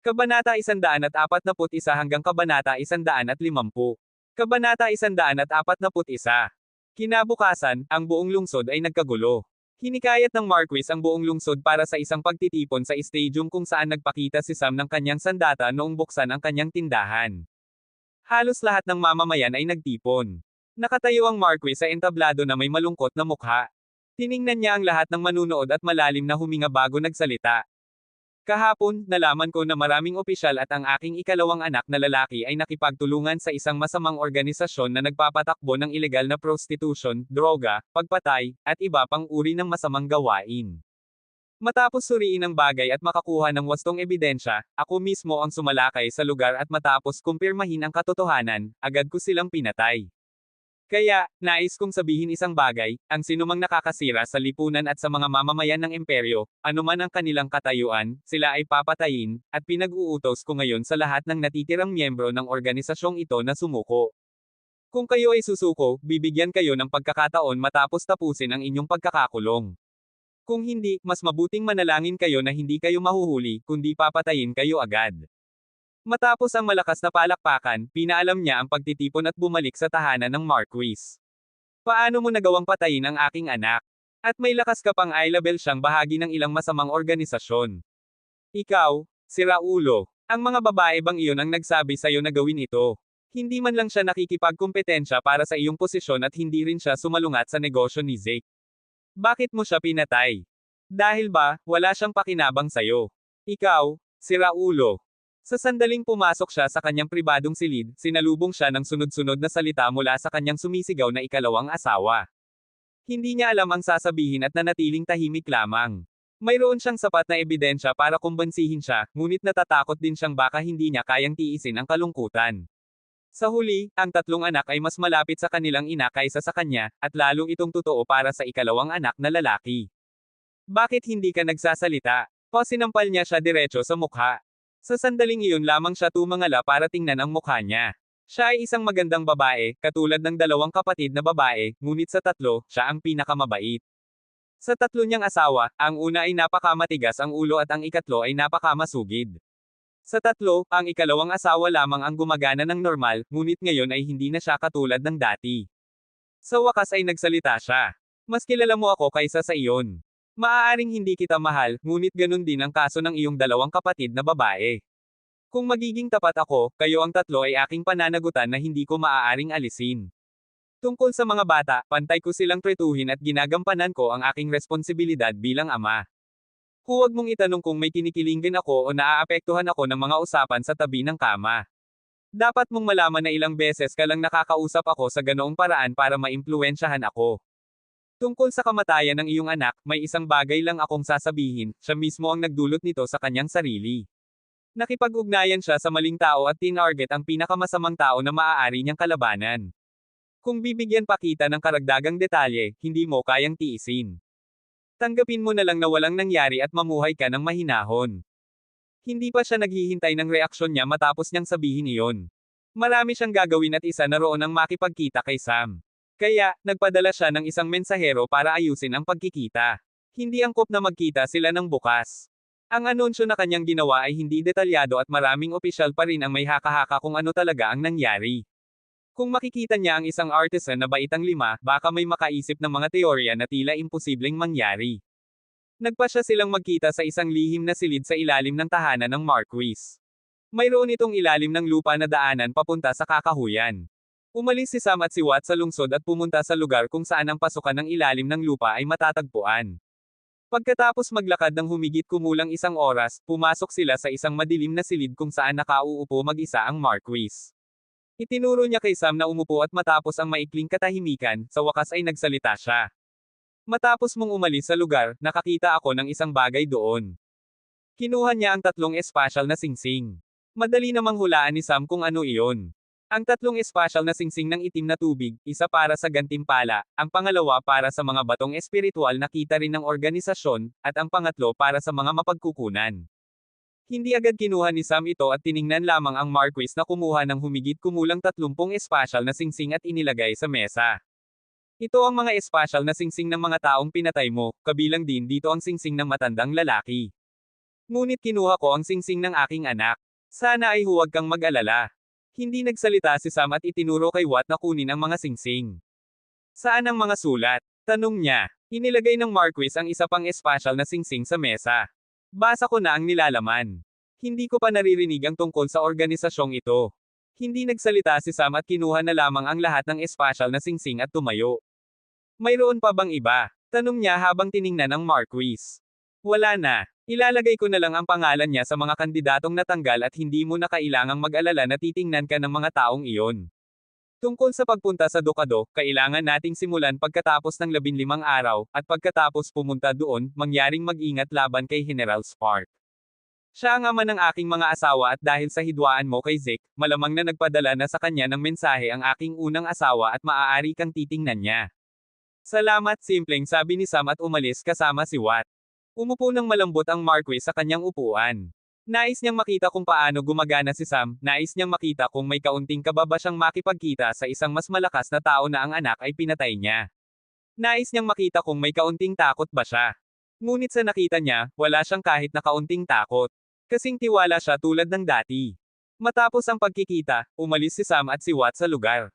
Kabanata 141 hanggang Kabanata 150. Kabanata 141. Kinabukasan, ang buong lungsod ay nagkagulo. Hinikayat ng Marquis ang buong lungsod para sa isang pagtitipon sa stadium kung saan nagpakita si Sam ng kanyang sandata noong buksan ang kanyang tindahan. Halos lahat ng mamamayan ay nagtipon. Nakatayo ang Marquis sa entablado na may malungkot na mukha. Tiningnan niya ang lahat ng manunood at malalim na huminga bago nagsalita. Kahapon, nalaman ko na maraming opisyal at ang aking ikalawang anak na lalaki ay nakipagtulungan sa isang masamang organisasyon na nagpapatakbo ng ilegal na prostitution, droga, pagpatay, at iba pang uri ng masamang gawain. Matapos suriin ang bagay at makakuha ng wastong ebidensya, ako mismo ang sumalakay sa lugar at matapos kumpirmahin ang katotohanan, agad ko silang pinatay. Kaya, nais kong sabihin isang bagay, ang sinumang nakakasira sa lipunan at sa mga mamamayan ng imperyo, anuman ang kanilang katayuan, sila ay papatayin, at pinag-uutos ko ngayon sa lahat ng natitirang miyembro ng organisasyong ito na sumuko. Kung kayo ay susuko, bibigyan kayo ng pagkakataon matapos tapusin ang inyong pagkakakulong. Kung hindi, mas mabuting manalangin kayo na hindi kayo mahuhuli, kundi papatayin kayo agad. Matapos ang malakas na palakpakan, pinaalam niya ang pagtitipon at bumalik sa tahanan ng Marquis. Paano mo nagawang patayin ang aking anak? At may lakas ka pang i-label siyang bahagi ng ilang masamang organisasyon. Ikaw, si Raulo, ang mga babae bang iyon ang nagsabi sa'yo na gawin ito? Hindi man lang siya nakikipagkumpetensya para sa iyong posisyon at hindi rin siya sumalungat sa negosyo ni Zeke. Bakit mo siya pinatay? Dahil ba, wala siyang pakinabang sa'yo? Ikaw, si Raulo. Sa sandaling pumasok siya sa kanyang pribadong silid, sinalubong siya ng sunod-sunod na salita mula sa kanyang sumisigaw na ikalawang asawa. Hindi niya alam ang sasabihin at nanatiling tahimik lamang. Mayroon siyang sapat na ebidensya para kumbansihin siya, ngunit natatakot din siyang baka hindi niya kayang tiisin ang kalungkutan. Sa huli, ang tatlong anak ay mas malapit sa kanilang ina kaysa sa kanya, at lalong itong totoo para sa ikalawang anak na lalaki. Bakit hindi ka nagsasalita? Sinampal niya siya diretso sa mukha. Sa sandaling iyon lamang siya tumangala para tingnan ang mukha niya. Siya ay isang magandang babae, katulad ng dalawang kapatid na babae, ngunit sa tatlo, siya ang pinakamabait. Sa tatlo niyang asawa, ang una ay napakamatigas ang ulo at ang ikatlo ay napakamasugid. Sa tatlo, ang ikalawang asawa lamang ang gumagana ng normal, ngunit ngayon ay hindi na siya katulad ng dati. Sa wakas ay nagsalita siya. Mas kilala mo ako kaysa sa iyon. Maaaring hindi kita mahal, ngunit ganun din ang kaso ng iyong dalawang kapatid na babae. Kung magiging tapat ako, kayo ang tatlo ay aking pananagutan na hindi ko maaaring alisin. Tungkol sa mga bata, pantay ko silang tretuhin at ginagampanan ko ang aking responsibilidad bilang ama. Huwag mong itanong kung may kinikilingan ako o naaapektuhan ako ng mga usapan sa tabi ng kama. Dapat mong malaman na ilang beses ka lang nakakausap ako sa ganoong paraan para maimpluwensyahan ako. Tungkol sa kamatayan ng iyong anak, may isang bagay lang akong sasabihin, siya mismo ang nagdulot nito sa kanyang sarili. Nakipag-ugnayan siya sa maling tao at tinarget ang pinakamasamang tao na maaari niyang kalabanan. Kung bibigyan pa kita ng karagdagang detalye, hindi mo kayang tiisin. Tanggapin mo na lang na walang nangyari at mamuhay ka ng mahinahon. Hindi pa siya naghihintay ng reaksyon niya matapos niyang sabihin iyon. Marami siyang gagawin at isa na roon ang makipagkita kay Sam. Kaya, nagpadala siya ng isang mensahero para ayusin ang pagkikita. Hindi angkop na magkita sila ng bukas. Ang anunsyo na kanyang ginawa ay hindi detalyado at maraming opisyal pa rin ang may haka-haka kung ano talaga ang nangyari. Kung makikita niya ang isang artisan na baitang lima, baka may makaisip ng mga teorya na tila imposibleng mangyari. Nagpasya silang magkita sa isang lihim na silid sa ilalim ng tahanan ng Marquis. Mayroon itong ilalim ng lupa na daanan papunta sa kakahuyan. Umalis si Sam at si Watt sa lungsod at pumunta sa lugar kung saan ang pasukan ng ilalim ng lupa ay matatagpuan. Pagkatapos maglakad ng humigit kumulang isang oras, pumasok sila sa isang madilim na silid kung saan nakauupo mag-isa ang Marquis. Itinuro niya kay Sam na umupo at matapos ang maikling katahimikan, sa wakas ay nagsalita siya. Matapos mong umalis sa lugar, nakakita ako ng isang bagay doon. Kinuha niya ang tatlong espesyal na singsing. Madali namang hulaan ni Sam kung ano iyon. Ang tatlong espesyal na singsing ng itim na tubig, isa para sa gantimpala, ang pangalawa para sa mga batong espiritual na kita rin ng organisasyon, at ang pangatlo para sa mga mapagkukunan. Hindi agad kinuha ni Sam ito at tiningnan lamang ang Marquis na kumuha ng humigit kumulang 30 espesyal na singsing at inilagay sa mesa. Ito ang mga espesyal na singsing ng mga taong pinatay mo, kabilang din dito ang singsing ng matandang lalaki. Ngunit kinuha ko ang singsing ng aking anak. Sana ay huwag kang mag-alala. Hindi nagsalita si Sam at itinuro kay Watt na kunin ang mga singsing. Saan ang mga sulat? Tanong niya. Inilagay ng Marquis ang isa pang espesyal na singsing sa mesa. Basa ko na ang nilalaman. Hindi ko pa naririnig ang tungkol sa organisasyong ito. Hindi nagsalita si Sam at kinuha na lamang ang lahat ng espesyal na singsing at tumayo. Mayroon pa bang iba? Tanong niya habang tiningnan ng Marquis. Wala na. Ilalagay ko na lang ang pangalan niya sa mga kandidatong natanggal at hindi mo na kailangang mag-alala na titingnan ka ng mga taong iyon. Tungkol sa pagpunta sa Ducado, kailangan nating simulan pagkatapos ng 15 araw, at pagkatapos pumunta doon, mangyaring mag-ingat laban kay General Spark. Siya ang ama ng aking mga asawa at dahil sa hidwaan mo kay Zeke, malamang na nagpadala na sa kanya ng mensahe ang aking unang asawa at maaari kang titingnan niya. Salamat, simpleng sabi ni Sam at umalis kasama si Watt. Umupo ng malambot ang Marquis sa kanyang upuan. Nais niyang makita kung paano gumagana si Sam, nais niyang makita kung may kaunting kababa siyang makipagkita sa isang mas malakas na tao na ang anak ay pinatay niya. Nais niyang makita kung may kaunting takot ba siya. Ngunit sa nakita niya, wala siyang kahit na kaunting takot. Kasing tiwala siya tulad ng dati. Matapos ang pagkikita, umalis si Sam at si Watt sa lugar.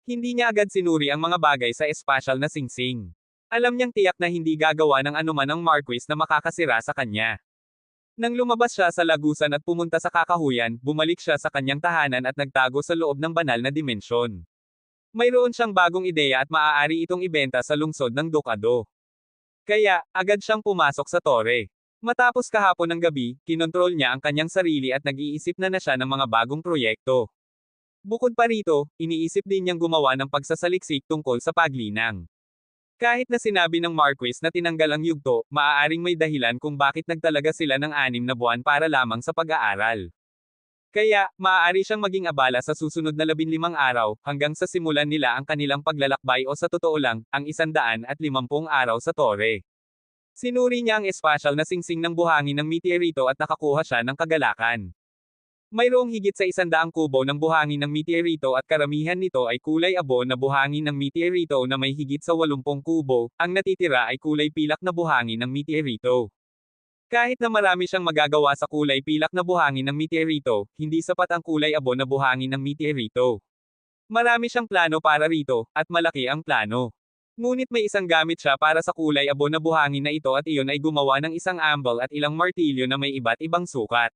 Hindi niya agad sinuri ang mga bagay sa espesyal na singsing. Alam niyang tiyak na hindi gagawa ng anuman ang Marquis na makakasira sa kanya. Nang lumabas siya sa lagusan at pumunta sa kakahuyan, bumalik siya sa kanyang tahanan at nagtago sa loob ng banal na dimensyon. Mayroon siyang bagong ideya at maaari itong ibenta sa lungsod ng Ducado. Kaya, agad siyang pumasok sa tore. Matapos kahapon ng gabi, kinontrol niya ang kanyang sarili at nag-iisip na siya ng mga bagong proyekto. Bukod pa rito, iniisip din niyang gumawa ng pagsasaliksik tungkol sa paglinang. Kahit na sinabi ng Marquis na tinanggal ang yugto, maaaring may dahilan kung bakit nagtalaga sila ng 6 na buwan para lamang sa pag-aaral. Kaya, maaari siyang maging abala sa susunod na 15 araw, hanggang sa simulan nila ang kanilang paglalakbay o sa totoo lang, ang 150 araw sa tore. Sinuri niya ang espesyal na singsing ng buhangin ng meteorito at nakakuha siya ng kagalakan. Mayroong higit sa 100 kubo ng buhangin ng meteorito at karamihan nito ay kulay abo na buhangin ng meteorito na may higit sa 80 kubo, ang natitira ay kulay pilak na buhangin ng meteorito. Kahit na marami siyang magagawa sa kulay pilak na buhangin ng meteorito, hindi sapat ang kulay abo na buhangin ng meteorito. Marami siyang plano para rito, at malaki ang plano. Ngunit may isang gamit siya para sa kulay abo na buhangin na ito at iyon ay gumawa ng isang anvil at ilang martilyo na may iba't ibang sukat.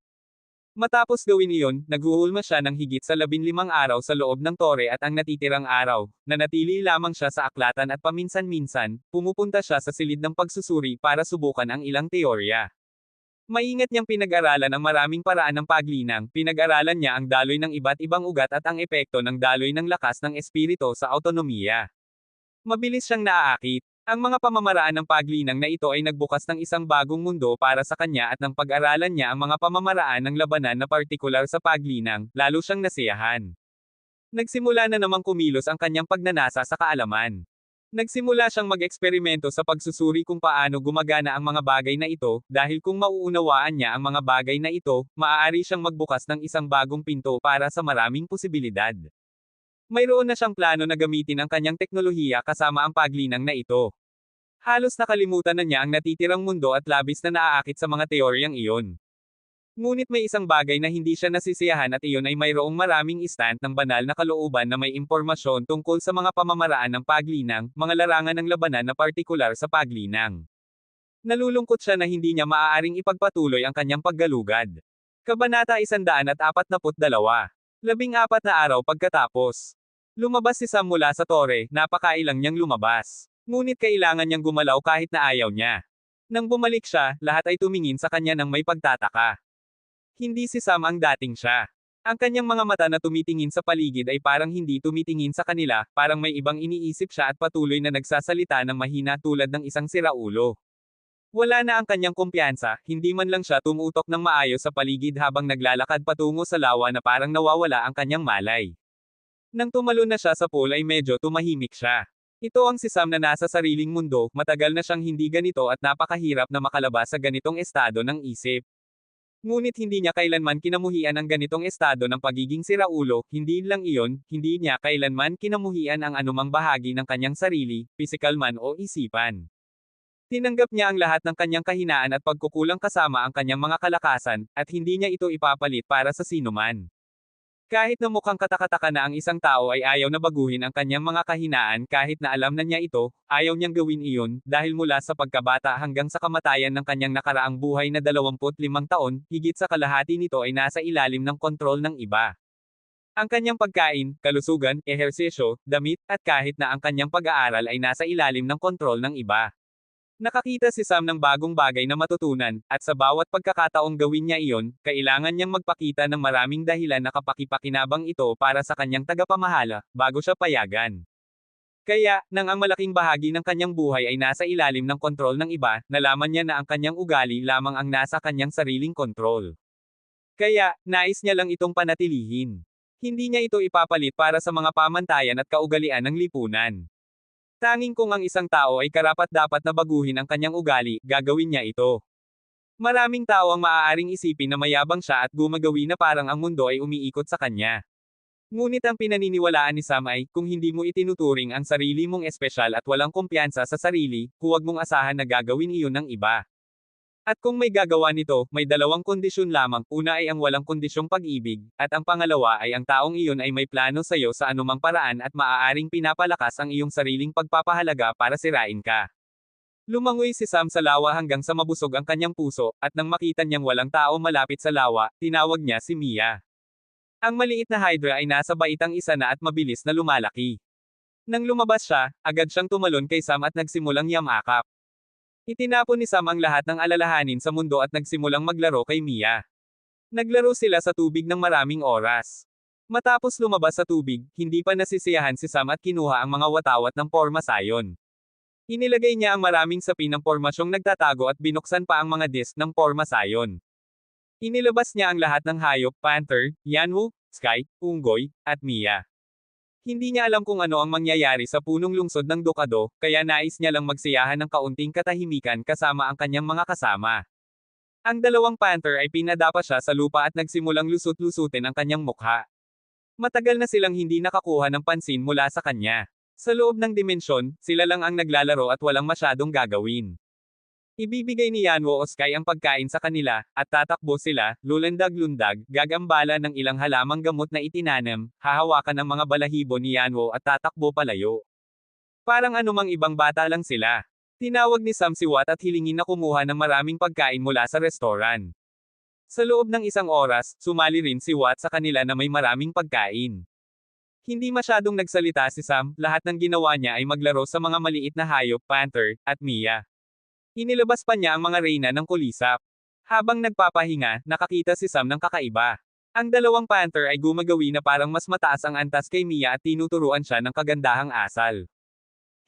Matapos gawin iyon, naghuhulma siya ng higit sa 15 araw sa loob ng tore at ang natitirang araw, nanatili lamang siya sa aklatan at paminsan-minsan, pumupunta siya sa silid ng pagsusuri para subukan ang ilang teorya. Maingat niyang pinag-aralan ang maraming paraan ng paglinang, pinag-aralan niya ang daloy ng iba't ibang ugat at ang epekto ng daloy ng lakas ng espiritu sa autonomiya. Mabilis siyang naaakit. Ang mga pamamaraan ng paglinang na ito ay nagbukas ng isang bagong mundo para sa kanya at nang pag-aralan niya ang mga pamamaraan ng labanan na partikular sa paglinang, lalo siyang nasiyahan. Nagsimula na namang kumilos ang kanyang pagnanasa sa kaalaman. Nagsimula siyang mag-eksperimento sa pagsusuri kung paano gumagana ang mga bagay na ito, dahil kung mauunawaan niya ang mga bagay na ito, maaari siyang magbukas ng isang bagong pinto para sa maraming posibilidad. Mayroon na siyang plano na gamitin ang kanyang teknolohiya kasama ang paglinang na ito. Halos nakalimutan na niya ang natitirang mundo at labis na naaakit sa mga teoryang iyon. Ngunit may isang bagay na hindi siya nasisiyahan at iyon ay mayroong maraming istant ng banal na kalooban na may impormasyon tungkol sa mga pamamaraan ng paglinang, mga larangan ng labanan na partikular sa paglinang. Nalulungkot siya na hindi niya maaaring ipagpatuloy ang kanyang paggalugad. Kabanata 142. 14 na araw pagkatapos. Lumabas si Sam mula sa tore, napakailang niyang lumabas. Ngunit kailangan niyang gumalaw kahit na ayaw niya. Nang bumalik siya, lahat ay tumingin sa kanya ng may pagtataka. Hindi si Sam ang dating siya. Ang kanyang mga mata na tumitingin sa paligid ay parang hindi tumitingin sa kanila, parang may ibang iniisip siya at patuloy na nagsasalita ng mahina tulad ng isang siraulo. Wala na ang kanyang kumpiyansa, hindi man lang siya tumutok ng maayos sa paligid habang naglalakad patungo sa lawa na parang nawawala ang kanyang malay. Nang tumalon na siya sa pool ay medyo tumahimik siya. Ito ang si Sam na nasa sariling mundo, matagal na siyang hindi ganito at napakahirap na makalabas sa ganitong estado ng isip. Ngunit hindi niya kailanman kinamuhian ang ganitong estado ng pagiging siraulo, hindi lang iyon, hindi niya kailanman kinamuhian ang anumang bahagi ng kanyang sarili, pisikal man o isipan. Tinanggap niya ang lahat ng kanyang kahinaan at pagkukulang kasama ang kanyang mga kalakasan, at hindi niya ito ipapalit para sa sinuman. Kahit na mukhang katakataka na ang isang tao ay ayaw na baguhin ang kanyang mga kahinaan kahit na alam na niya ito, ayaw niyang gawin iyon, dahil mula sa pagkabata hanggang sa kamatayan ng kanyang nakaraang buhay na 25 taon, higit sa kalahati nito ay nasa ilalim ng kontrol ng iba. Ang kanyang pagkain, kalusugan, ehersisyo, damit, at kahit na ang kanyang pag-aaral ay nasa ilalim ng kontrol ng iba. Nakakita si Sam ng bagong bagay na matutunan, at sa bawat pagkakataong gawin niya iyon, kailangan niyang magpakita ng maraming dahilan na kapakipakinabang ito para sa kanyang tagapamahala, bago siya payagan. Kaya, nang ang malaking bahagi ng kanyang buhay ay nasa ilalim ng kontrol ng iba, nalaman niya na ang kanyang ugali lamang ang nasa kanyang sariling kontrol. Kaya, nais niya lang itong panatilihin. Hindi niya ito ipapalit para sa mga pamantayan at kaugalian ng lipunan. Tanging kung ang isang tao ay karapat-dapat na baguhin ang kanyang ugali, gagawin niya ito. Maraming tao ang maaaring isipin na mayabang siya at gumagawi na parang ang mundo ay umiikot sa kanya. Ngunit ang pinaniniwalaan ni Sam ay, kung hindi mo itinuturing ang sarili mong espesyal at walang kumpiyansa sa sarili, huwag mong asahan na gagawin iyon ng iba. At kung may gagawa nito, may dalawang kondisyon lamang, una ay ang walang kondisyong pag-ibig, at ang pangalawa ay ang taong iyon ay may plano sa iyo sa anumang paraan at maaaring pinapalakas ang iyong sariling pagpapahalaga para sirain ka. Lumangoy si Sam sa lawa hanggang sa mabusog ang kanyang puso, at nang makita niyang walang tao malapit sa lawa, tinawag niya si Mia. Ang maliit na hydra ay nasa baitang isa na at mabilis na lumalaki. Nang lumabas siya, agad siyang tumalon kay Sam at nagsimulang yamakap. Itinapon ni Sam ang lahat ng alalahanin sa mundo at nagsimulang maglaro kay Mia. Naglaro sila sa tubig ng maraming oras. Matapos lumabas sa tubig, hindi pa nasisiyahan si Sam at kinuha ang mga watawat ng porma sayon. Inilagay niya ang maraming sapin ng pormasyong nagtatago at binuksan pa ang mga disk ng porma sayon. Inilabas niya ang lahat ng hayop, panther, yanwu, sky, unggoy, at Mia. Hindi niya alam kung ano ang mangyayari sa punong lungsod ng Dokado, kaya nais niya lang magsiyahan ng kaunting katahimikan kasama ang kanyang mga kasama. Ang dalawang panther ay pinadapa siya sa lupa at nagsimulang lusut-lusutin ang kanyang mukha. Matagal na silang hindi nakakuha ng pansin mula sa kanya. Sa loob ng dimensyon, sila lang ang naglalaro at walang masyadong gagawin. Ibibigay ni Yanwo o Sky ang pagkain sa kanila, at tatakbo sila, lulandag-lundag, gagambala ng ilang halamang gamot na itinanam, hahawakan ang mga balahibo ni Yanwo at tatakbo palayo. Parang anumang ibang bata lang sila. Tinawag ni Sam si Watt at hilingin na kumuha ng maraming pagkain mula sa restoran. Sa loob ng isang oras, sumali rin si Watt sa kanila na may maraming pagkain. Hindi masyadong nagsalita si Sam, lahat ng ginawa niya ay maglaro sa mga maliit na hayop, panther, at Mia. Inilabas pa niya ang mga reyna ng kulisap. Habang nagpapahinga, nakakita si Sam ng kakaiba. Ang dalawang panther ay gumagawi na parang mas mataas ang antas kay Mia at tinuturuan siya ng kagandahang asal.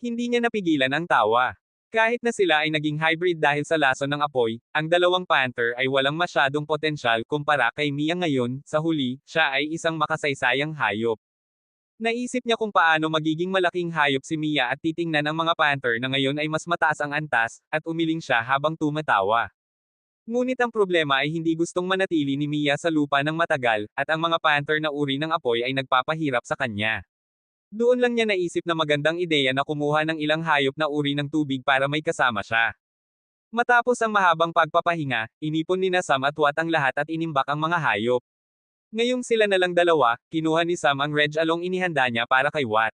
Hindi niya napigilan ang tawa. Kahit na sila ay naging hybrid dahil sa lason ng apoy, ang dalawang panther ay walang masyadong potensyal kumpara kay Mia ngayon, sa huli, siya ay isang makasaysayang hayop. Naisip niya kung paano magiging malaking hayop si Mia at titingnan ang mga panther na ngayon ay mas mataas ang antas, at umiling siya habang tumatawa. Ngunit ang problema ay hindi gustong manatili ni Mia sa lupa ng matagal, at ang mga panther na uri ng apoy ay nagpapahirap sa kanya. Doon lang niya naisip na magandang ideya na kumuha ng ilang hayop na uri ng tubig para may kasama siya. Matapos ang mahabang pagpapahinga, inipon ni Sam at Watt ang lahat at inimbak ang mga hayop. Ngayong sila na lang dalawa, kinuha ni Sam ang Reg Along inihanda niya para kay Watt.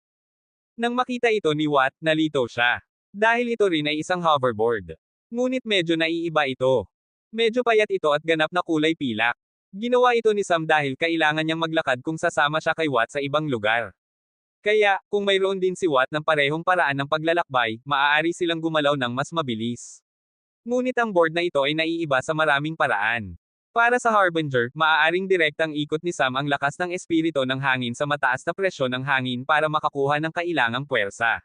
Nang makita ito ni Watt, nalito siya. Dahil ito rin ay isang hoverboard. Ngunit medyo naiiba ito. Medyo payat ito at ganap na kulay pilak. Ginawa ito ni Sam dahil kailangan niyang maglakad kung sasama siya kay Watt sa ibang lugar. Kaya, kung mayroon din si Watt ng parehong paraan ng paglalakbay, maaari silang gumalaw ng mas mabilis. Ngunit ang board na ito ay naiiba sa maraming paraan. Para sa Harbinger, maaaring direktang ikot ni Sam ang lakas ng espiritu ng hangin sa mataas na presyon ng hangin para makakuha ng kailangang puwersa.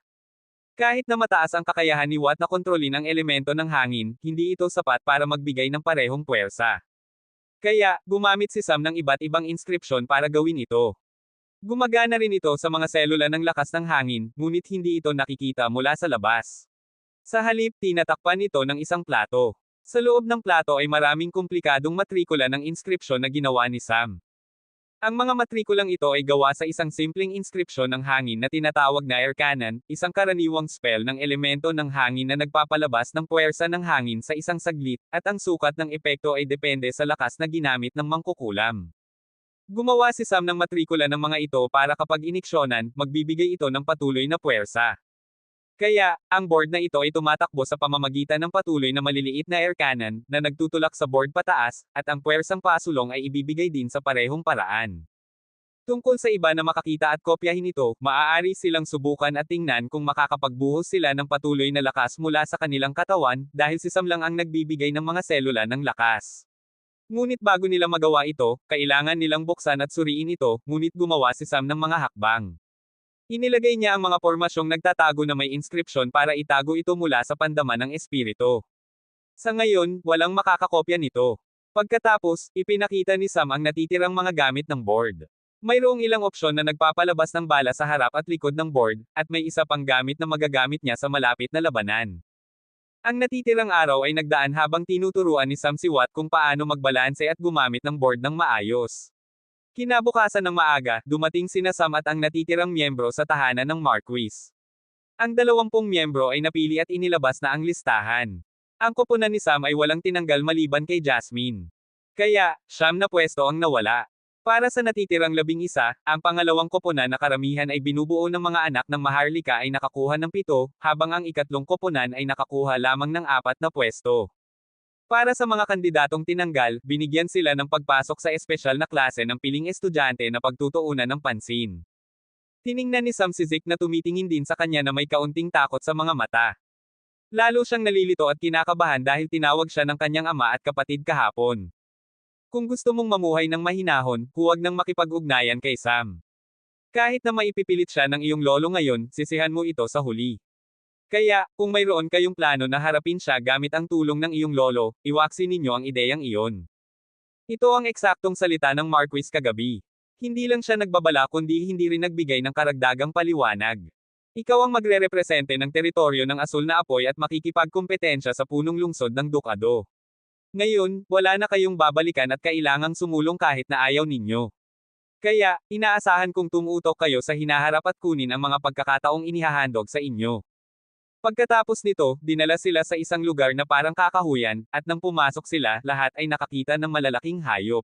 Kahit na mataas ang kakayahan ni Watt na kontrolin ang elemento ng hangin, hindi ito sapat para magbigay ng parehong puwersa. Kaya, gumamit si Sam ng iba't ibang inskripsyon para gawin ito. Gumagana rin ito sa mga selula ng lakas ng hangin, ngunit hindi ito nakikita mula sa labas. Sa halip, tinatakpan ito ng isang plato. Sa loob ng plato ay maraming komplikadong matrikula ng inskripsyon na ginawa ni Sam. Ang mga matrikulang ito ay gawa sa isang simpleng inskripsyon ng hangin na tinatawag na air cannon, isang karaniwang spell ng elemento ng hangin na nagpapalabas ng puwersa ng hangin sa isang saglit, at ang sukat ng epekto ay depende sa lakas na ginamit ng mangkukulam. Gumawa si Sam ng matrikula ng mga ito para kapag iniksyonan, magbibigay ito ng patuloy na puwersa. Kaya, ang board na ito ay tumatakbo sa pamamagitan ng patuloy na maliliit na air cannon, na nagtutulak sa board pataas, at ang puwersang pasulong ay ibibigay din sa parehong paraan. Tungkol sa iba na makakita at kopyahin ito, maaari silang subukan at tingnan kung makakapagbuhos sila ng patuloy na lakas mula sa kanilang katawan, dahil si Sam lang ang nagbibigay ng mga selula ng lakas. Ngunit bago nila magawa ito, kailangan nilang buksan at suriin ito, ngunit gumawa si Sam ng mga hakbang. Inilagay niya ang mga pormasyong nagtatago na may inskripsyon para itago ito mula sa pandaman ng espiritu. Sa ngayon, walang makakakopya nito. Pagkatapos, ipinakita ni Sam ang natitirang mga gamit ng board. Mayroong ilang opsyon na nagpapalabas ng bala sa harap at likod ng board, at may isa pang gamit na magagamit niya sa malapit na labanan. Ang natitirang araw ay nagdaan habang tinuturuan ni Sam si Watt kung paano magbalanse at gumamit ng board ng maayos. Kinabukasan ng maaga, dumating sina Sam at ang natitirang miyembro sa tahanan ng Marquis. Ang 20 miyembro ay napili at inilabas na ang listahan. Ang koponan ni Sam ay walang tinanggal maliban kay Jasmine. Kaya, 9 na pwesto ang nawala. Para sa natitirang 11, ang pangalawang koponan na karamihan ay binubuo ng mga anak ng Maharlika ay nakakuha ng 7, habang ang ikatlong koponan ay nakakuha lamang ng 4 na pwesto. Para sa mga kandidatong tinanggal, binigyan sila ng pagpasok sa espesyal na klase ng piling estudyante na pagtutuunan ng pansin. Tiningnan ni Sam si Zeke na tumitingin din sa kanya na may kaunting takot sa mga mata. Lalo siyang nalilito at kinakabahan dahil tinawag siya ng kanyang ama at kapatid kahapon. Kung gusto mong mamuhay ng mahinahon, huwag nang makipag-ugnayan kay Sam. Kahit na maipipilit siya ng iyong lolo ngayon, sisihan mo ito sa huli. Kaya, kung mayroon kayong plano na harapin siya gamit ang tulong ng iyong lolo, iwaksi ninyo ang ideyang iyon. Ito ang eksaktong salita ng Marquis kagabi. Hindi lang siya nagbabala kundi hindi rin nagbigay ng karagdagang paliwanag. Ikaw ang magre-represente ng teritoryo ng asul na apoy at makikipagkompetensya sa punong lungsod ng Ducado. Ngayon, wala na kayong babalikan at kailangang sumulong kahit na ayaw ninyo. Kaya, inaasahan kong tumutok kayo sa hinaharap at kunin ang mga pagkakataong inihahandog sa inyo. Pagkatapos nito, dinala sila sa isang lugar na parang kakahuyan, at nang pumasok sila, lahat ay nakakita ng malalaking hayop.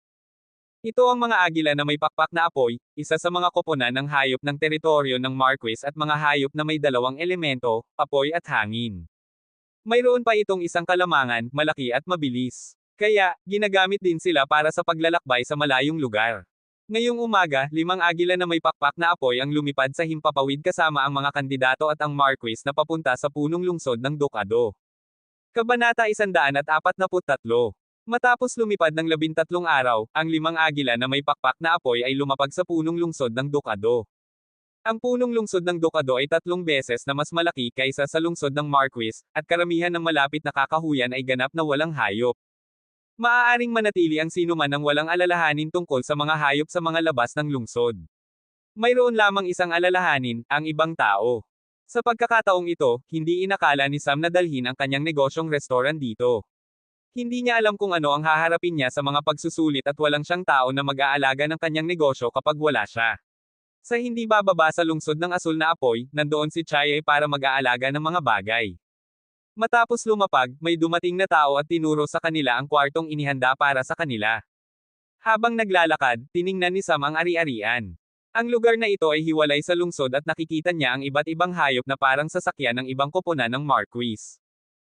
Ito ang mga agila na may pakpak na apoy, isa sa mga koponan ng hayop ng teritoryo ng Marquis at mga hayop na may dalawang elemento, apoy at hangin. Mayroon pa itong isang kalamangan, malaki at mabilis. Kaya, ginagamit din sila para sa paglalakbay sa malayong lugar. Ngayong umaga, 5 agila na may pakpak na apoy ang lumipad sa himpapawid kasama ang mga kandidato at ang Marquis na papunta sa punong lungsod ng Ducado. Kabanata 143. Matapos lumipad ng 13 araw, ang 5 agila na may pakpak na apoy ay lumapag sa punong lungsod ng Ducado. Ang punong lungsod ng Ducado ay 3 beses na mas malaki kaysa sa lungsod ng Marquis, at karamihan ng malapit na kakahuyan ay ganap na walang hayop. Maaaring manatili ang sinuman ng walang alalahanin tungkol sa mga hayop sa mga labas ng lungsod. Mayroon lamang isang alalahanin, ang ibang tao. Sa pagkakataong ito, hindi inakala ni Sam na dalhin ang kanyang negosyong restaurant dito. Hindi niya alam kung ano ang haharapin niya sa mga pagsusulit at walang siyang tao na mag-aalaga ng kanyang negosyo kapag wala siya. Sa hindi bababa sa lungsod ng asul na apoy, nandoon si Chaye para mag-aalaga ng mga bagay. Matapos lumapag, may dumating na tao at tinuro sa kanila ang kwartong inihanda para sa kanila. Habang naglalakad, tiningnan ni Sam ang ari-arian. Ang lugar na ito ay hiwalay sa lungsod at nakikita niya ang iba't ibang hayop na parang sasakyan ng ibang koponan ng Marquis.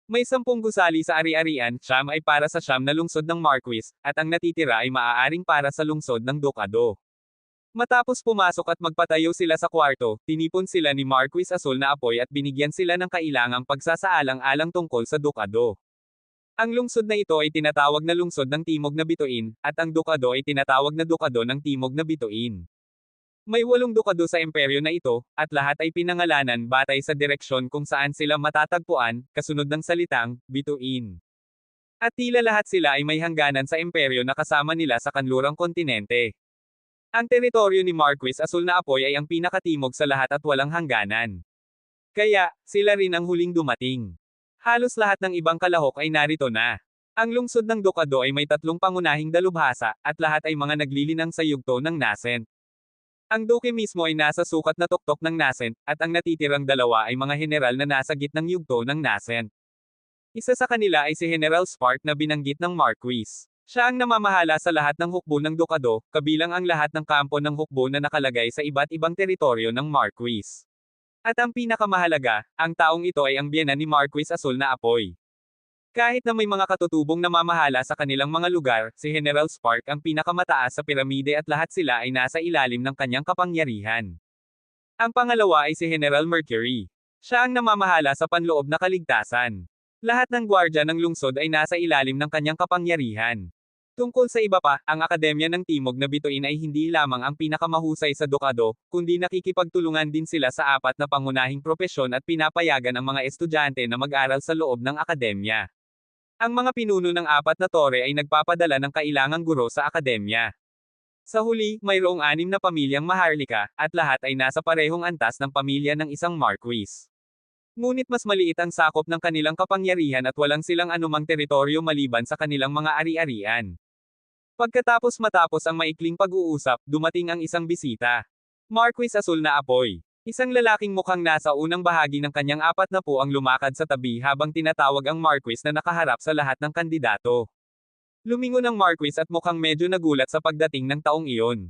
May 10 gusali sa ari-arian, 9 ay para sa 9 na lungsod ng Marquis, at ang natitira ay maaaring para sa lungsod ng Ducado. Matapos pumasok at magpatayo sila sa kwarto, tinipon sila ni Marquis Asul na apoy at binigyan sila ng kailangang pagsasaalang-alang tungkol sa Ducado. Ang lungsod na ito ay tinatawag na lungsod ng Timog na Bituin, at ang Ducado ay tinatawag na Ducado ng Timog na Bituin. May 8 Ducado sa imperyo na ito, at lahat ay pinangalanan batay sa direksyon kung saan sila matatagpuan, kasunod ng salitang, Bituin. At tila lahat sila ay may hangganan sa imperyo na kasama nila sa kanlurang kontinente. Ang teritoryo ni Marquis Asul na apoy ay ang pinakatimog sa lahat at walang hangganan. Kaya, sila rin ang huling dumating. Halos lahat ng ibang kalahok ay narito na. Ang lungsod ng Ducado ay may tatlong pangunahing dalubhasa, at lahat ay mga naglilinang sa yugto ng nascent. Ang duke mismo ay nasa sukat na tuktok ng nascent, at ang natitirang dalawa ay mga general na nasa gitnang yugto ng nascent. Isa sa kanila ay si General Spark na binanggit ng Marquis. Siya ang namamahala sa lahat ng hukbo ng Ducado, kabilang ang lahat ng kampo ng hukbo na nakalagay sa iba't ibang teritoryo ng Marquis. At ang pinakamahalaga, ang taong ito ay ang biyenan ni Marquis Azul na Apoy. Kahit na may mga katutubong namamahala sa kanilang mga lugar, si General Spark ang pinakamataas sa piramide at lahat sila ay nasa ilalim ng kanyang kapangyarihan. Ang pangalawa ay si General Mercury. Siya ang namamahala sa panloob na kaligtasan. Lahat ng gwardya ng lungsod ay nasa ilalim ng kanyang kapangyarihan. Tungkol sa iba pa, ang Akademya ng Timog na Bituin ay hindi lamang ang pinakamahusay sa Ducado, kundi nakikipagtulungan din sila sa apat na pangunahing propesyon at pinapayagan ang mga estudyante na mag-aral sa loob ng akademya. Ang mga pinuno ng apat na tore ay nagpapadala ng kailangang guro sa akademya. Sa huli, mayroong 6 na pamilyang maharlika, at lahat ay nasa parehong antas ng pamilya ng isang Marquis. Ngunit mas maliit ang sakop ng kanilang kapangyarihan at walang silang anumang teritoryo maliban sa kanilang mga ari-arian. Matapos ang maikling pag-uusap, dumating ang isang bisita. Marquis Azul na Apoy. Isang lalaking mukhang nasa unang bahagi ng kanyang 40 ang lumakad sa tabi habang tinatawag ang Marquis na nakaharap sa lahat ng kandidato. Lumingon ang Marquis at mukhang medyo nagulat sa pagdating ng taong iyon.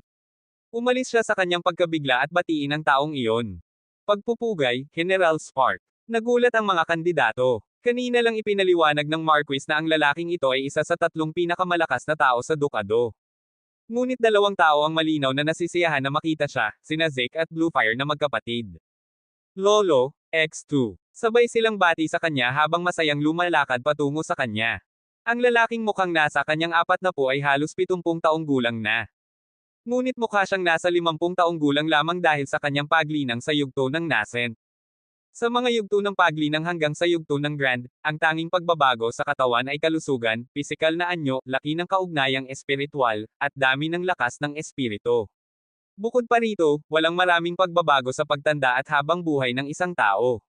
Umalis siya sa kanyang pagkabigla at batiin ang taong iyon. Pagpupugay, General Spark. Nagulat ang mga kandidato. Kanina lang ipinaliwanag ng Marquis na ang lalaking ito ay isa sa 3 pinakamalakas na tao sa Ducado. Ngunit 2 tao ang malinaw na nasisiyahan na makita siya, sina Zeke at Bluefire na magkapatid. Lolo, X2. Sabay silang bati sa kanya habang masayang lumalakad patungo sa kanya. Ang lalaking mukhang nasa kanyang 40 ay halos 70 taong gulang na. Ngunit mukha siyang nasa 50 taong gulang lamang dahil sa kanyang paglinang sa yugto ng nascent. Sa mga yugto ng paglinang hanggang sa yugto ng Grand, ang tanging pagbabago sa katawan ay kalusugan, pisikal na anyo, laki ng kaugnayang espiritual, at dami ng lakas ng espiritu. Bukod pa rito, walang maraming pagbabago sa pagtanda at habang buhay ng isang tao.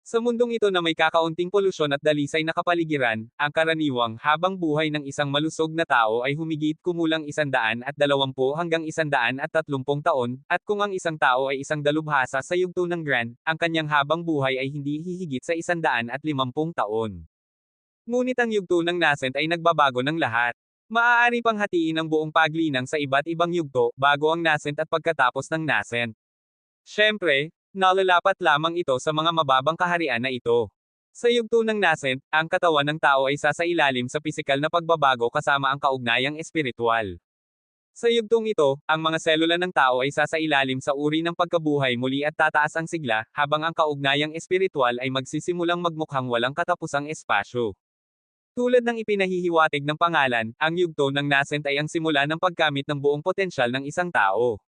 Sa mundong ito na may kakaunting polusyon at dalisay na kapaligiran, ang karaniwang habang buhay ng isang malusog na tao ay humigit kumulang 120 hanggang 130 taon, at kung ang isang tao ay isang dalubhasa sa yugto ng Grand, ang kanyang habang buhay ay hindi hihigit sa 150 taon. Ngunit ang yugto ng nascent ay nagbabago ng lahat. Maaari pang hatiin ang buong paglinang sa iba't ibang yugto, bago ang nascent at pagkatapos ng nascent. Siyempre, nalalapat lamang ito sa mga mababang kaharian na ito. Sa yugto ng nascent, ang katawan ng tao ay sasailalim sa pisikal na pagbabago kasama ang kaugnayang espiritual. Sa yugtong ito, ang mga selula ng tao ay sasailalim sa uri ng pagkabuhay muli at tataas ang sigla, habang ang kaugnayang espiritual ay magsisimulang magmukhang walang katapusang espasyo. Tulad ng ipinahihiwatig ng pangalan, ang yugto ng nascent ay ang simula ng pagkamit ng buong potensyal ng isang tao.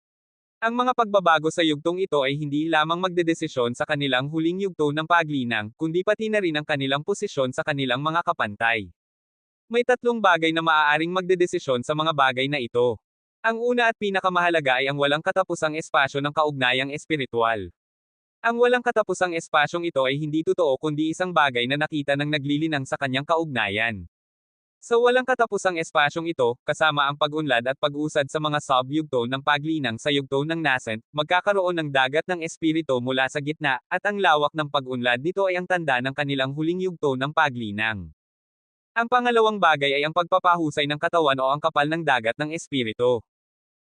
Ang mga pagbabago sa yugtong ito ay hindi lamang magdedesisyon sa kanilang huling yugto ng paglinang, kundi pati na rin ang kanilang posisyon sa kanilang mga kapantay. May 3 bagay na maaaring magdedesisyon sa mga bagay na ito. Ang una at pinakamahalaga ay ang walang katapusang espasyo ng kaugnayang espiritual. Ang walang katapusang espasyong ito ay hindi totoo kundi isang bagay na nakita ng naglilinang sa kanyang kaugnayan. Sa walang katapusang espasyong ito, kasama ang pag-unlad at pag-usad sa mga sub-yugto ng paglinang sa yugto ng nascent, magkakaroon ng dagat ng espiritu mula sa gitna, at ang lawak ng pag-unlad nito ay ang tanda ng kanilang huling yugto ng paglinang. Ang pangalawang bagay ay ang pagpapahusay ng katawan o ang kapal ng dagat ng espiritu.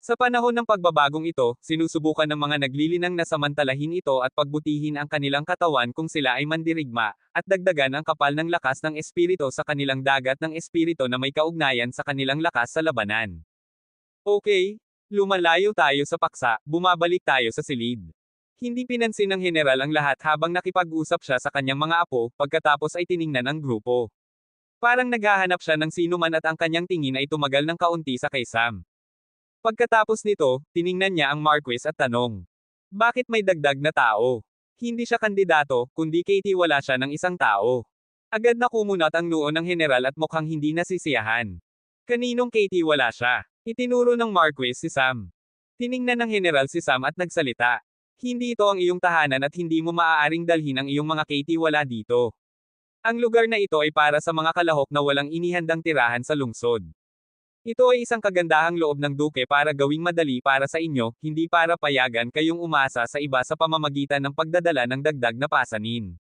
Sa panahon ng pagbabagong ito, sinusubukan ng mga naglilinang na samantalahin ito at pagbutihin ang kanilang katawan kung sila ay mandirigma, at dagdagan ang kapal ng lakas ng espiritu sa kanilang dagat ng espiritu na may kaugnayan sa kanilang lakas sa labanan. Okay, lumalayo tayo sa paksa, bumabalik tayo sa silid. Hindi pinansin ng general ang lahat habang nakipag-usap siya sa kanyang mga apo, pagkatapos ay tiningnan ang grupo. Parang naghahanap siya ng sino man at ang kanyang tingin ay tumagal ng kaunti sa kay Sam. Pagkatapos nito, tiningnan niya ang Marquis at tanong. Bakit may dagdag na tao? Hindi siya kandidato, kundi kaitiwala siya ng isang tao. Agad na kumunat ang noo ng general at mukhang hindi nasisiyahan. Kaninong kaitiwala siya? Itinuro ng Marquis si Sam. Tiningnan ng general si Sam at nagsalita. Hindi ito ang iyong tahanan at hindi mo maaaring dalhin ang iyong mga kaitiwala dito. Ang lugar na ito ay para sa mga kalahok na walang inihandang tirahan sa lungsod. Ito ay isang kagandahang loob ng duke para gawing madali para sa inyo, hindi para payagan kayong umasa sa iba sa pamamagitan ng pagdadala ng dagdag na pasanin.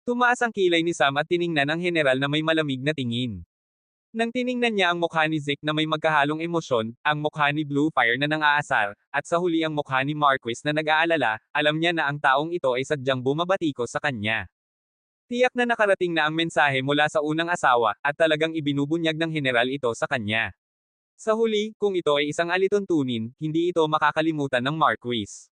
Tumaas ang kilay ni Sam at tiningnan ang general na may malamig na tingin. Nang tiningnan niya ang mukha ni Zeke na may magkahalong emosyon, ang mukha ni Bluefire na nang-aasar, at sa huli ang mukha ni Marquis na nag-aalala, alam niya na ang taong ito ay sadyang bumabatiko sa kanya. Tiyak na nakarating na ang mensahe mula sa unang asawa, at talagang ibinubunyag ng general ito sa kanya. Sa huli, kung ito ay isang alituntunin, hindi ito makakalimutan ng Marquis.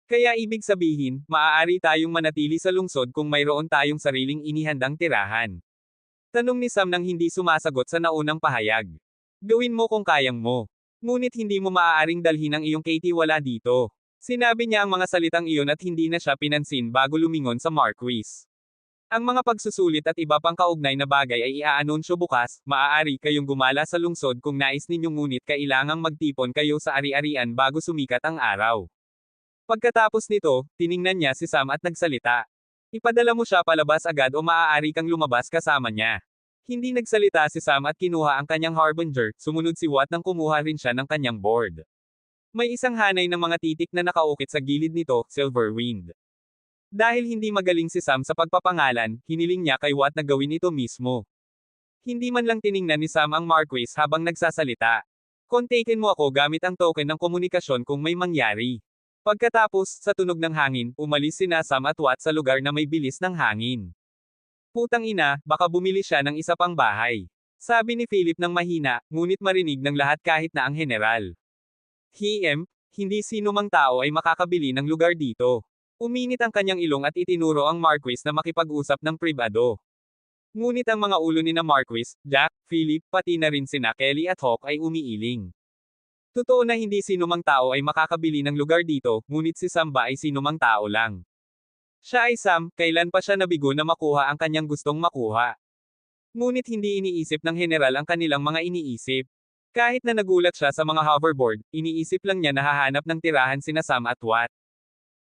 Kaya ibig sabihin, maaari tayong manatili sa lungsod kung mayroon tayong sariling inihandang tirahan. Tanong ni Sam nang hindi sumasagot sa naunang pahayag. Gawin mo kung kayang mo. Ngunit hindi mo maaaring dalhin ang iyong Katie wala dito. Sinabi niya ang mga salitang iyon at hindi na siya pinansin bago lumingon sa Marquis. Ang mga pagsusulit at iba pang kaugnay na bagay ay iaanunsyo bukas, maaari kayong gumala sa lungsod kung nais ninyong ngunit kailangang magtipon kayo sa ari-arian bago sumikat ang araw. Pagkatapos nito, tiningnan niya si Sam at nagsalita. Ipadala mo siya palabas agad o maaari kang lumabas kasama niya. Hindi nagsalita si Sam at kinuha ang kanyang harbinger, sumunod si Watt nang kumuha rin siya ng kanyang board. May isang hanay ng mga titik na nakaukit sa gilid nito, Silverwind. Dahil hindi magaling si Sam sa pagpapangalan, hiniling niya kay Watt na gawin ito mismo. Hindi man lang tiningnan ni Sam ang Marquis habang nagsasalita. Kontakin mo ako gamit ang token ng komunikasyon kung may mangyari. Pagkatapos, sa tunog ng hangin, umalis sina Sam at Watt sa lugar na may bilis ng hangin. Putang ina, baka bumili siya ng isa pang bahay. Sabi ni Philip ng mahina, ngunit marinig ng lahat kahit na ang general. Hindi sino mang tao ay makakabili ng lugar dito. Uminit ang kanyang ilong at itinuro ang Marquis na makipag-usap ng pribado. Ngunit ang mga ulo ni na Marquis, Jack, Philip, pati na rin sina Kelly at Hawk ay umiiling. Totoo na hindi sinumang tao ay makakabili ng lugar dito, ngunit si Sam ba ay sinumang tao lang. Siya ay Sam, kailan pa siya nabigo na makuha ang kanyang gustong makuha. Ngunit hindi iniisip ng general ang kanilang mga iniisip. Kahit na nagulat siya sa mga hoverboard, iniisip lang niya na hahanap ng tirahan sina Sam at Watt.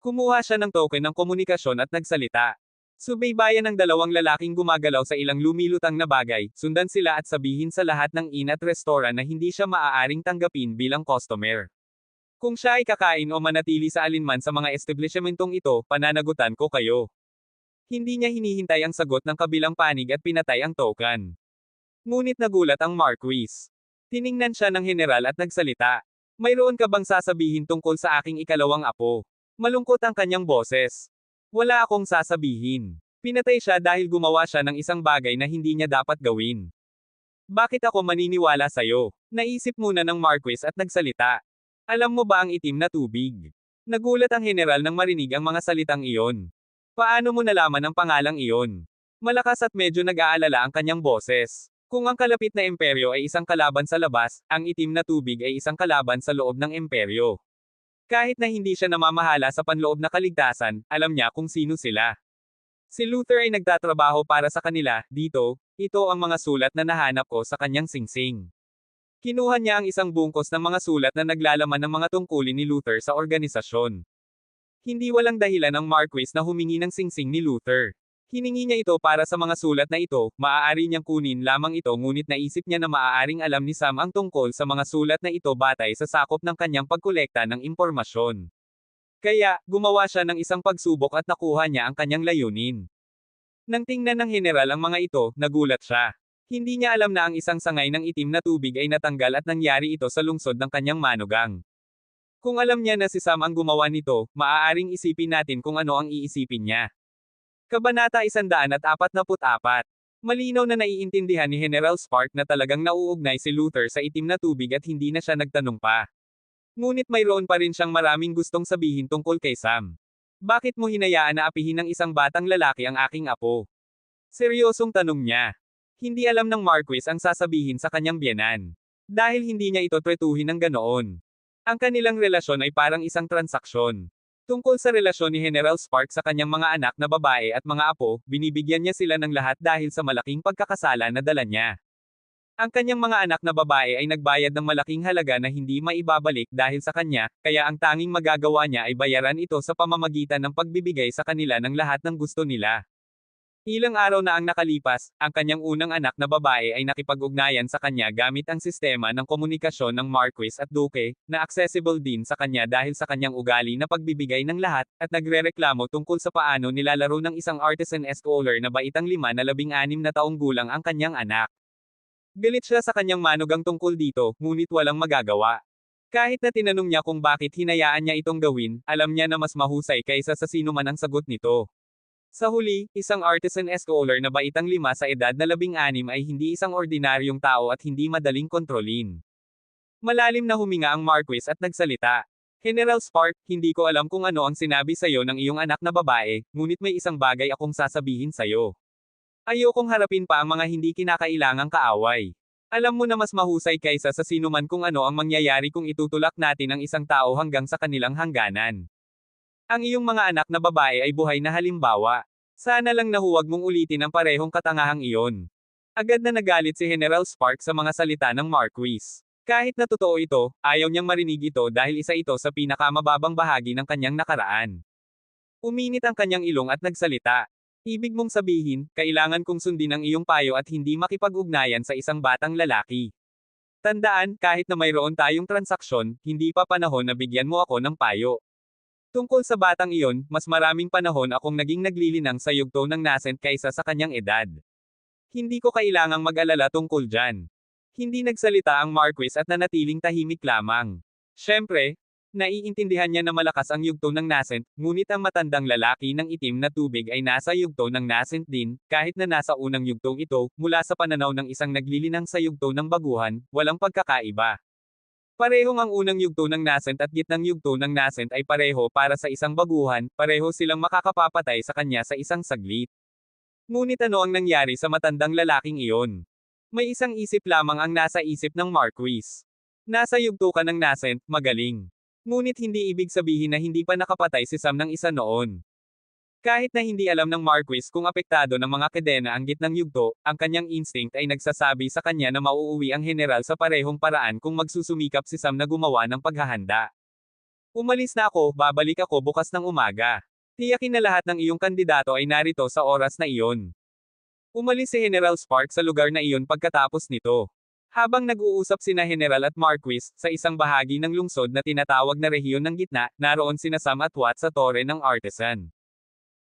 Kumuha siya ng token ng komunikasyon at nagsalita. Subaybayan ng dalawang lalaking gumagalaw sa ilang lumilutang na bagay, sundan sila at sabihin sa lahat ng inn at restaurant na hindi siya maaaring tanggapin bilang customer. Kung siya ay kakain o manatili sa alinman sa mga establishmentong ito, pananagutan ko kayo. Hindi niya hinihintay ang sagot ng kabilang panig at pinatay ang token. Ngunit nagulat ang Marquis. Tiningnan siya ng general at nagsalita. Mayroon ka bang sasabihin tungkol sa aking ikalawang apo? Malungkot ang kanyang boses. Wala akong sasabihin. Pinatay siya dahil gumawa siya ng isang bagay na hindi niya dapat gawin. Bakit ako maniniwala sa'yo? Naisip muna ng Marquis at nagsalita. Alam mo ba ang itim na tubig? Nagulat ang general nang marinig ang mga salitang iyon. Paano mo nalaman ang pangalang iyon? Malakas at medyo nag-aalala ang kanyang boses. Kung ang kalapit na imperyo ay isang kalaban sa labas, ang itim na tubig ay isang kalaban sa loob ng imperyo. Kahit na hindi siya namamahala sa panloob na kaligtasan, alam niya kung sino sila. Si Luther ay nagtatrabaho para sa kanila, dito, ito ang mga sulat na nahanap ko sa kanyang singsing. Kinuha niya ang isang bungkos ng mga sulat na naglalaman ng mga tungkulin ni Luther sa organisasyon. Hindi walang dahilan ang Marquis na humingi ng singsing ni Luther. Hiningi niya ito para sa mga sulat na ito, maaari niyang kunin lamang ito ngunit naisip niya na maaaring alam ni Sam ang tungkol sa mga sulat na ito batay sa sakop ng kanyang pagkolekta ng impormasyon. Kaya, gumawa siya ng isang pagsubok at nakuha niya ang kanyang layunin. Nang tingnan ng general ang mga ito, nagulat siya. Hindi niya alam na ang isang sangay ng itim na tubig ay natanggal at nangyari ito sa lungsod ng kanyang manugang. Kung alam niya na si Sam ang gumawa nito, maaaring isipin natin kung ano ang iisipin niya. Kabanata 144. Malinaw na naiintindihan ni General Spark na talagang nauugnay si Luther sa itim na tubig at hindi na siya nagtanong pa. Ngunit mayroon pa rin siyang maraming gustong sabihin tungkol kay Sam. Bakit mo hinayaan na apihin ng isang batang lalaki ang aking apo? Seryosong tanong niya. Hindi alam ng Marquis ang sasabihin sa kanyang biyenan. Dahil hindi niya ito tretuhin ng ganoon. Ang kanilang relasyon ay parang isang transaksyon. Tungkol sa relasyon ni General Spark sa kanyang mga anak na babae at mga apo, binibigyan niya sila ng lahat dahil sa malaking pagkakasala na dala niya. Ang kanyang mga anak na babae ay nagbayad ng malaking halaga na hindi maibabalik dahil sa kanya, kaya ang tanging magagawa niya ay bayaran ito sa pamamagitan ng pagbibigay sa kanila ng lahat ng gusto nila. Ilang araw na ang nakalipas, ang kanyang unang anak na babae ay nakipag-ugnayan sa kanya gamit ang sistema ng komunikasyon ng Marquis at Duque, na accessible din sa kanya dahil sa kanyang ugali na pagbibigay ng lahat, at nagrereklamo tungkol sa paano nilalaro ng isang artisan scholar na baitang 5 na 16 na taong gulang ang kanyang anak. Galit siya sa kanyang manugang tungkol dito, ngunit walang magagawa. Kahit na tinanong niya kung bakit hinayaan niya itong gawin, alam niya na mas mahusay kaysa sa sino man ang sagot nito. Sa huli, isang artisan scholar na baitang 5 sa edad na 16 ay hindi isang ordinaryong tao at hindi madaling kontrolin. Malalim na huminga ang Marquis at nagsalita. General Spark, hindi ko alam kung ano ang sinabi sa'yo ng iyong anak na babae, ngunit may isang bagay akong sasabihin sa'yo. Ayokong harapin pa ang mga hindi kinakailangang kaaway. Alam mo na mas mahusay kaysa sa sinuman kung ano ang mangyayari kung itutulak natin ang isang tao hanggang sa kanilang hangganan. Ang iyong mga anak na babae ay buhay na halimbawa. Sana lang na huwag mong ulitin ang parehong katangahang iyon. Agad na nagalit si General Spark sa mga salita ng Marquis. Kahit na totoo ito, ayaw niyang marinig ito dahil isa ito sa pinakamababang bahagi ng kanyang nakaraan. Uminit ang kanyang ilong at nagsalita. Ibig mong sabihin, kailangan kong sundin ang iyong payo at hindi makipag-ugnayan sa isang batang lalaki. Tandaan, kahit na mayroon tayong transaksyon, hindi pa panahon na bigyan mo ako ng payo. Tungkol sa batang iyon, mas maraming panahon akong naging naglilinang sa yugto ng nascent kaysa sa kanyang edad. Hindi ko kailangang mag-alala tungkol dyan. Hindi nagsalita ang Marquis at nanatiling tahimik lamang. Siyempre, naiintindihan niya na malakas ang yugto ng nascent, ngunit ang matandang lalaki ng itim na tubig ay nasa yugto ng nascent din, kahit na nasa unang yugtong ito, mula sa pananaw ng isang naglilinang sa yugto ng baguhan, walang pagkakaiba. Parehong ang unang yugto ng nascent at gitnang yugto ng nascent ay pareho para sa isang baguhan, pareho silang makakapapatay sa kanya sa isang saglit. Ngunit ano ang nangyari sa matandang lalaking iyon? May isang isip lamang ang nasa isip ng Marquis. Nasa yugto ka ng nascent, magaling. Ngunit hindi ibig sabihin na hindi pa nakapatay si Sam ng isa noon. Kahit na hindi alam ng Marquis kung apektado ng mga kadena ang gitnang yugto, ang kanyang instinct ay nagsasabi sa kanya na mauuwi ang general sa parehong paraan kung magsusumikap si Sam na gumawa ng paghahanda. Umalis na ako, babalik ako bukas ng umaga. Tiyakin na lahat ng iyong kandidato ay narito sa oras na iyon. Umalis si General Spark sa lugar na iyon pagkatapos nito. Habang nag-uusap sina General at Marquis, sa isang bahagi ng lungsod na tinatawag na rehiyon ng gitna, naroon sina Sam at Watt sa tore ng artisan.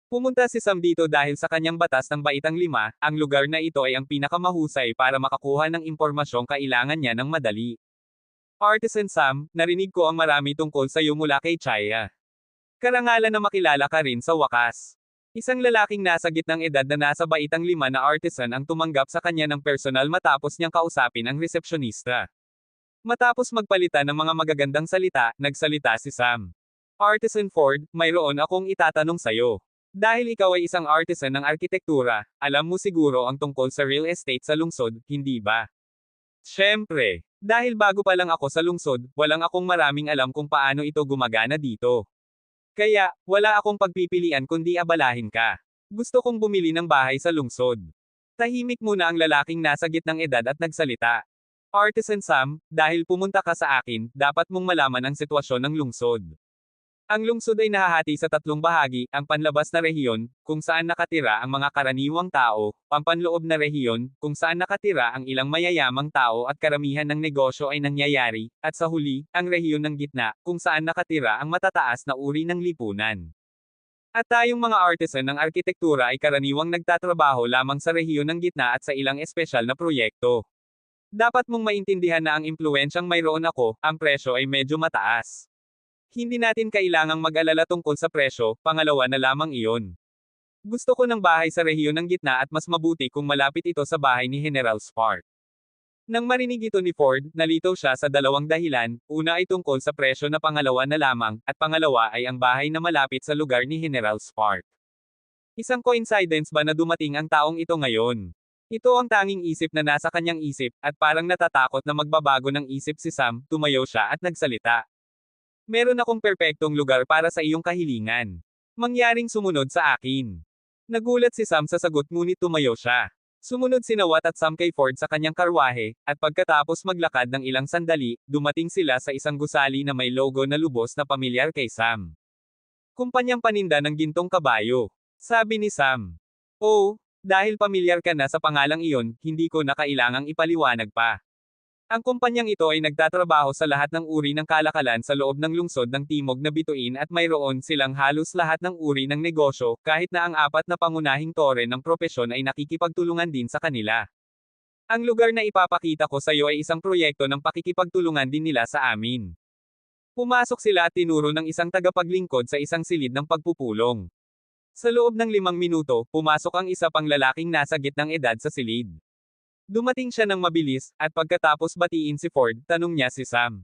Pumunta si Sam dito dahil sa kanyang batas ng baitang 5, ang lugar na ito ay ang pinakamahusay para makakuha ng impormasyong kailangan niya ng madali. Artisan Sam, narinig ko ang marami tungkol sa iyo mula kay Chaya. Karangalan na makilala ka rin sa wakas. Isang lalaking nasa gitnang edad na nasa baitang 5 na artisan ang tumanggap sa kanya ng personal matapos niyang kausapin ang resepsyonista. Matapos magpalitan ng mga magagandang salita, nagsalita si Sam. Artisan Ford, mayroon akong itatanong sayo. Dahil ikaw ay isang artisan ng arkitektura, alam mo siguro ang tungkol sa real estate sa lungsod, hindi ba? Siyempre, dahil bago pa lang ako sa lungsod, walang akong maraming alam kung paano ito gumagana dito. Kaya, wala akong pagpipilian kundi abalahin ka. Gusto kong bumili ng bahay sa lungsod. Tahimik muna ang lalaking nasa gitnang edad at nagsalita. Artisan Sam, dahil pumunta ka sa akin, dapat mong malaman ang sitwasyon ng lungsod. Ang lungsod ay nahahati sa 3 bahagi, ang panlabas na rehiyon, kung saan nakatira ang mga karaniwang tao, ang panloob na rehiyon, kung saan nakatira ang ilang mayayamang tao at karamihan ng negosyo ay nangyayari, at sa huli, ang rehiyon ng gitna, kung saan nakatira ang matataas na uri ng lipunan. At tayong mga artisan ng arkitektura ay karaniwang nagtatrabaho lamang sa rehiyon ng gitna at sa ilang espesyal na proyekto. Dapat mong maintindihan na ang impluwensyang mayroon ako, ang presyo ay medyo mataas. Hindi natin kailangang mag-alala tungkol sa presyo, pangalawa na lamang iyon. Gusto ko ng bahay sa rehiyon ng gitna at mas mabuti kung malapit ito sa bahay ni General Spark. Nang marinig ito ni Ford, nalito siya sa 2 dahilan, una ay tungkol sa presyo na pangalawa na lamang, at pangalawa ay ang bahay na malapit sa lugar ni General Spark. Isang coincidence ba na dumating ang taong ito ngayon? Ito ang tanging isip na nasa kanyang isip, at parang natatakot na magbabago ng isip si Sam, tumayo siya at nagsalita. Meron akong perpektong lugar para sa iyong kahilingan. Mangyaring sumunod sa akin. Nagulat si Sam sa sagot ngunit tumayo siya. Sumunod sina Watt at Sam kay Ford sa kanyang karwahe, at pagkatapos maglakad ng ilang sandali, dumating sila sa isang gusali na may logo na lubos na pamilyar kay Sam. Kumpanyang paninda ng gintong kabayo. Sabi ni Sam. Oh, Dahil pamilyar ka na sa pangalang iyon, hindi ko na kailangang ipaliwanag pa. Ang kumpanyang ito ay nagtatrabaho sa lahat ng uri ng kalakalan sa loob ng lungsod ng Timog na Bituin at mayroon silang halos lahat ng uri ng negosyo, kahit na ang apat na pangunahing tore ng propesyon ay nakikipagtulungan din sa kanila. Ang lugar na ipapakita ko sa iyo ay isang proyekto ng pakikipagtulungan din nila sa amin. Pumasok sila at tinuro ng isang tagapaglingkod sa isang silid ng pagpupulong. Sa loob ng 5 minuto, pumasok ang isa pang lalaking nasa gitnang edad sa silid. Dumating siya ng mabilis, at pagkatapos batiin si Ford, tanong niya si Sam.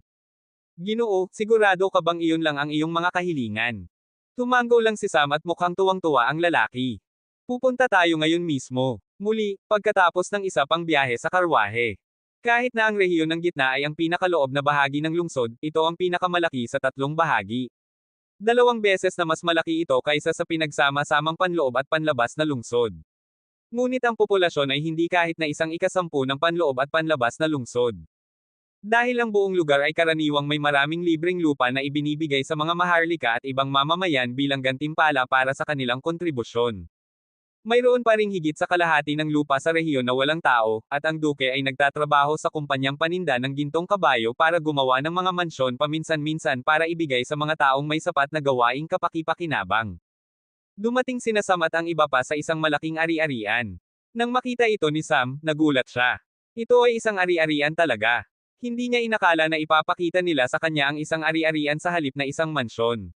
Ginoo, sigurado ka bang iyon lang ang iyong mga kahilingan? Tumango lang si Sam at mukhang tuwang-tuwa ang lalaki. Pupunta tayo ngayon mismo. Muli, pagkatapos ng isa pang biyahe sa karwahe. Kahit na ang rehiyon ng gitna ay ang pinakaloob na bahagi ng lungsod, ito ang pinakamalaki sa 3 bahagi. 2 beses na mas malaki ito kaysa sa pinagsama-samang panloob at panlabas na lungsod. Ngunit ang populasyon ay hindi kahit na 1/10 ng panloob at panlabas na lungsod. Dahil ang buong lugar ay karaniwang may maraming libreng lupa na ibinibigay sa mga maharlika at ibang mamamayan bilang gantimpala para sa kanilang kontribusyon. Mayroon pa ring higit sa kalahati ng lupa sa rehiyon na walang tao, at ang duke ay nagtatrabaho sa kumpanyang paninda ng gintong kabayo para gumawa ng mga mansyon paminsan-minsan para ibigay sa mga taong may sapat na gawaing kapaki-pakinabang. Dumating sina Sam at ang iba pa sa isang malaking ari-arian. Nang makita ito ni Sam, nagulat siya. Ito ay isang ari-arian talaga. Hindi niya inakala na ipapakita nila sa kanya ang isang ari-arian sa halip na isang mansyon.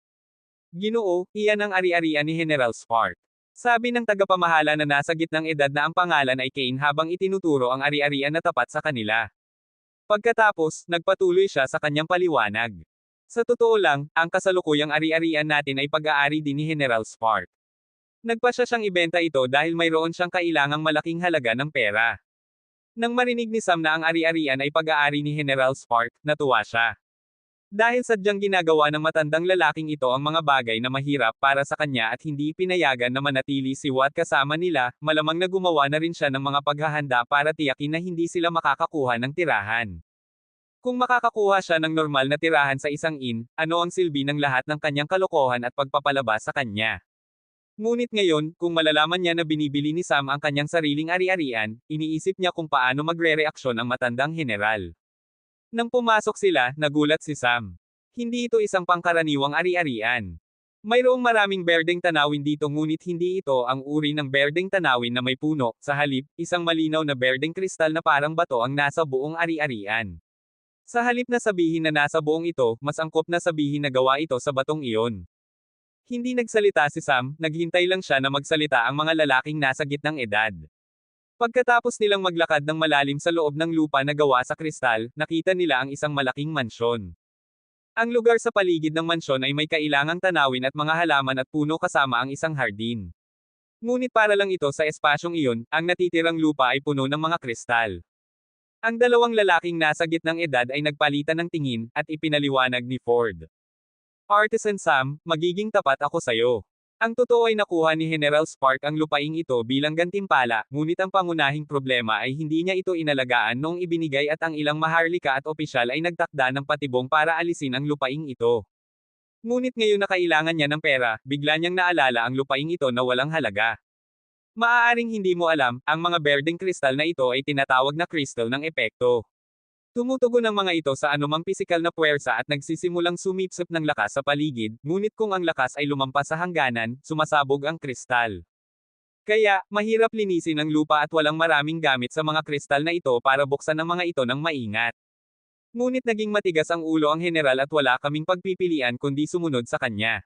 Ginoo, iyan ang ari-arian ni General Spark. Sabi ng tagapamahala na nasa gitnang edad na ang pangalan ay Kane habang itinuturo ang ari-arian na tapat sa kanila. Pagkatapos, nagpatuloy siya sa kanyang paliwanag. Sa totoo lang, ang kasalukuyang ari-arian natin ay pag-aari din ni General Spark. Nagpasya siyang ibenta ito dahil mayroon siyang kailangang malaking halaga ng pera. Nang marinig ni Sam na ang ari-arian ay pag-aari ni General Spark, natuwa siya. Dahil sadyang ginagawa ng matandang lalaking ito ang mga bagay na mahirap para sa kanya at hindi pinayagan na manatili si Watt kasama nila, malamang na gumawa na rin siya ng mga paghahanda para tiyakin na hindi sila makakakuha ng tirahan. Kung makakakuha siya ng normal na tirahan sa isang inn, ano ang silbi ng lahat ng kanyang kalokohan at pagpapalabas sa kanya? Ngunit ngayon, kung malalaman niya na binibili ni Sam ang kanyang sariling ari-arian, iniisip niya kung paano magre-reaksyon ang matandang general. Nang pumasok sila, nagulat si Sam. Hindi ito isang pangkaraniwang ari-arian. Mayroong maraming berdeng tanawin dito ngunit hindi ito ang uri ng berdeng tanawin na may puno, sa halip, isang malinaw na berdeng kristal na parang bato ang nasa buong ari-arian. Sa halip na sabihin na nasa buong ito, mas angkop na sabihin na gawa ito sa batong iyon. Hindi nagsalita si Sam, naghintay lang siya na magsalita ang mga lalaking nasa gitnang edad. Pagkatapos nilang maglakad ng malalim sa loob ng lupa na gawa sa kristal, nakita nila ang isang malaking mansyon. Ang lugar sa paligid ng mansyon ay may kailangang tanawin at mga halaman at puno kasama ang isang hardin. Ngunit para lang ito sa espasyong iyon, ang natitirang lupa ay puno ng mga kristal. Ang 2 lalaking nasa gitnang edad ay nagpalitan ng tingin, at ipinaliwanag ni Ford. Artisan Sam, magiging tapat ako sayo. Ang totoo ay nakuha ni General Spark ang lupaing ito bilang gantimpala, ngunit ang pangunahing problema ay hindi niya ito inalagaan noong ibinigay at ang ilang maharlika at opisyal ay nagtakda ng patibong para alisin ang lupaing ito. Ngunit ngayon na kailangan niya ng pera, bigla niyang naalala ang lupaing ito na walang halaga. Maaaring hindi mo alam, ang mga berdeng kristal na ito ay tinatawag na kristal ng epekto. Tumutugon ang mga ito sa anumang pisikal na puwersa at nagsisimulang sumipsip ng lakas sa paligid, ngunit kung ang lakas ay lumampas sa hangganan, sumasabog ang kristal. Kaya, mahirap linisin ang lupa at walang maraming gamit sa mga kristal na ito para buksan ang mga ito ng maingat. Ngunit naging matigas ang ulo ang general at wala kaming pagpipilian kundi sumunod sa kanya.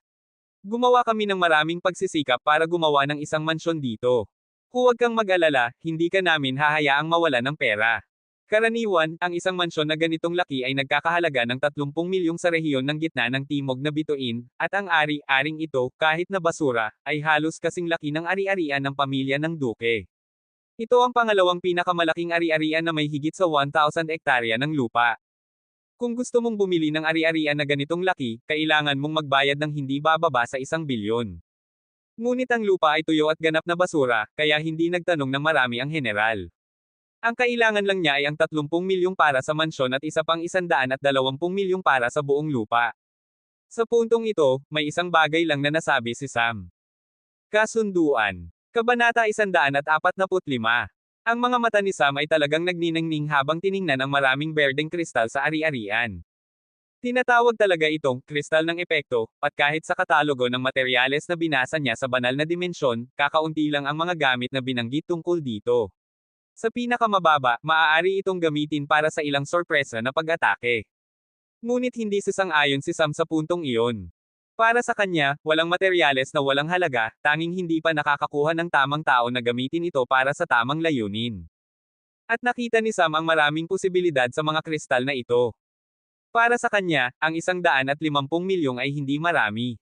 Gumawa kami ng maraming pagsisikap para gumawa ng isang mansyon dito. Huwag kang mag-alala, hindi ka namin hahayaang mawala ng pera. Karaniwan, ang isang mansyon na ganitong laki ay nagkakahalaga ng 30 milyong sa rehiyon ng gitna ng Timog na Bituin, at ang ari-aring ito, kahit na basura, ay halos kasing laki ng ari-arian ng pamilya ng duke. Ito ang pangalawang pinakamalaking ari-arian na may higit sa 1,000 hektarya ng lupa. Kung gusto mong bumili ng ari-arian na ganitong laki, kailangan mong magbayad ng hindi bababa sa 1 bilyon. Ngunit ang lupa ay tuyo at ganap na basura, kaya hindi nagtanong ng marami ang general. Ang kailangan lang niya ay ang 30 milyong para sa mansyon at isa pang 120 milyong para sa buong lupa. Sa puntong ito, may isang bagay lang na nasabi si Sam. Kasunduan. Kabanata 145. Ang mga mata ni Sam ay talagang nagniningning habang tiningnan ang maraming berdeng kristal sa ari-arian. Tinatawag talaga itong kristal ng epekto, at kahit sa katalogo ng materyales na binasa niya sa banal na dimensyon, kakaunti lang ang mga gamit na binanggit tungkol dito. Sa pinakamababa, maaari itong gamitin para sa ilang sorpresa na pag-atake. Ngunit hindi sasang-ayon si Sam sa puntong iyon. Para sa kanya, walang materyales na walang halaga, tanging hindi pa nakakakuha ng tamang tao na gamitin ito para sa tamang layunin. At nakita ni Sam ang maraming posibilidad sa mga kristal na ito. Para sa kanya, ang 150 milyong ay hindi marami.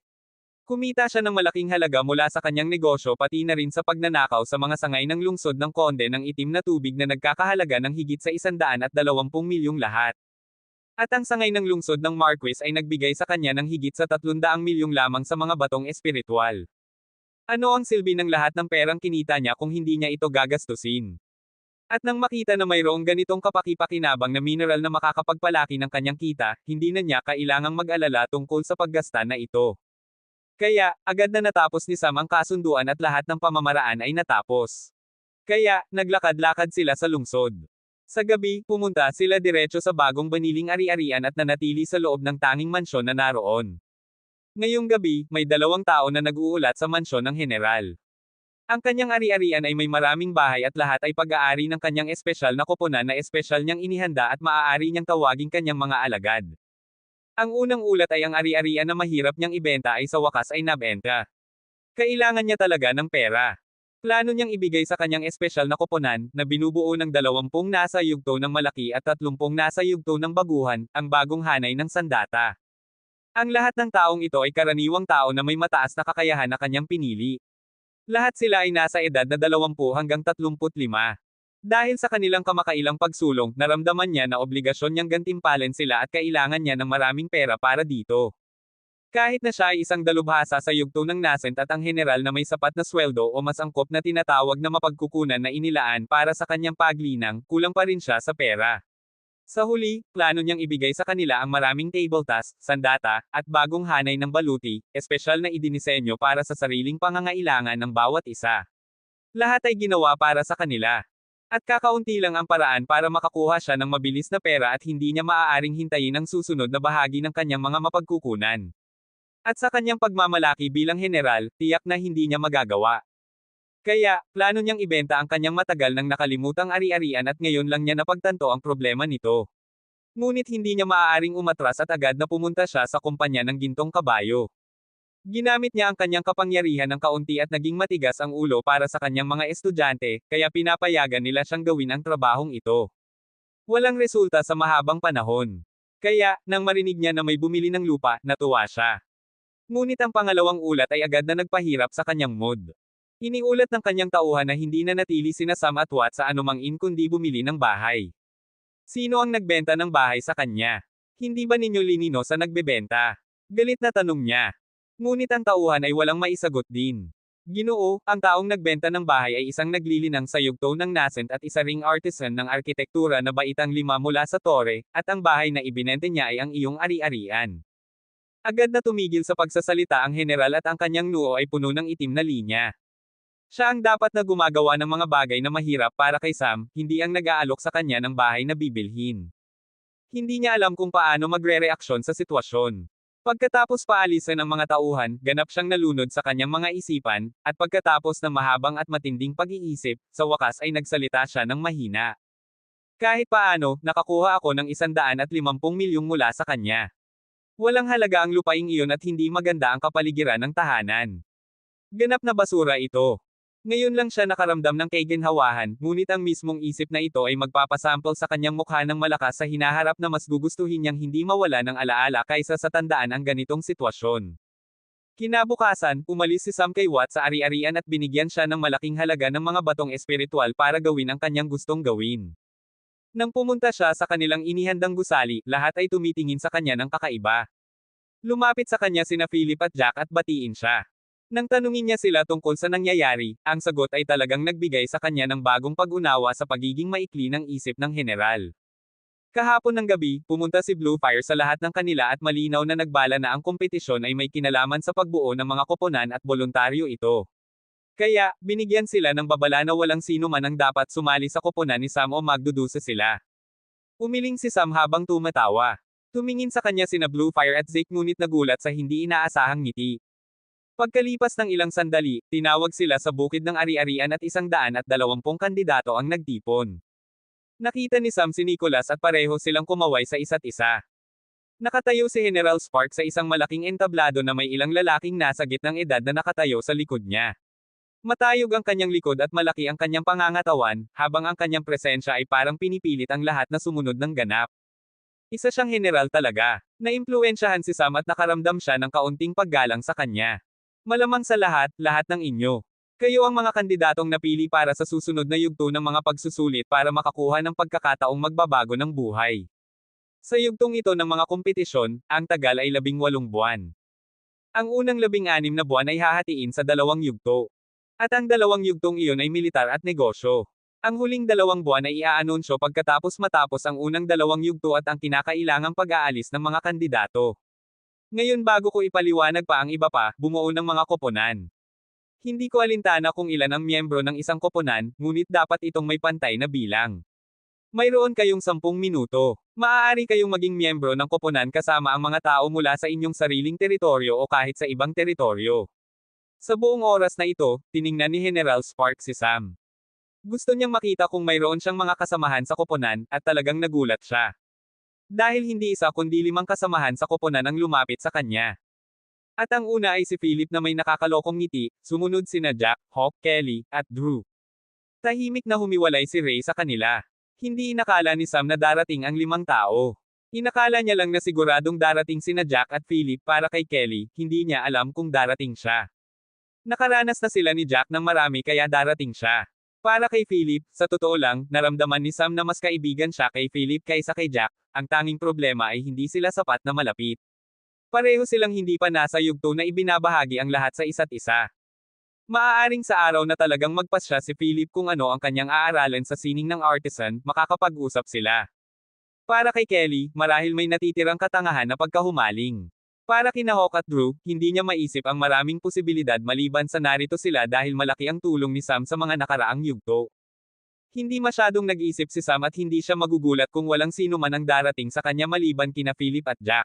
Kumita siya ng malaking halaga mula sa kanyang negosyo pati na rin sa pagnanakaw sa mga sangay ng lungsod ng Konde ng itim na tubig na nagkakahalaga ng higit sa 120 milyong lahat. At ang sangay ng lungsod ng Marquis ay nagbigay sa kanya ng higit sa 300 milyong lamang sa mga batong espiritual. Ano ang silbi ng lahat ng perang kinita niya kung hindi niya ito gagastusin? At nang makita na mayroong ganitong kapaki-pakinabang na mineral na makakapagpalaki ng kanyang kita, hindi na niya kailangang mag-alala tungkol sa paggasta na ito. Kaya, agad na natapos ni Sam ang kasunduan at lahat ng pamamaraan ay natapos. Kaya, naglakad-lakad sila sa lungsod. Sa gabi, pumunta sila diretso sa bagong baniling ari-arian at nanatili sa loob ng tanging mansyon na naroon. Ngayong gabi, may 2 tao na nag-uulat sa mansyon ng general. Ang kanyang ari-arian ay may maraming bahay at lahat ay pag-aari ng kanyang espesyal na koponan na espesyal niyang inihanda at maaari niyang tawaging kanyang mga alagad. Ang unang ulat ay ang ari-arian na mahirap niyang ibenta ay sa wakas ay nabenta. Kailangan niya talaga ng pera. Plano niyang ibigay sa kanyang espesyal na koponan, na binubuo ng 20 nasa yugto ng malaki at 30 nasa yugto ng baguhan, ang bagong hanay ng sandata. Ang lahat ng taong ito ay karaniwang tao na may mataas na kakayahan na kanyang pinili. Lahat sila ay nasa edad na 20 hanggang 35. Dahil sa kanilang kamakailang pagsulong, naramdaman niya na obligasyon niyang gantimpalen sila at kailangan niya ng maraming pera para dito. Kahit na siya ay isang dalubhasa sa yugto ng nascent at ang general na may sapat na sweldo o mas angkop na tinatawag na mapagkukunan na inilaan para sa kanyang paglinang, kulang pa rin siya sa pera. Sa huli, plano niyang ibigay sa kanila ang maraming table tasks, sandata, at bagong hanay ng baluti, espesyal na idinisenyo para sa sariling pangangailangan ng bawat isa. Lahat ay ginawa para sa kanila. At kakaunti lang ang paraan para makakuha siya ng mabilis na pera at hindi niya maaaring hintayin ang susunod na bahagi ng kanyang mga mapagkukunan. At sa kanyang pagmamalaki bilang general, tiyak na hindi niya magagawa. Kaya, plano niyang ibenta ang kanyang matagal nang nakalimutang ari-arian at ngayon lang niya napagtanto ang problema nito. Ngunit hindi niya maaaring umatras at agad na pumunta siya sa kumpanya ng gintong kabayo. Ginamit niya ang kanyang kapangyarihan ng kaunti at naging matigas ang ulo para sa kanyang mga estudyante, kaya pinapayagan nila siyang gawin ang trabahong ito. Walang resulta sa mahabang panahon. Kaya, nang marinig niya na may bumili ng lupa, natuwa siya. Ngunit ang pangalawang ulat ay agad na nagpahirap sa kanyang mood. Iniulat ng kanyang tauhan na hindi na natili sina Sam at Watt sa anumang inn kundi bumili ng bahay. Sino ang nagbenta ng bahay sa kanya? Hindi ba ninyo linino sa nagbebenta? Galit na tanong niya. Ngunit ang tauhan ay walang maisagot din. Ginoo, ang taong nagbenta ng bahay ay isang naglilinang sa yugto ng nascent at isa ring artisan ng arkitektura na baitang 5 mula sa Torre, at ang bahay na ibinente niya ay ang iyong ari-arian. Agad na tumigil sa pagsasalita ang general at ang kanyang noo ay puno ng itim na linya. Siya ang dapat na gumagawa ng mga bagay na mahirap para kay Sam, hindi ang nag-aalok sa kanya ng bahay na bibilhin. Hindi niya alam kung paano magre-reaksyon sa sitwasyon. Pagkatapos paalisan ng mga tauhan, ganap siyang nalunod sa kanyang mga isipan, at pagkatapos ng mahabang at matinding pag-iisip, sa wakas ay nagsalita siya ng mahina. Kahit paano, nakakuha ako ng 150 milyong mula sa kanya. Walang halaga ang lupaing iyon at hindi maganda ang kapaligiran ng tahanan. Ganap na basura ito. Ngayon lang siya nakaramdam ng kaginhawahan, ngunit ang mismong isip na ito ay magpapasample sa kanyang mukha ng malakas sa hinaharap na mas gugustuhin niyang hindi mawala ng alaala kaysa sa tandaan ang ganitong sitwasyon. Kinabukasan, umalis si Sam kay Watt sa ari-arian at binigyan siya ng malaking halaga ng mga batong espiritual para gawin ang kanyang gustong gawin. Nang pumunta siya sa kanilang inihandang gusali, lahat ay tumitingin sa kanya ng kakaiba. Lumapit sa kanya sina Philip at Jack at batiin siya. Nang tanungin niya sila tungkol sa nangyayari, ang sagot ay talagang nagbigay sa kanya ng bagong pag-unawa sa pagiging maikli ng isip ng general. Kahapon ng gabi, pumunta si Bluefire sa lahat ng kanila at malinaw na nagbala na ang kompetisyon ay may kinalaman sa pagbuo ng mga koponan at voluntaryo ito. Kaya, binigyan sila ng babala na walang sino man ang dapat sumali sa koponan ni Sam o magdudusa sila. Umiling si Sam habang tumatawa. Tumingin sa kanya sina Bluefire at Zeke ngunit nagulat sa hindi inaasahang ngiti. Pagkalipas ng ilang sandali, tinawag sila sa bukid ng ari-arian at 120 kandidato ang nagtipon. Nakita ni Sam si Nicholas at pareho silang kumaway sa isa't isa. Nakatayo si General Spark sa isang malaking entablado na may ilang lalaking nasa gitnang edad na nakatayo sa likod niya. Matayog ang kanyang likod at malaki ang kanyang pangangatawan, habang ang kanyang presensya ay parang pinipilit ang lahat na sumunod ng ganap. Isa siyang general talaga. Naimpluwensyahan si Sam at nakaramdam siya ng kaunting paggalang sa kanya. Malamang sa lahat, lahat ng inyo. Kayo ang mga kandidatong napili para sa susunod na yugto ng mga pagsusulit para makakuha ng pagkakataong magbabago ng buhay. Sa yugtong ito ng mga kompetisyon, ang tagal ay 18 buwan. Ang unang 16 na buwan ay hahatiin sa 2 yugto. At ang 2 yugtong iyon ay militar at negosyo. Ang huling 2 buwan ay iaanunsyo pagkatapos matapos ang unang 2 yugto at ang kinakailangang pag-aalis ng mga kandidato. Ngayon bago ko ipaliwanag pa ang iba pa, bumuo ng mga koponan. Hindi ko alintana kung ilan ang miyembro ng isang koponan, ngunit dapat itong may pantay na bilang. Mayroon kayong 10 minuto. Maaari kayong maging miyembro ng koponan kasama ang mga tao mula sa inyong sariling teritoryo o kahit sa ibang teritoryo. Sa buong oras na ito, tiningnan ni General Spark si Sam. Gusto niyang makita kung mayroon siyang mga kasamahan sa koponan, at talagang nagulat siya. Dahil hindi isa kundi 5 kasamahan sa koponan ang lumapit sa kanya. At ang una ay si Philip na may nakakalokong ngiti, sumunod sina Jack, Hawk, Kelly, at Drew. Tahimik na humiwalay si Ray sa kanila. Hindi inakala ni Sam na darating ang 5 tao. Inakala niya lang na siguradong darating sina Jack at Philip para kay Kelly, hindi niya alam kung darating siya. Nakaranas na sila ni Jack ng marami kaya darating siya. Para kay Philip, sa totoo lang, naramdaman ni Sam na mas kaibigan siya kay Philip kaysa kay Jack, ang tanging problema ay hindi sila sapat na malapit. Pareho silang hindi pa nasa yugto na ibinabahagi ang lahat sa isa't isa. Maaaring sa araw na talagang magpasya si Philip kung ano ang kanyang aaralin sa sining ng artisan, makakapag-usap sila. Para kay Kelly, marahil may natitirang katangahan na pagkahumaling. Para kina Hawk at Drew, hindi niya maisip ang maraming posibilidad maliban sa narito sila dahil malaki ang tulong ni Sam sa mga nakaraang yugto. Hindi masyadong nag-isip si Sam at hindi siya magugulat kung walang sino man ang darating sa kanya maliban kina Philip at Jack.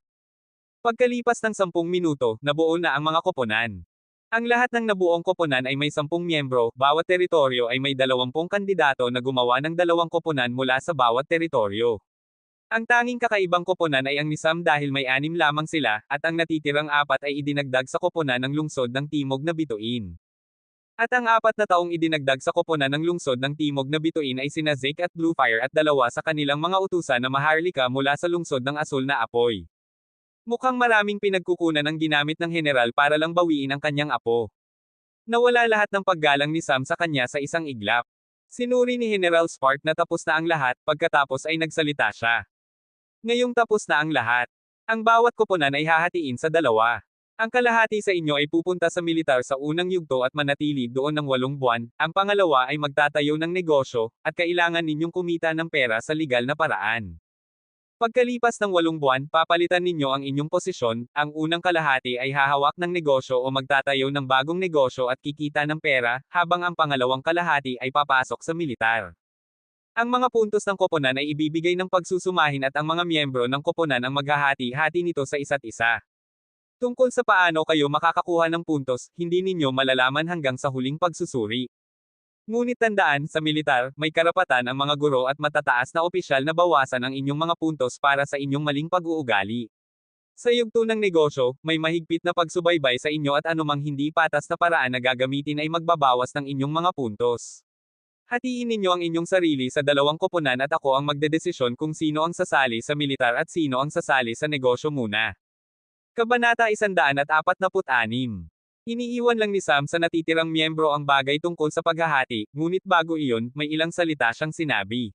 Pagkalipas ng 10 minuto, nabuo na ang mga koponan. Ang lahat ng nabuong koponan ay may 10 miyembro, bawat teritoryo ay may 20 kandidato na gumawa ng 2 koponan mula sa bawat teritoryo. Ang tanging kakaibang koponan ay ang ni Sam dahil may 6 lamang sila, at ang natitirang 4 ay idinagdag sa koponan ng lungsod ng Timog na Bituin. At ang 4 na taong idinagdag sa koponan ng lungsod ng Timog na Bituin ay sina Zeke at Bluefire at 2 sa kanilang mga utusan na maharlika mula sa lungsod ng Asul na Apoy. Mukhang maraming pinagkukunan ang ginamit ng general para lang bawiin ang kanyang apo. Nawala lahat ng paggalang ni Sam sa kanya sa isang iglap. Sinuri ni General Spark na tapos na ang lahat, pagkatapos ay nagsalita siya. Ngayong tapos na ang lahat. Ang bawat koponan ay hahatiin sa 2. Ang kalahati sa inyo ay pupunta sa militar sa unang yugto at manatili doon ng 8 buwan, ang pangalawa ay magtatayo ng negosyo, at kailangan ninyong kumita ng pera sa legal na paraan. Pagkalipas ng 8 buwan, papalitan ninyo ang inyong posisyon, ang unang kalahati ay hahawak ng negosyo o magtatayo ng bagong negosyo at kikita ng pera, habang ang pangalawang kalahati ay papasok sa militar. Ang mga puntos ng koponan ay ibibigay ng pagsusumahin at ang mga miyembro ng koponan ang maghahati-hati nito sa isa't isa. Tungkol sa paano kayo makakakuha ng puntos, hindi ninyo malalaman hanggang sa huling pagsusuri. Ngunit tandaan, sa militar, may karapatan ang mga guro at matataas na opisyal na bawasan ang inyong mga puntos para sa inyong maling pag-uugali. Sa yugto ng negosyo, may mahigpit na pagsubaybay sa inyo at anumang hindi patas na paraan na gagamitin ay magbabawas ng inyong mga puntos. Hatiin ninyo ang inyong sarili sa 2 koponan at ako ang magdedesisyon kung sino ang sasali sa militar at sino ang sasali sa negosyo muna. Kabanata 146. Iniiwan lang ni Sam sa natitirang miyembro ang bagay tungkol sa paghahati, ngunit bago iyon, may ilang salita siyang sinabi.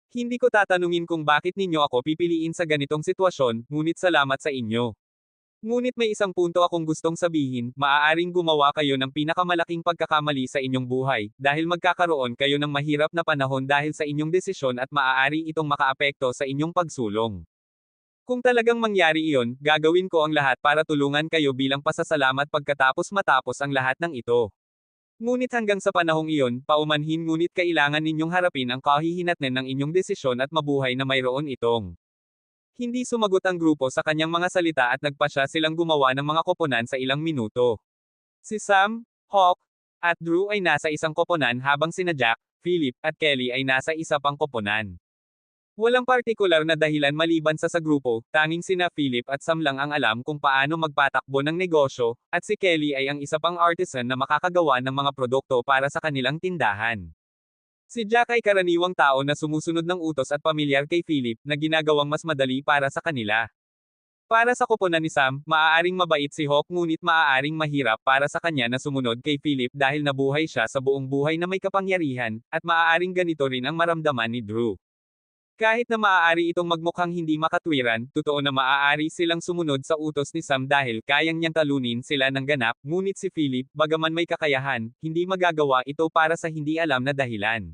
Hindi ko tatanungin kung bakit ninyo ako pipiliin sa ganitong sitwasyon, ngunit salamat sa inyo. Ngunit may isang punto akong gustong sabihin, maaaring gumawa kayo ng pinakamalaking pagkakamali sa inyong buhay, dahil magkakaroon kayo ng mahirap na panahon dahil sa inyong desisyon at maaari itong makaapekto sa inyong pagsulong. Kung talagang mangyari iyon, gagawin ko ang lahat para tulungan kayo bilang pasasalamat pagkatapos matapos ang lahat ng ito. Ngunit hanggang sa panahong iyon, paumanhin ngunit kailangan ninyong harapin ang kahihinatnan ng inyong desisyon at mabuhay na mayroon itong. Hindi sumagot ang grupo sa kanyang mga salita at nagpasya silang gumawa ng mga koponan sa ilang minuto. Si Sam, Hawk, at Drew ay nasa isang koponan habang sina Jack, Philip, at Kelly ay nasa isa pang koponan. Walang partikular na dahilan maliban sa grupo, tanging sina Philip at Sam lang ang alam kung paano magpatakbo ng negosyo, at si Kelly ay ang isa pang artisan na makakagawa ng mga produkto para sa kanilang tindahan. Si Jack ay karaniwang tao na sumusunod ng utos at pamilyar kay Philip, na ginagawang mas madali para sa kanila. Para sa koponan ni Sam, maaaring mabait si Hawk ngunit maaaring mahirap para sa kanya na sumunod kay Philip dahil nabuhay siya sa buong buhay na may kapangyarihan, at maaaring ganito rin ang maramdaman ni Drew. Kahit na maaari itong magmukhang hindi makatwiran, totoo na maaari silang sumunod sa utos ni Sam dahil kayang niyang talunin sila ng ganap, ngunit si Philip, bagaman may kakayahan, hindi magagawa ito para sa hindi alam na dahilan.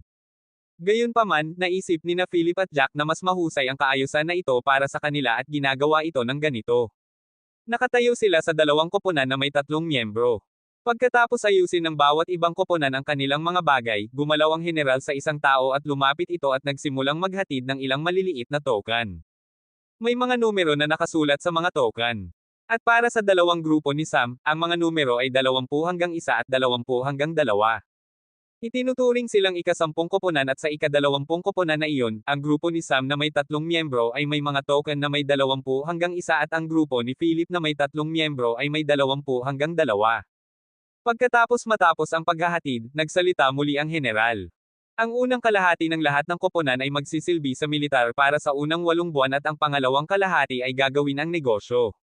Gayunpaman, naisip ni na Philip at Jack na mas mahusay ang kaayusan na ito para sa kanila at ginagawa ito ng ganito. Nakatayo sila sa dalawang koponan na may 3 miyembro. Pagkatapos ayusin ng bawat ibang koponan ang kanilang mga bagay, gumalaw ang general sa isang tao at lumapit ito at nagsimulang maghatid ng ilang maliliit na token. May mga numero na nakasulat sa mga token. At para sa dalawang grupo ni Sam, ang mga numero ay 20 hanggang 1 at 20 hanggang 2. Itinuturing silang ika-10 koponan at sa ika-20 koponan na iyon, ang grupo ni Sam na may 3 miyembro ay may mga token na may 20 hanggang 1 at ang grupo ni Philip na may 3 miyembro ay may 20 hanggang 2. Matapos ang paghahatid, nagsalita muli ang general. Ang unang kalahati ng lahat ng koponan ay magsisilbi sa militar para sa unang 8 buwan at ang pangalawang kalahati ay gagawin ang negosyo.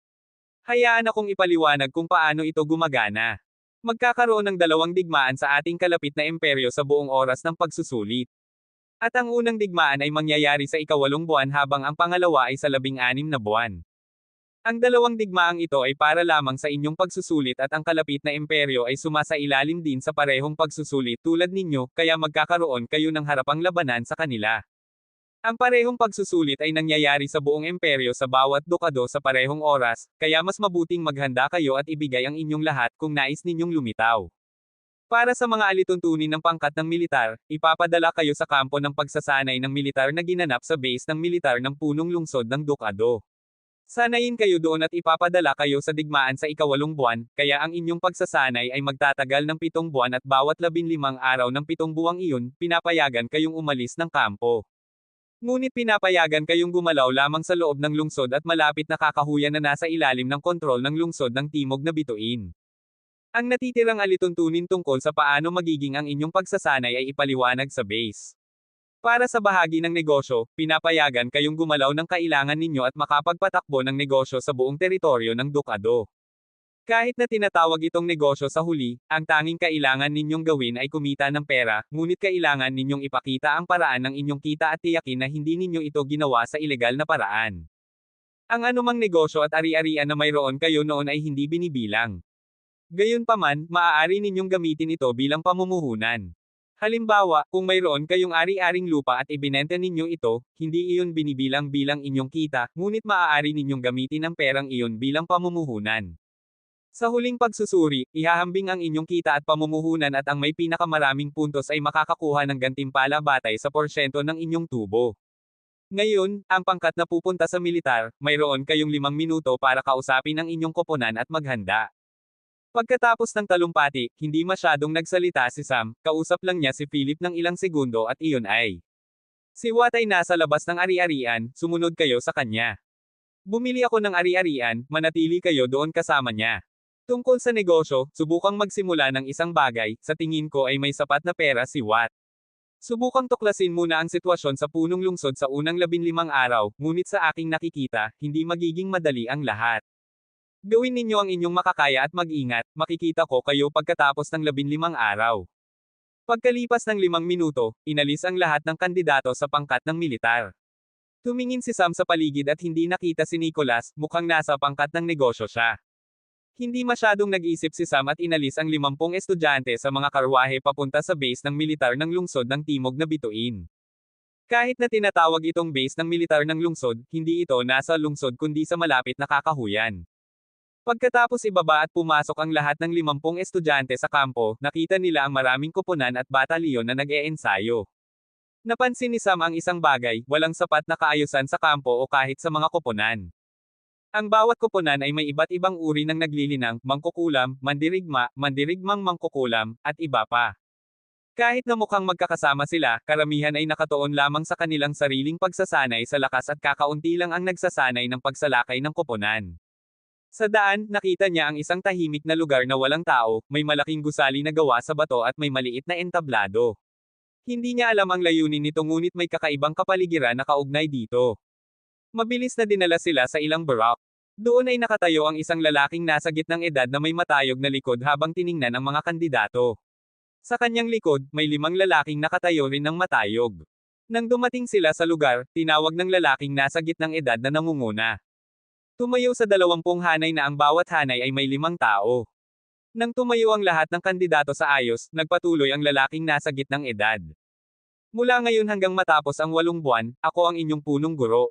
Hayaan akong ipaliwanag kung paano ito gumagana. Magkakaroon ng 2 digmaan sa ating kalapit na imperyo sa buong oras ng pagsusulit. At ang unang digmaan ay mangyayari sa ika-8 buwan habang ang pangalawa ay sa 16 na buwan. Ang 2 digmaang ito ay para lamang sa inyong pagsusulit at ang kalapit na imperyo ay sumasailalim din sa parehong pagsusulit tulad ninyo, kaya magkakaroon kayo ng harapang labanan sa kanila. Ang parehong pagsusulit ay nangyayari sa buong imperyo sa bawat dekado sa parehong oras, kaya mas mabuting maghanda kayo at ibigay ang inyong lahat kung nais ninyong lumitaw. Para sa mga alituntunin ng pangkat ng militar, ipapadala kayo sa kampo ng pagsasanay ng militar na ginanap sa base ng militar ng punong lungsod ng dekado. Sanayin kayo doon at ipapadala kayo sa digmaan sa ika-8 buwan, kaya ang inyong pagsasanay ay magtatagal ng 7 buwan at bawat 15 araw ng 7 buwang iyon, pinapayagan kayong umalis ng kampo. Ngunit pinapayagan kayong gumalaw lamang sa loob ng lungsod at malapit na kakahuyan na nasa ilalim ng kontrol ng lungsod ng Timog na Bituin. Ang natitirang alituntunin tungkol sa paano magiging ang inyong pagsasanay ay ipaliwanag sa base. Para sa bahagi ng negosyo, pinapayagan kayong gumalaw ng kailangan ninyo at makapagpatakbo ng negosyo sa buong teritoryo ng dekado. Kahit na tinatawag itong negosyo sa huli, ang tanging kailangan ninyong gawin ay kumita ng pera, ngunit kailangan ninyong ipakita ang paraan ng inyong kita at tiyakin na hindi ninyo ito ginawa sa ilegal na paraan. Ang anumang negosyo at ari-arian na mayroon kayo noon ay hindi binibilang. Gayunpaman, maaari ninyong gamitin ito bilang pamumuhunan. Halimbawa, kung mayroon kayong ari-aring lupa at ibinenta ninyo ito, hindi iyon binibilang bilang inyong kita, ngunit maaari ninyong gamitin ang perang iyon bilang pamumuhunan. Sa huling pagsusuri, ihahambing ang inyong kita at pamumuhunan at ang may pinakamaraming puntos ay makakakuha ng gantimpala batay sa porsyento ng inyong tubo. Ngayon, ang pangkat na pupunta sa militar, mayroon kayong 5 minuto para kausapin ang inyong koponan at maghanda. Pagkatapos ng talumpati, hindi masyadong nagsalita si Sam, kausap lang niya si Philip ng ilang segundo at iyon ay. Si Watt ay nasa labas ng ari-arian, sumunod kayo sa kanya. Bumili ako ng ari-arian, manatili kayo doon kasama niya. Tungkol sa negosyo, subukang magsimula ng isang bagay, sa tingin ko ay may sapat na pera si Watt. Subukang tuklasin muna ang sitwasyon sa punong lungsod sa unang 15 araw, ngunit sa aking nakikita, hindi magiging madali ang lahat. Gawin ninyo ang inyong makakaya at mag-ingat, makikita ko kayo pagkatapos ng 15 araw. Pagkalipas ng 5 minuto, inalis ang lahat ng kandidato sa pangkat ng militar. Tumingin si Sam sa paligid at hindi nakita si Nicholas, mukhang nasa pangkat ng negosyo siya. Hindi masyadong nag-isip si Sam at inalis ang 50 estudyante sa mga karwahe papunta sa base ng militar ng lungsod ng Timog na Bituin. Kahit na tinatawag itong base ng militar ng lungsod, hindi ito nasa lungsod kundi sa malapit na kakahuyan. Pagkatapos ibaba at pumasok ang lahat ng 50 estudyante sa kampo, nakita nila ang maraming koponan at batalyon na nag-eensayo. Napansin ni Sam ang isang bagay, walang sapat na kaayusan sa kampo o kahit sa mga koponan. Ang bawat koponan ay may iba't ibang uri ng naglilinang, mangkukulam, mandirigma, mandirigmang mangkukulam, at iba pa. Kahit na mukhang magkakasama sila, karamihan ay nakatuon lamang sa kanilang sariling pagsasanay sa lakas at kakaunti lang ang nagsasanay ng pagsalakay ng koponan. Sa daan, nakita niya ang isang tahimik na lugar na walang tao, may malaking gusali na gawa sa bato at may maliit na entablado. Hindi niya alam ang layunin nito ngunit may kakaibang kapaligiran na kaugnay dito. Mabilis na dinala sila sa ilang barak. Doon ay nakatayo ang isang lalaking nasa gitnang edad na may matayog na likod habang tiningnan ang mga kandidato. Sa kanyang likod, may 5 lalaking nakatayo rin ng matayog. Nang dumating sila sa lugar, tinawag ng lalaking nasa gitnang edad na nangunguna. Tumayo sa 20 hanay na ang bawat hanay ay may 5 tao. Nang tumayo ang lahat ng kandidato sa ayos, nagpatuloy ang lalaking nasa gitnang edad. Mula ngayon hanggang matapos ang 8 buwan, ako ang inyong punong guro.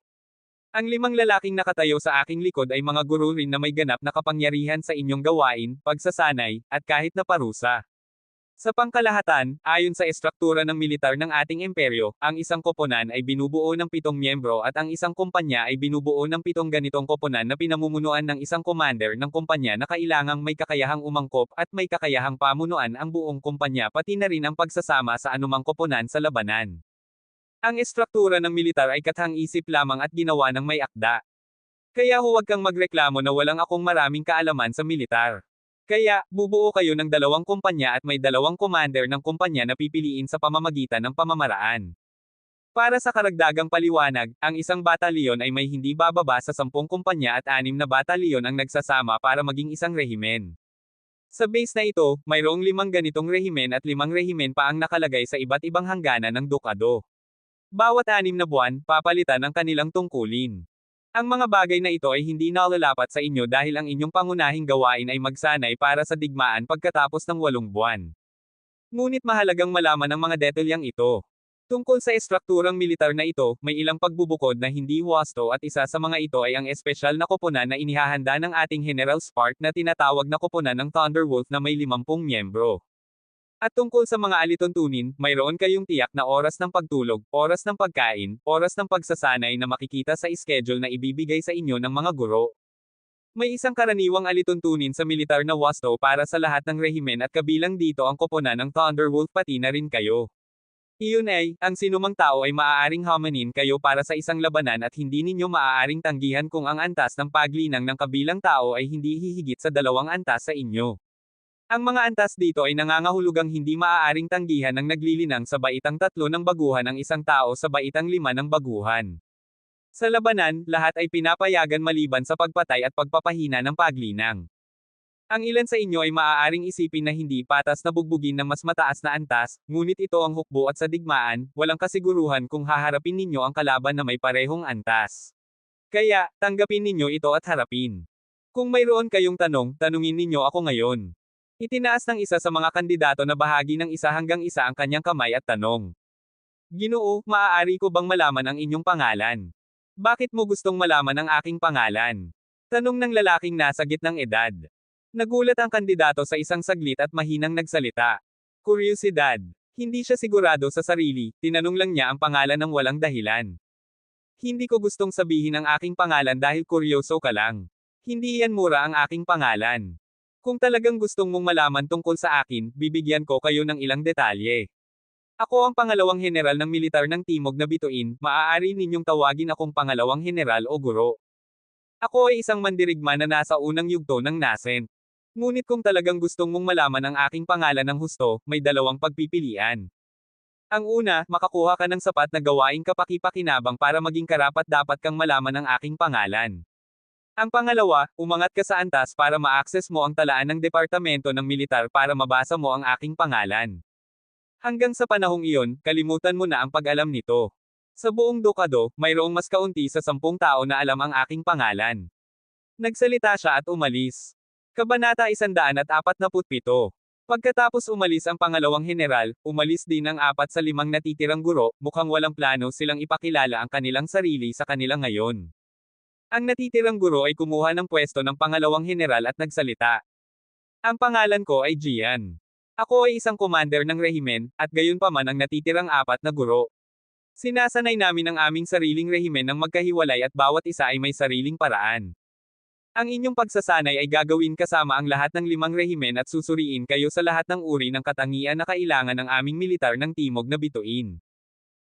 Ang 5 lalaking nakatayo sa aking likod ay mga guro rin na may ganap na kapangyarihan sa inyong gawain, pagsasanay, at kahit na parusa. Sa pangkalahatan, ayon sa estruktura ng militar ng ating imperyo, ang isang koponan ay binubuo ng 7 miyembro at ang isang kumpanya ay binubuo ng 7 ganitong koponan na pinamumunuan ng isang commander ng kumpanya na kailangang may kakayahang umangkop at may kakayahang pamunuan ang buong kumpanya pati na rin ang pagsasama sa anumang koponan sa labanan. Ang estruktura ng militar ay kathang-isip lamang at ginawa ng may akda. Kaya huwag kang magreklamo na walang akong maraming kaalaman sa militar. Kaya, bubuo kayo ng 2 kumpanya at may 2 commander ng kumpanya na pipiliin sa pamamagitan ng pamamaraan. Para sa karagdagang paliwanag, ang isang batalyon ay may hindi bababa sa 10 kumpanya at 6 na batalyon ang nagsasama para maging isang rehimen. Sa base na ito, mayroong 5 ganitong rehimen at 5 rehimen pa ang nakalagay sa iba't ibang hangganan ng dukado. Bawat 6 na buwan, papalitan ang kanilang tungkulin. Ang mga bagay na ito ay hindi nalalapat sa inyo dahil ang inyong pangunahing gawain ay magsanay para sa digmaan pagkatapos ng 8 buwan. Ngunit mahalagang malaman ang mga detalyang ito. Tungkol sa estrukturang militar na ito, may ilang pagbubukod na hindi wasto at isa sa mga ito ay ang espesyal na koponan na inihahanda ng ating General Spark na tinatawag na koponan ng Thunderwolf na may 50 miyembro. At tungkol sa mga alituntunin, mayroon kayong tiyak na oras ng pagtulog, oras ng pagkain, oras ng pagsasanay na makikita sa schedule na ibibigay sa inyo ng mga guro. May isang karaniwang alituntunin sa militar na wasto para sa lahat ng rehimen at kabilang dito ang koponan ng Thunderwolf pati na rin kayo. Iyon ay, ang sinumang tao ay maaaring hamanin kayo para sa isang labanan at hindi ninyo maaaring tanggihan kung ang antas ng paglinang ng kabilang tao ay hindi hihigit sa 2 antas sa inyo. Ang mga antas dito ay nangangahulugang hindi maaaring tanggihan ng naglilinang sa baitang 3 ng baguhan ang isang tao sa baitang 5 ng baguhan. Sa labanan, lahat ay pinapayagan maliban sa pagpatay at pagpapahina ng paglinang. Ang ilan sa inyo ay maaaring isipin na hindi patas na bugbugin ng mas mataas na antas, ngunit ito ang hukbo at sa digmaan, walang kasiguruhan kung haharapin ninyo ang kalaban na may parehong antas. Kaya, tanggapin ninyo ito at harapin. Kung mayroon kayong tanong, tanungin ninyo ako ngayon. Itinaas ng isa sa mga kandidato na bahagi ng 1 hanggang 1 ang kanyang kamay at tanong. Ginoo, maaari ko bang malaman ang inyong pangalan? Bakit mo gustong malaman ang aking pangalan? Tanong ng lalaking nasa gitnang edad. Nagulat ang kandidato sa isang saglit at mahinang nagsalita. Kuryosidad. Hindi siya sigurado sa sarili, tinanong lang niya ang pangalan ng walang dahilan. Hindi ko gustong sabihin ang aking pangalan dahil kuryoso ka lang. Hindi yan mura ang aking pangalan. Kung talagang gustong mong malaman tungkol sa akin, bibigyan ko kayo ng ilang detalye. Ako ang pangalawang general ng militar ng Timog na Bituin, maaari ninyong tawagin akong pangalawang general o guro. Ako ay isang mandirigma na nasa unang yugto ng nascent. Ngunit kung talagang gustong mong malaman ang aking pangalan ng husto, may 2 pagpipilian. Ang una, makakuha ka ng sapat na gawaing kapaki-pakinabang para maging karapat-dapat kang malaman ang aking pangalan. Ang pangalawa, umangat ka sa antas para ma-access mo ang talaan ng departamento ng militar para mabasa mo ang aking pangalan. Hanggang sa panahong iyon, kalimutan mo na ang pag-alam nito. Sa buong dukado, mayroong mas kaunti sa 10 tao na alam ang aking pangalan. Nagsalita siya at umalis. Kabanata 147. Pagkatapos umalis ang pangalawang general, umalis din ang 4 sa 5 natitirang guro, mukhang walang plano silang ipakilala ang kanilang sarili sa kanila ngayon. Ang natitirang guro ay kumuha ng pwesto ng pangalawang heneral at nagsalita. Ang pangalan ko ay Gian. Ako ay isang commander ng rehimen, at gayunpaman ang natitirang apat na guro. Sinasanay namin ang aming sariling rehimen ng magkahiwalay at bawat isa ay may sariling paraan. Ang inyong pagsasanay ay gagawin kasama ang lahat ng 5 rehimen at susuriin kayo sa lahat ng uri ng katangian na kailangan ng aming militar ng timog na bituin.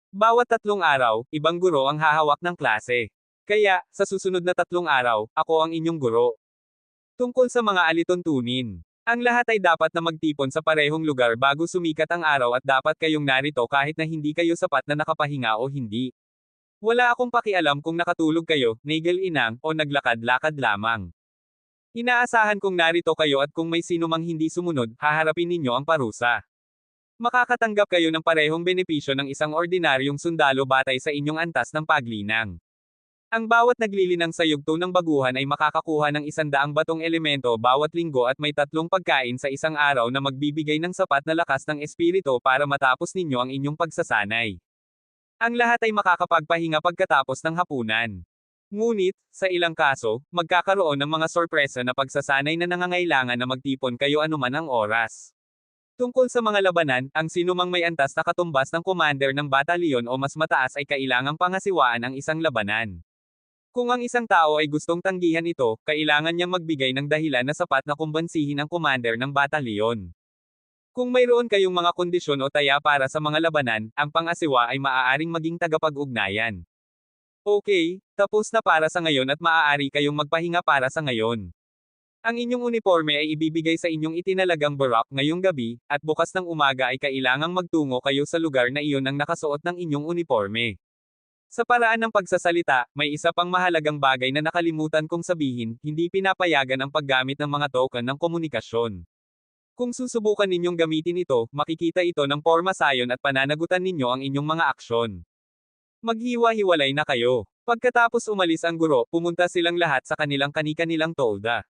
Bawat 3 araw, ibang guro ang hahawak ng klase. Kaya, sa susunod na 3 araw, ako ang inyong guro. Tungkol sa mga alituntunin. Ang lahat ay dapat na magtipon sa parehong lugar bago sumikat ang araw at dapat kayong narito kahit na hindi kayo sapat na nakapahinga o hindi. Wala akong pakialam kung nakatulog kayo, nagil-inang, o naglakad-lakad lamang. Inaasahan kong narito kayo at kung may sino mang hindi sumunod, haharapin ninyo ang parusa. Makakatanggap kayo ng parehong benepisyo ng isang ordinaryong sundalo batay sa inyong antas ng paglinang. Ang bawat naglilinang sa yugto ng baguhan ay makakakuha ng 100 batong elemento bawat linggo at may 3 pagkain sa isang araw na magbibigay ng sapat na lakas ng espiritu para matapos ninyo ang inyong pagsasanay. Ang lahat ay makakapagpahinga pagkatapos ng hapunan. Ngunit, sa ilang kaso, magkakaroon ng mga sorpresa na pagsasanay na nangangailangan na magtipon kayo anuman ang oras. Tungkol sa mga labanan, ang sinumang may antas na katumbas ng commander ng batalyon o mas mataas ay kailangang pangasiwaan ang isang labanan. Kung ang isang tao ay gustong tanggihan ito, kailangan niyang magbigay ng dahilan na sapat na kumbansihin ang commander ng batalyon. Kung mayroon kayong mga kondisyon o taya para sa mga labanan, ang pang-asiwa ay maaaring maging tagapag-ugnayan. Okay, tapos na para sa ngayon at maaari kayong magpahinga para sa ngayon. Ang inyong uniforme ay ibibigay sa inyong itinalagang barak ngayong gabi, at bukas ng umaga ay kailangang magtungo kayo sa lugar na iyon ang nakasuot ng inyong uniforme. Sa paraan ng pagsasalita, may isa pang mahalagang bagay na nakalimutan kong sabihin, hindi pinapayagan ang paggamit ng mga token ng komunikasyon. Kung susubukan ninyong gamitin ito, makikita ito ng porma sayon at pananagutan ninyo ang inyong mga aksyon. Maghiwa-hiwalay na kayo. Pagkatapos umalis ang guro, pumunta silang lahat sa kanilang kani-kanilang tolda.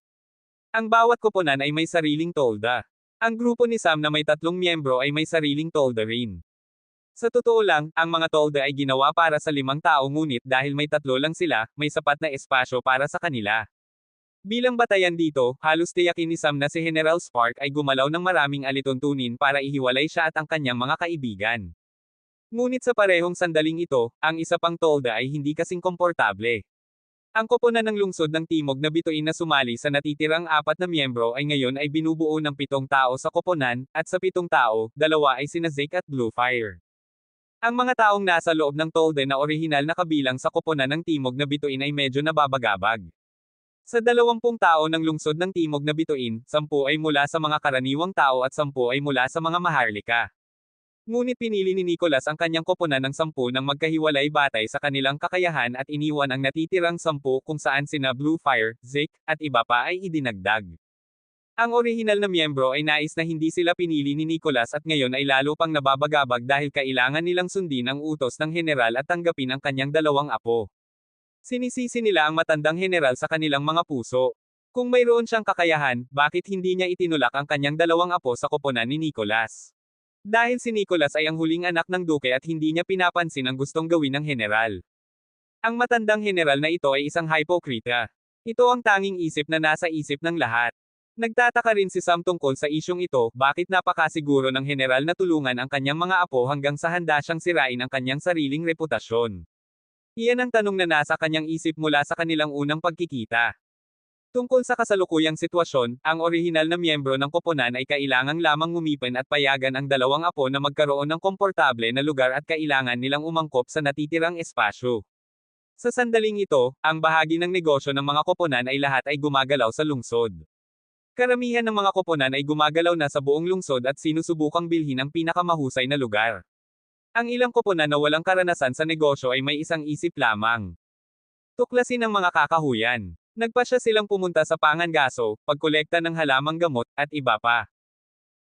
Ang bawat koponan ay may sariling tolda. Ang grupo ni Sam na may 3 miyembro ay may sariling tolda rin. Sa totoo lang, ang mga tolda ay ginawa para sa 5 tao ngunit dahil may 3 lang sila, may sapat na espasyo para sa kanila. Bilang batayan dito, halos tiyakin ni Sam na si General Spark ay gumalaw ng maraming alituntunin para ihiwalay siya at ang kanyang mga kaibigan. Ngunit sa parehong sandaling ito, ang isa pang tolda ay hindi kasing komportable. Ang koponan ng lungsod ng Timog na bituin na sumali sa natitirang 4 na miyembro ay ngayon ay binubuo ng 7 tao sa koponan, at sa 7 tao, 2 ay sina Zeke at Bluefire. Ang mga taong nasa loob ng tolda na orihinal na kabilang sa koponan ng Timog na bituin ay medyo nababagabag. Sa 20 tao ng lungsod ng Timog na bituin, 10 ay mula sa mga karaniwang tao at 10 ay mula sa mga maharlika. Ngunit pinili ni Nicholas ang kanyang koponan ng 10 ng magkahiwalay batay sa kanilang kakayahan at iniwan ang natitirang 10 kung saan sina Bluefire, Zeke, at iba pa ay idinagdag. Ang orihinal na miyembro ay nais na hindi sila pinili ni Nicholas at ngayon ay lalo pang nababagabag dahil kailangan nilang sundin ang utos ng heneral at tanggapin ang kanyang 2 apo. Sinisisi nila ang matandang heneral sa kanilang mga puso. Kung mayroon siyang kakayahan, bakit hindi niya itinulak ang kanyang 2 apo sa koponan ni Nicholas? Dahil si Nicholas ay ang huling anak ng duke at hindi niya pinapansin ang gustong gawin ng heneral. Ang matandang heneral na ito ay isang hypocrita. Ito ang tanging isip na nasa isip ng lahat. Nagtataka rin si Sam tungkol sa isyong ito, bakit napakasiguro ng heneral na tulungan ang kanyang mga apo hanggang sa handa siyang sirain ang kanyang sariling reputasyon. Iyan ang tanong na nasa kanyang isip mula sa kanilang unang pagkikita. Tungkol sa kasalukuyang sitwasyon, ang orihinal na miyembro ng koponan ay kailangang lamang ngumipin at payagan ang 2 apo na magkaroon ng komportable na lugar at kailangan nilang umangkop sa natitirang espasyo. Sa sandaling ito, ang bahagi ng negosyo ng mga koponan ay lahat ay gumagalaw sa lungsod. Karamihan ng mga koponan ay gumagalaw na sa buong lungsod at sinusubukang bilhin ang pinakamahusay na lugar. Ang ilang koponan na walang karanasan sa negosyo ay may isang isip lamang. Tuklasin ang mga kakahuyan. Nagpasya silang pumunta sa pangangaso, pagkolekta ng halamang gamot, at iba pa.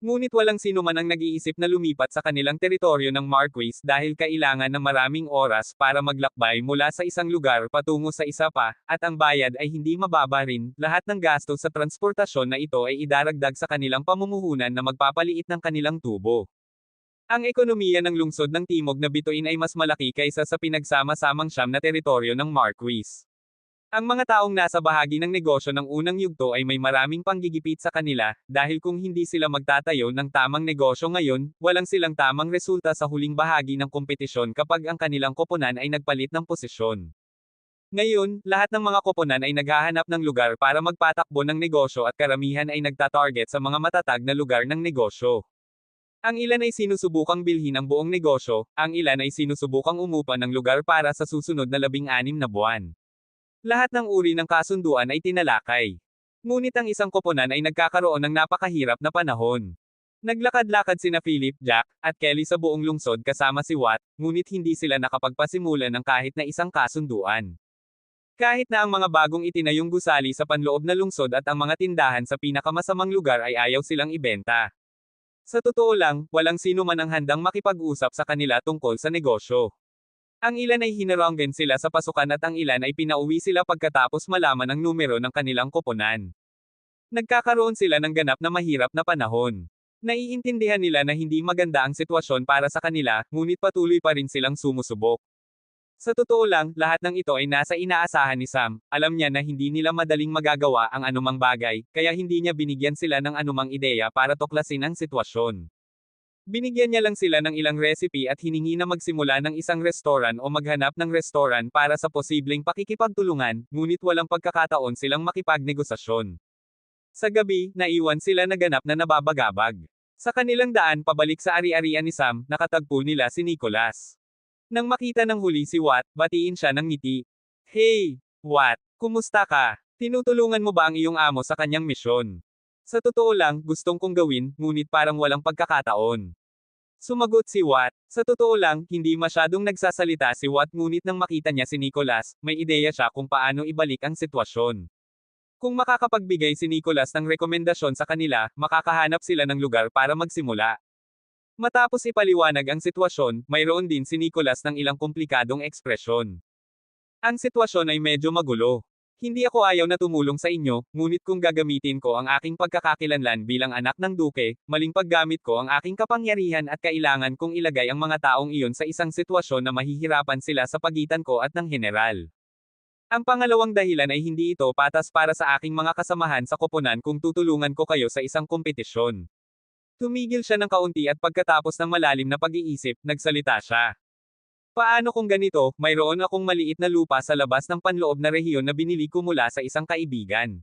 Ngunit walang sino man ang nag-iisip na lumipat sa kanilang teritoryo ng Marquis dahil kailangan ng maraming oras para maglakbay mula sa isang lugar patungo sa isa pa, at ang bayad ay hindi mababa rin. Lahat ng gasto sa transportasyon na ito ay idaragdag sa kanilang pamumuhunan na magpapaliit ng kanilang tubo. Ang ekonomiya ng lungsod ng Timog na bituin ay mas malaki kaysa sa pinagsama-samang 9 na teritoryo ng Marquis. Ang mga taong nasa bahagi ng negosyo ng unang yugto ay may maraming panggigipit sa kanila, dahil kung hindi sila magtatayo ng tamang negosyo ngayon, walang silang tamang resulta sa huling bahagi ng kompetisyon kapag ang kanilang koponan ay nagpalit ng posisyon. Ngayon, lahat ng mga koponan ay naghahanap ng lugar para magpatakbo ng negosyo at karamihan ay nagtatarget sa mga matatag na lugar ng negosyo. Ang ilan ay sinusubukang bilhin ang buong negosyo, ang ilan ay sinusubukang umupa ng lugar para sa susunod na 16 na buwan. Lahat ng uri ng kasunduan ay tinalakay. Ngunit ang isang koponan ay nagkakaroon ng napakahirap na panahon. Naglakad-lakad sina Philip, Jack, at Kelly sa buong lungsod kasama si Watt, ngunit hindi sila nakapagpasimula ng kahit na isang kasunduan. Kahit na ang mga bagong itinayong gusali sa panloob na lungsod at ang mga tindahan sa pinakamasamang lugar ay ayaw silang ibenta. Sa totoo lang, walang sino man ang handang makipag-usap sa kanila tungkol sa negosyo. Ang ilan ay hinaranggan sila sa pasukan at ang ilan ay pinauwi sila pagkatapos malaman ang numero ng kanilang koponan. Nagkakaroon sila ng ganap na mahirap na panahon. Naiintindihan nila na hindi maganda ang sitwasyon para sa kanila, ngunit patuloy pa rin silang sumusubok. Sa totoo lang, lahat ng ito ay nasa inaasahan ni Sam. Alam niya na hindi nila madaling magagawa ang anumang bagay, kaya hindi niya binigyan sila ng anumang ideya para tuklasin ang sitwasyon. Binigyan niya lang sila ng ilang recipe at hiningi na magsimula ng isang restoran o maghanap ng restoran para sa posibleng pakikipagtulungan, ngunit walang pagkakataon silang makipagnegosasyon. Sa gabi, naiwan sila na ganap na nababagabag. Sa kanilang daan pabalik sa ari-arian ni Sam, nakatagpo nila si Nicholas. Nang makita ng huli si Watt, batiin siya ng ngiti. Hey, Watt, kumusta ka? Tinutulungan mo ba ang iyong amo sa kanyang misyon? Sa totoo lang, gustong kong gawin, ngunit parang walang pagkakataon. Sumagot si Watt. Sa totoo lang, hindi masyadong nagsasalita si Watt ngunit nang makita niya si Nicholas, may ideya siya kung paano ibalik ang sitwasyon. Kung makakapagbigay si Nicholas ng rekomendasyon sa kanila, makakahanap sila ng lugar para magsimula. Matapos ipaliwanag ang sitwasyon, mayroon din si Nicholas ng ilang komplikadong ekspresyon. Ang sitwasyon ay medyo magulo. Hindi ako ayaw na tumulong sa inyo, ngunit kung gagamitin ko ang aking pagkakakilanlan bilang anak ng duke, maling paggamit ko ang aking kapangyarihan at kailangan kong ilagay ang mga taong iyon sa isang sitwasyon na mahihirapan sila sa pagitan ko at ng general. Ang pangalawang dahilan ay hindi ito patas para sa aking mga kasamahan sa koponan kung tutulungan ko kayo sa isang kompetisyon. Tumigil siya ng kaunti at pagkatapos ng malalim na pag-iisip, nagsalita siya. Paano kung ganito, mayroon akong maliit na lupa sa labas ng panloob na rehiyon na binili ko mula sa isang kaibigan.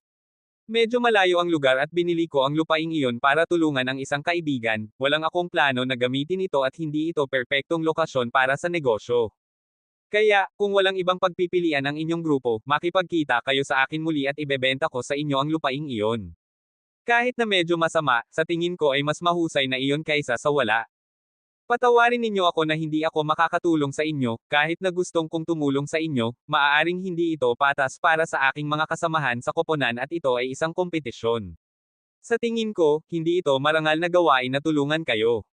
Medyo malayo ang lugar at binili ko ang lupaing iyon para tulungan ang isang kaibigan, walang akong plano na gamitin ito at hindi ito perpektong lokasyon para sa negosyo. Kaya, kung walang ibang pagpipilian ang inyong grupo, makipagkita kayo sa akin muli at ibebenta ko sa inyo ang lupaing iyon. Kahit na medyo masama, sa tingin ko ay mas mahusay na iyon kaysa sa wala. Patawarin ninyo ako na hindi ako makakatulong sa inyo, kahit na gustong kong tumulong sa inyo, maaaring hindi ito patas para sa aking mga kasamahan sa koponan at ito ay isang kompetisyon. Sa tingin ko, hindi ito marangal na gawain na tulungan kayo.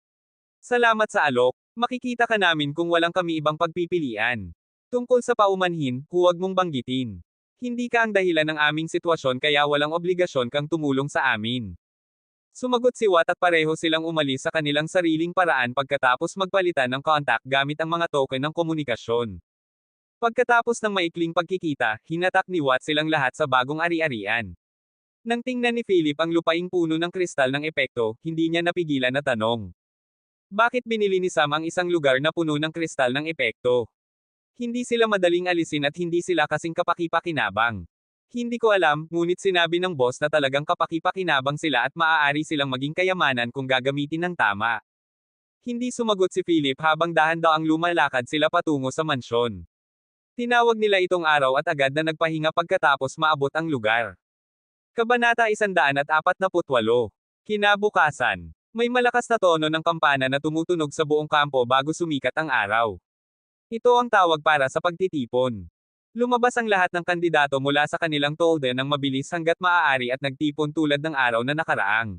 Salamat sa alok, makikita ka namin kung walang kami ibang pagpipilian. Tungkol sa paumanhin, huwag mong banggitin. Hindi ka ang dahilan ng aming sitwasyon kaya walang obligasyon kang tumulong sa amin. Sumagot si Watt at pareho silang umalis sa kanilang sariling paraan pagkatapos magpalitan ng contact gamit ang mga token ng komunikasyon. Pagkatapos ng maikling pagkikita, hinatak ni Watt silang lahat sa bagong ari-arian. Nang tingnan ni Philip ang lupaing puno ng kristal ng epekto, hindi niya napigilan na tanong. Bakit binili ni Sam ang isang lugar na puno ng kristal ng epekto? Hindi sila madaling alisin at hindi sila kasing kapaki-pakinabang. Hindi ko alam, ngunit sinabi ng boss na talagang kapaki-pakinabang sila at maaari silang maging kayamanan kung gagamitin ng tama. Hindi sumagot si Philip habang dahan-daang lumalakad sila patungo sa mansyon. Tinawag nila itong araw at agad na nagpahinga pagkatapos maabot ang lugar. Kabanata 148. Kinabukasan. May malakas na tono ng kampana na tumutunog sa buong kampo bago sumikat ang araw. Ito ang tawag para sa pagtitipon. Lumabas ang lahat ng kandidato mula sa kanilang tolde ng mabilis hanggat maaari at nagtipon tulad ng araw na nakaraang.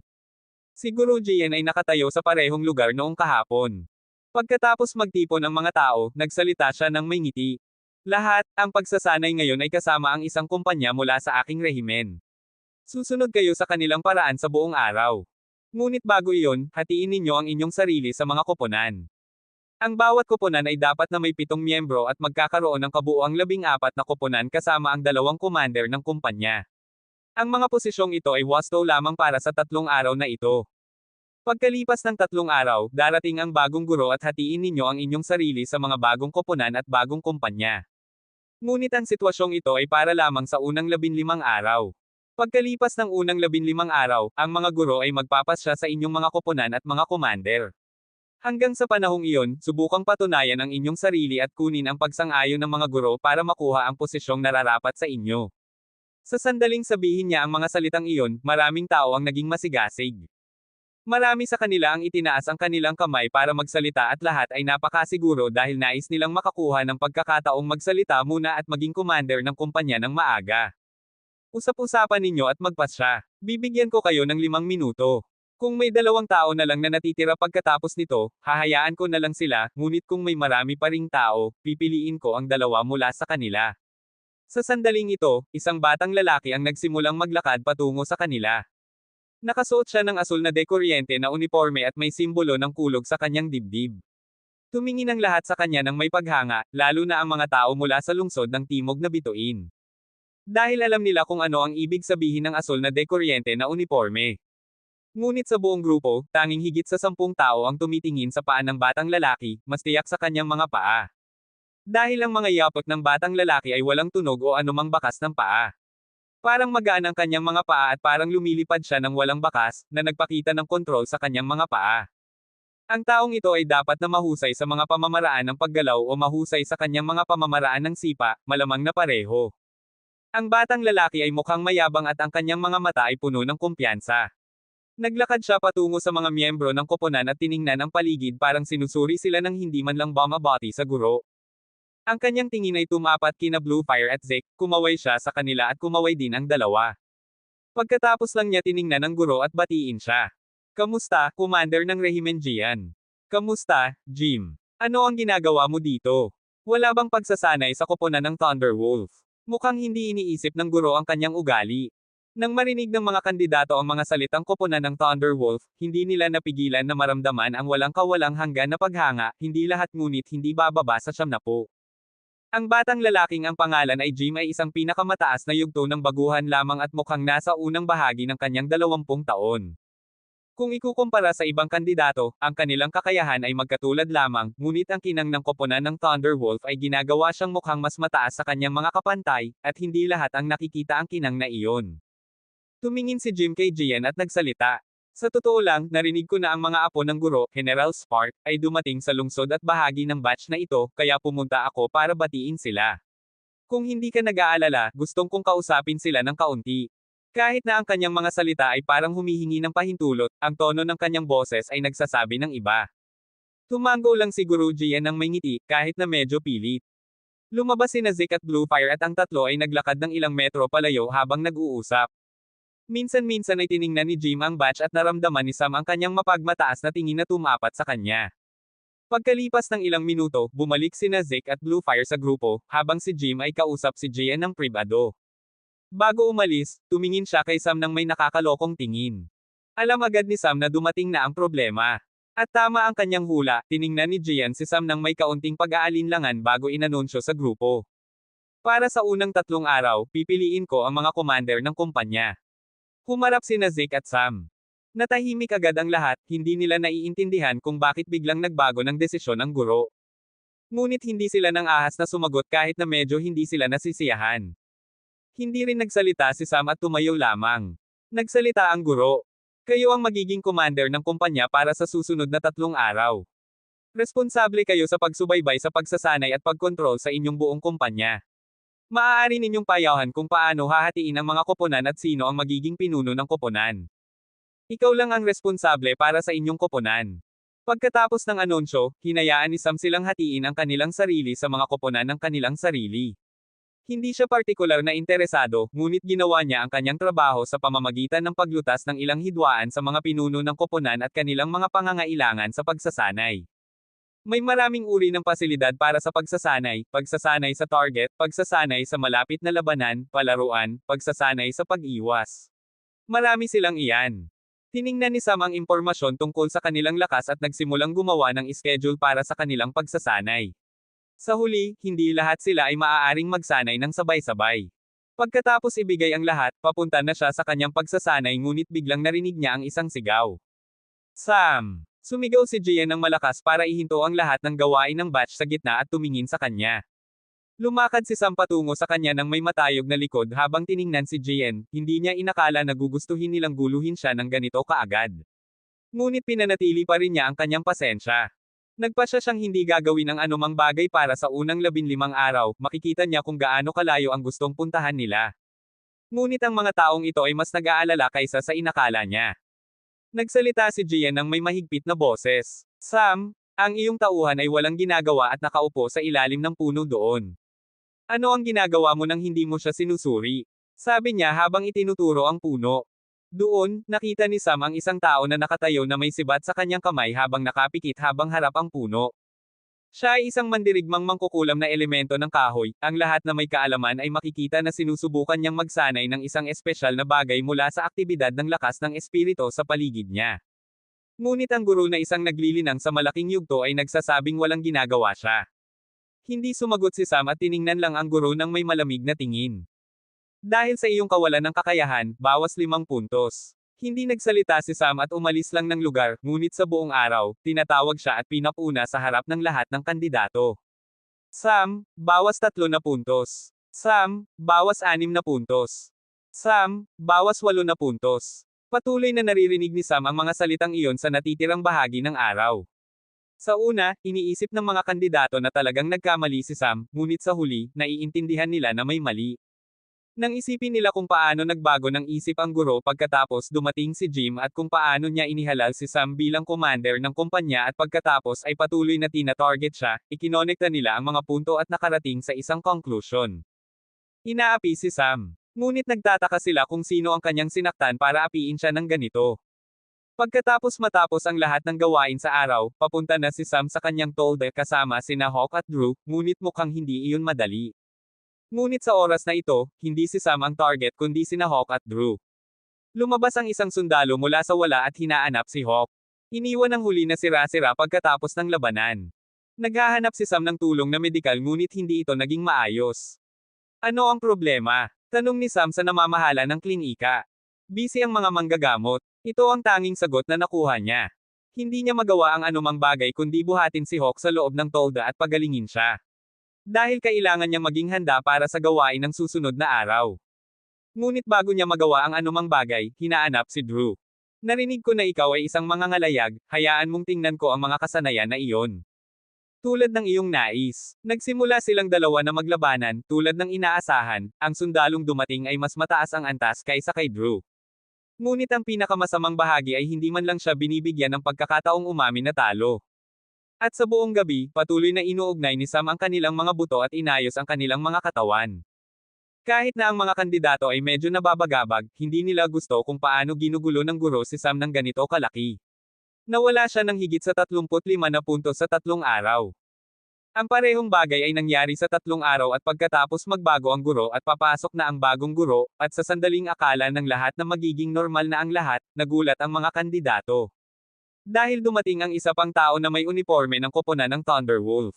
Si Guru Jian ay nakatayo sa parehong lugar noong kahapon. Pagkatapos magtipon ang mga tao, nagsalita siya ng may ngiti. Lahat, ang pagsasanay ngayon ay kasama ang isang kumpanya mula sa aking rehimen. Susunod kayo sa kanilang paraan sa buong araw. Ngunit bago iyon, hatiin ninyo ang inyong sarili sa mga koponan. Ang bawat koponan ay dapat na may 7 miyembro at magkakaroon ng kabuuang 14 na koponan kasama ang 2 commander ng kumpanya. Ang mga posisyong ito ay wasto lamang para sa 3 araw na ito. Pagkalipas ng 3 araw, darating ang bagong guro at hatiin ninyo ang inyong sarili sa mga bagong koponan at bagong kumpanya. Ngunit ang sitwasyong ito ay para lamang sa unang 15 araw. Pagkalipas ng unang 15 araw, ang mga guro ay magpapasya sa inyong mga koponan at mga commander. Hanggang sa panahong iyon, subukang patunayan ang inyong sarili at kunin ang pagsang-ayon ng mga guro para makuha ang posisyong nararapat sa inyo. Sa sandaling sabihin niya ang mga salitang iyon, maraming tao ang naging masigasig. Marami sa kanila ang itinaas ang kanilang kamay para magsalita at lahat ay napakasiguro dahil nais nilang makakuha ng pagkakataong magsalita muna at maging commander ng kumpanya ng maaga. Usap-usapan ninyo at magpasya. Bibigyan ko kayo ng 5 minuto. Kung may 2 tao na lang na natitira pagkatapos nito, hahayaan ko na lang sila, ngunit kung may marami pa ring tao, pipiliin ko ang 2 mula sa kanila. Sa sandaling ito, isang batang lalaki ang nagsimulang maglakad patungo sa kanila. Nakasuot siya ng asul na dekuryente na uniforme at may simbolo ng kulog sa kanyang dibdib. Tumingin ang lahat sa kanya ng may paghanga, lalo na ang mga tao mula sa lungsod ng Timog na Bituin. Dahil alam nila kung ano ang ibig sabihin ng asul na dekuryente na uniforme. Ngunit sa buong grupo, tanging higit sa 10 tao ang tumitingin sa paa ng batang lalaki, mas tiyak sa kanyang mga paa. Dahil ang mga yapot ng batang lalaki ay walang tunog o anumang bakas ng paa. Parang magaan ang kanyang mga paa at parang lumilipad siya ng walang bakas, na nagpakita ng kontrol sa kanyang mga paa. Ang taong ito ay dapat na mahusay sa mga pamamaraan ng paggalaw o mahusay sa kanyang mga pamamaraan ng sipa, malamang na pareho. Ang batang lalaki ay mukhang mayabang at ang kanyang mga mata ay puno ng kumpiyansa. Naglakad siya patungo sa mga miyembro ng koponan at tiningnan ang paligid parang sinusuri sila ng hindi man lang bumabati sa guro. Ang kanyang tingin ay tumapat kina Bluefire at Zeke, kumaway siya sa kanila at kumaway din ang dalawa. Pagkatapos lang niya tiningnan ang guro at batiin siya. Kamusta, Commander ng Rehimen Jian? Kamusta, Jim? Ano ang ginagawa mo dito? Wala bang pagsasanay sa koponan ng Thunderwolf? Mukhang hindi iniisip ng guro ang kanyang ugali. Nang marinig ng mga kandidato ang mga salitang koponan ng Thunderwolf, hindi nila napigilan na maramdaman ang walang kawalang hanggan na paghanga, hindi lahat ngunit hindi bababa sa 70. Ang batang lalaking ang pangalan ay Jim ay isang pinakamataas na yugto ng baguhan lamang at mukhang nasa unang bahagi ng kanyang 20 taon. Kung ikukumpara sa ibang kandidato, ang kanilang kakayahan ay magkatulad lamang, ngunit ang kinang ng koponan ng Thunderwolf ay ginagawa siyang mukhang mas mataas sa kanyang mga kapantay, at hindi lahat ang nakikita ang kinang na iyon. Tumingin si Jim kay Jian at nagsalita. Sa totoo lang, narinig ko na ang mga apo ng guro, General Spark, ay dumating sa lungsod at bahagi ng batch na ito, kaya pumunta ako para batiin sila. Kung hindi ka nag-aalala, gustong kong kausapin sila ng kaunti. Kahit na ang kanyang mga salita ay parang humihingi ng pahintulot, ang tono ng kanyang boses ay nagsasabi ng iba. Tumango lang si Guru Jian ng may ngiti, kahit na medyo pilit. Lumabas sina Zeke at Bluefire at ang tatlo ay naglakad ng ilang metro palayo habang nag-uusap. Minsan-minsan ay tiningnan ni Jim ang batch at naramdaman ni Sam ang kanyang mapagmataas na tingin na tumapat sa kanya. Pagkalipas ng ilang minuto, bumalik sina Zeke at Bluefire sa grupo, habang si Jim ay kausap si Jian ng pribado. Bago umalis, tumingin siya kay Sam ng may nakakalokong tingin. Alam agad ni Sam na dumating na ang problema. At tama ang kanyang hula, tiningnan ni Jian si Sam ng may kaunting pag-aalinlangan bago inanunsyo sa grupo. Para sa unang 3 araw, pipiliin ko ang mga commander ng kumpanya. Humarap sina Zeke at Sam. Natahimik agad ang lahat, hindi nila naiintindihan kung bakit biglang nagbago ng desisyon ang guro. Ngunit hindi sila nang ahas na sumagot kahit na medyo hindi sila nasisiyahan. Hindi rin nagsalita si Sam at tumayo lamang. Nagsalita ang guro. Kayo ang magiging commander ng kumpanya para sa susunod na 3 araw. Responsable kayo sa pagsubaybay sa pagsasanay at pagkontrol sa inyong buong kumpanya. Maaari ninyong payahan kung paano hahatiin ang mga koponan at sino ang magiging pinuno ng koponan. Ikaw lang ang responsable para sa inyong koponan. Pagkatapos ng anunsyo, hinayaan ni Sam silang hatiin ang kanilang sarili sa mga koponan ng kanilang sarili. Hindi siya partikular na interesado, ngunit ginawa niya ang kanyang trabaho sa pamamagitan ng paglutas ng ilang hidwaan sa mga pinuno ng koponan at kanilang mga pangangailangan sa pagsasanay. May maraming uri ng pasilidad para sa pagsasanay sa target, pagsasanay sa malapit na labanan, palaruan, pagsasanay sa pag-iwas. Marami silang iyan. Tiningnan ni Sam ang impormasyon tungkol sa kanilang lakas at nagsimulang gumawa ng schedule para sa kanilang pagsasanay. Sa huli, hindi lahat sila ay maaaring magsanay ng sabay-sabay. Pagkatapos ibigay ang lahat, papunta na siya sa kanyang pagsasanay ngunit biglang narinig niya ang isang sigaw. Sam! Sumigaw si Jian ng malakas para ihinto ang lahat ng gawain ng batch sa gitna at tumingin sa kanya. Lumakad si Sam patungo sa kanya nang may matayog na likod habang tiningnan si Jian, hindi niya inakala na gugustuhin nilang guluhin siya ng ganito kaagad. Ngunit pinanatili pa rin niya ang kanyang pasensya. Nagpasya siyang hindi gagawin ang anumang bagay para sa unang 15 araw, makikita niya kung gaano kalayo ang gustong puntahan nila. Ngunit ang mga taong ito ay mas nag-aalala kaysa sa inakala niya. Nagsalita si Jian ng may mahigpit na boses. Sam, ang iyong tauhan ay walang ginagawa at nakaupo sa ilalim ng puno doon. Ano ang ginagawa mo nang hindi mo siya sinusuri? Sabi niya habang itinuturo ang puno. Doon, nakita ni Sam ang isang tao na nakatayo na may sibat sa kanyang kamay habang nakapikit habang harap ang puno. Siya ay isang mandirigmang mangkukulam na elemento ng kahoy, ang lahat na may kaalaman ay makikita na sinusubukan niyang magsanay ng isang espesyal na bagay mula sa aktibidad ng lakas ng espirito sa paligid niya. Ngunit ang guro na isang naglilinang sa malaking yugto ay nagsasabing walang ginagawa siya. Hindi sumagot si Sam at tiningnan lang ang guro ng may malamig na tingin. Dahil sa iyong kawalan ng kakayahan, bawas 5 puntos. Hindi nagsalita si Sam at umalis lang ng lugar, ngunit sa buong araw, tinatawag siya at pinapuna sa harap ng lahat ng kandidato. Sam, bawas 3 na puntos. Sam, bawas 6 na puntos. Sam, bawas 8 na puntos. Patuloy na naririnig ni Sam ang mga salitang iyon sa natitirang bahagi ng araw. Sa una, iniisip ng mga kandidato na talagang nagkamali si Sam, ngunit sa huli, naiintindihan nila na may mali. Nang isipin nila kung paano nagbago ng isip ang guro pagkatapos dumating si Jim at kung paano niya inihalal si Sam bilang commander ng kumpanya at pagkatapos ay patuloy na tina-target siya, ikinonekta nila ang mga punto at nakarating sa isang conclusion. Inaapi si Sam. Ngunit nagtataka sila kung sino ang kanyang sinaktan para apiin siya ng ganito. Pagkatapos matapos ang lahat ng gawain sa araw, papunta na si Sam sa kanyang tolda kasama sina Hawk at Drew, ngunit mukhang hindi iyon madali. Ngunit sa oras na ito, hindi si Sam ang target kundi sina Hawk at Drew. Lumabas ang isang sundalo mula sa wala at hinaanap si Hawk. Iniwan ang huli na sira-sira pagkatapos ng labanan. Naghahanap si Sam ng tulong na medikal ngunit hindi ito naging maayos. Ano ang problema? Tanong ni Sam sa namamahala ng klinika. Busy ang mga manggagamot. Ito ang tanging sagot na nakuha niya. Hindi niya magawa ang anumang bagay kundi buhatin si Hawk sa loob ng tolda at pagalingin siya. Dahil kailangan niyang maging handa para sa gawain ng susunod na araw. Ngunit bago niya magawa ang anumang bagay, hinaanap si Drew. Narinig ko na ikaw ay isang mangangalayag, hayaan mong tingnan ko ang mga kasanayan na iyon. Tulad ng iyong nais, nagsimula silang dalawa na maglabanan, tulad ng inaasahan, ang sundalong dumating ay mas mataas ang antas kaysa kay Drew. Ngunit ang pinakamasamang bahagi ay hindi man lang siya binibigyan ng pagkakataong umamin na talo. At sa buong gabi, patuloy na inuugnay ni Sam ang kanilang mga buto at inayos ang kanilang mga katawan. Kahit na ang mga kandidato ay medyo nababagabag, hindi nila gusto kung paano ginugulo ng guro si Sam ng ganito kalaki. Nawala siya ng higit sa 35 na puntos sa 3 araw. Ang parehong bagay ay nangyari sa 3 araw at pagkatapos magbago ang guro at papasok na ang bagong guro, at sa sandaling akala ng lahat na magiging normal na ang lahat, nagulat ang mga kandidato. Dahil dumating ang isa pang tao na may uniforme ng koponan ng Thunderwolf.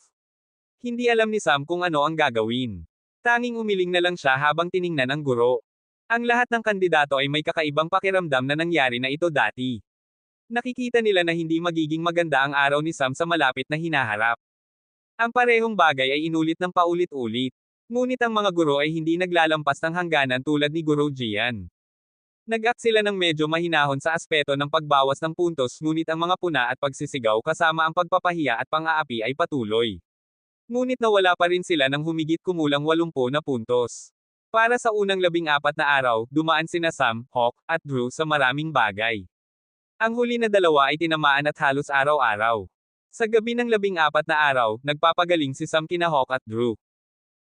Hindi alam ni Sam kung ano ang gagawin. Tanging umiling na lang siya habang tiningnan ang guro. Ang lahat ng kandidato ay may kakaibang pakiramdam na nangyari na ito dati. Nakikita nila na hindi magiging maganda ang araw ni Sam sa malapit na hinaharap. Ang parehong bagay ay inulit ng paulit-ulit. Ngunit ang mga guro ay hindi naglalampas ng hangganan tulad ni Guro Jian. Nag-act sila ng medyo mahinahon sa aspeto ng pagbawas ng puntos ngunit ang mga puna at pagsisigaw kasama ang pagpapahiya at pang-aapi ay patuloy. Ngunit nawala pa rin sila ng humigit kumulang 80 na puntos. Para sa unang 14 na araw, dumaan sina Sam, Hawk, at Drew sa maraming bagay. Ang huli na dalawa ay tinamaan at halos araw-araw. Sa gabi ng 14 na araw, nagpapagaling si Sam kina Hawk at Drew.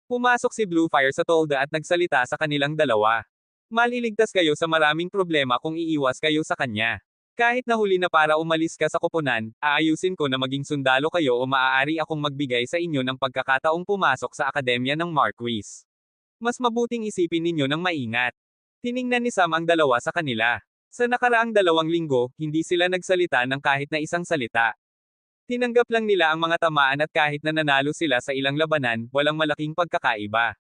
Pumasok si Bluefire sa tolda at nagsalita sa kanilang dalawa. Maliligtas kayo sa maraming problema kung iiwas kayo sa kanya. Kahit nahuli na para umalis ka sa koponan, aayusin ko na maging sundalo kayo o maaari akong magbigay sa inyo ng pagkakataong pumasok sa akademya ng Marquis. Mas mabuting isipin ninyo ng maingat. Tiningnan ni Sam ang dalawa sa kanila. Sa nakaraang 2 linggo, hindi sila nagsalita ng kahit na isang salita. Tinanggap lang nila ang mga tamaan at kahit na nanalo sila sa ilang labanan, walang malaking pagkakaiba.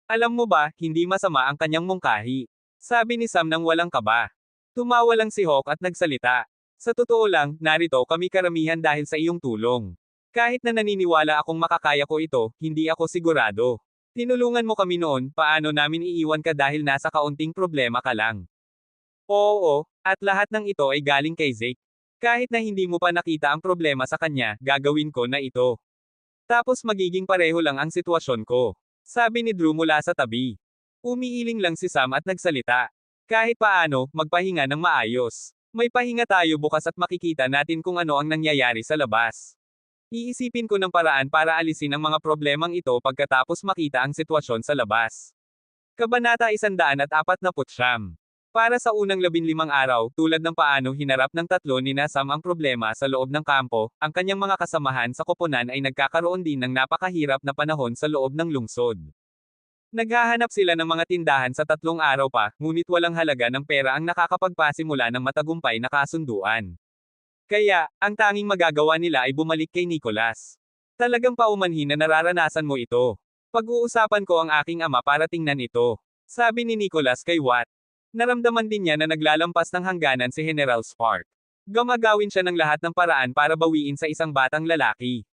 Alam mo ba, hindi masama ang kanyang mungkahi. Sabi ni Sam nang walang kaba. Tumawa lang si Hawk at nagsalita. Sa totoo lang, narito kami karamihan dahil sa iyong tulong. Kahit na naniniwala akong makakaya ko ito, hindi ako sigurado. Tinulungan mo kami noon, paano namin iiwan ka dahil nasa kaunting problema ka lang. Oo, at lahat ng ito ay galing kay Zeke. Kahit na hindi mo pa nakita ang problema sa kanya, gagawin ko na ito. Tapos magiging pareho lang ang sitwasyon ko. Sabi ni Drew mula sa tabi. Umiiling lang si Sam at nagsalita. Kahit paano, magpahinga ng maayos. May pahinga tayo bukas at makikita natin kung ano ang nangyayari sa labas. Iisipin ko ng paraan para alisin ang mga problemang ito pagkatapos makita ang sitwasyon sa labas. Kabanata 149. Para sa unang 15 araw, tulad ng paano hinarap ng tatlo ni Sam ang problema sa loob ng kampo, ang kanyang mga kasamahan sa koponan ay nagkakaroon din ng napakahirap na panahon sa loob ng lungsod. Naghahanap sila ng mga tindahan sa 3 araw pa, ngunit walang halaga ng pera ang nakakapagpasimula ng matagumpay na kasunduan. Kaya, ang tanging magagawa nila ay bumalik kay Nicholas. Talagang paumanhin na nararanasan mo ito. Pag-uusapan ko ang aking ama para tingnan ito. Sabi ni Nicholas kay Watt. Naramdaman din niya na naglalampas ng hangganan si General Spark. Gumagawin siya ng lahat ng paraan para bawiin sa isang batang lalaki.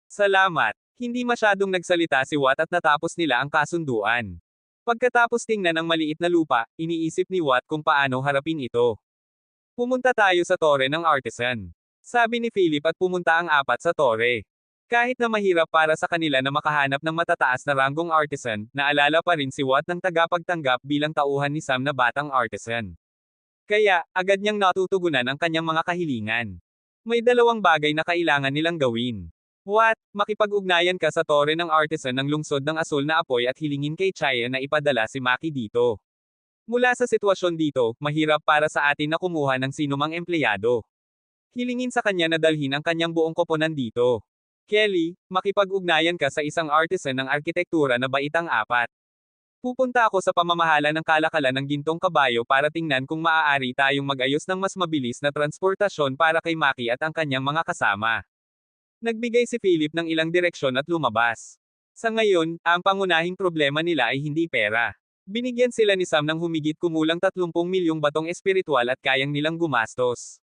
Salamat. Hindi masyadong nagsalita si Watt at natapos nila ang kasunduan. Pagkatapos tingnan ang maliit na lupa, iniisip ni Watt kung paano harapin ito. Pumunta tayo sa tore ng artisan. Sabi ni Philip at pumunta ang 4 sa tore. Kahit na mahirap para sa kanila na makahanap ng matataas na ranggong artisan, naalala pa rin si Watt ng tagapagtanggap bilang tauhan ni Sam na batang artisan. Kaya, agad niyang natutugunan ang kanyang mga kahilingan. May 2 bagay na kailangan nilang gawin. Watt, makipag-ugnayan ka sa tore ng artisan ng lungsod ng asul na apoy at hilingin kay Chaya na ipadala si Maki dito. Mula sa sitwasyon dito, mahirap para sa atin na kumuha ng sinumang empleyado. Hilingin sa kanya na dalhin ang kanyang buong koponan dito. Kelly, makipag-ugnayan ka sa isang artisan ng arkitektura na baitang 4. Pupunta ako sa pamamahala ng kalakalan ng gintong kabayo para tingnan kung maaari tayong mag-ayos ng mas mabilis na transportasyon para kay Maki at ang kanyang mga kasama. Nagbigay si Philip ng ilang direksyon at lumabas. Sa ngayon, ang pangunahing problema nila ay hindi pera. Binigyan sila ni Sam ng humigit kumulang 30 milyong batong espiritual at kayang nilang gumastos.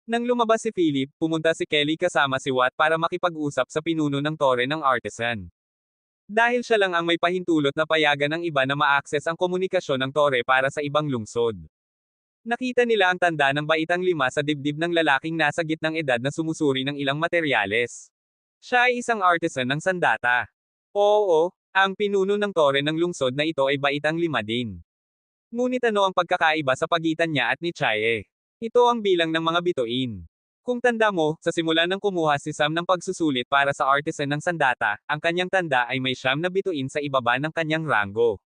Nang lumabas si Philip, pumunta si Kelly kasama si Watt para makipag-usap sa pinuno ng tore ng artisan. Dahil siya lang ang may pahintulot na payagan ng iba na ma-access ang komunikasyon ng tore para sa ibang lungsod. Nakita nila ang tanda ng baitang 5 sa dibdib ng lalaking nasa gitnang edad na sumusuri ng ilang materyales. Siya ay isang artisan ng sandata. Oo, ang pinuno ng tore ng lungsod na ito ay baitang 5 din. Ngunit ano ang pagkakaiba sa pagitan niya at ni Chaye? Ito ang bilang ng mga bituin. Kung tanda mo, sa simula nang kumuha si Sam ng pagsusulit para sa artisan ng sandata, ang kanyang tanda ay may 9 na bituin sa ibaba ng kanyang ranggo.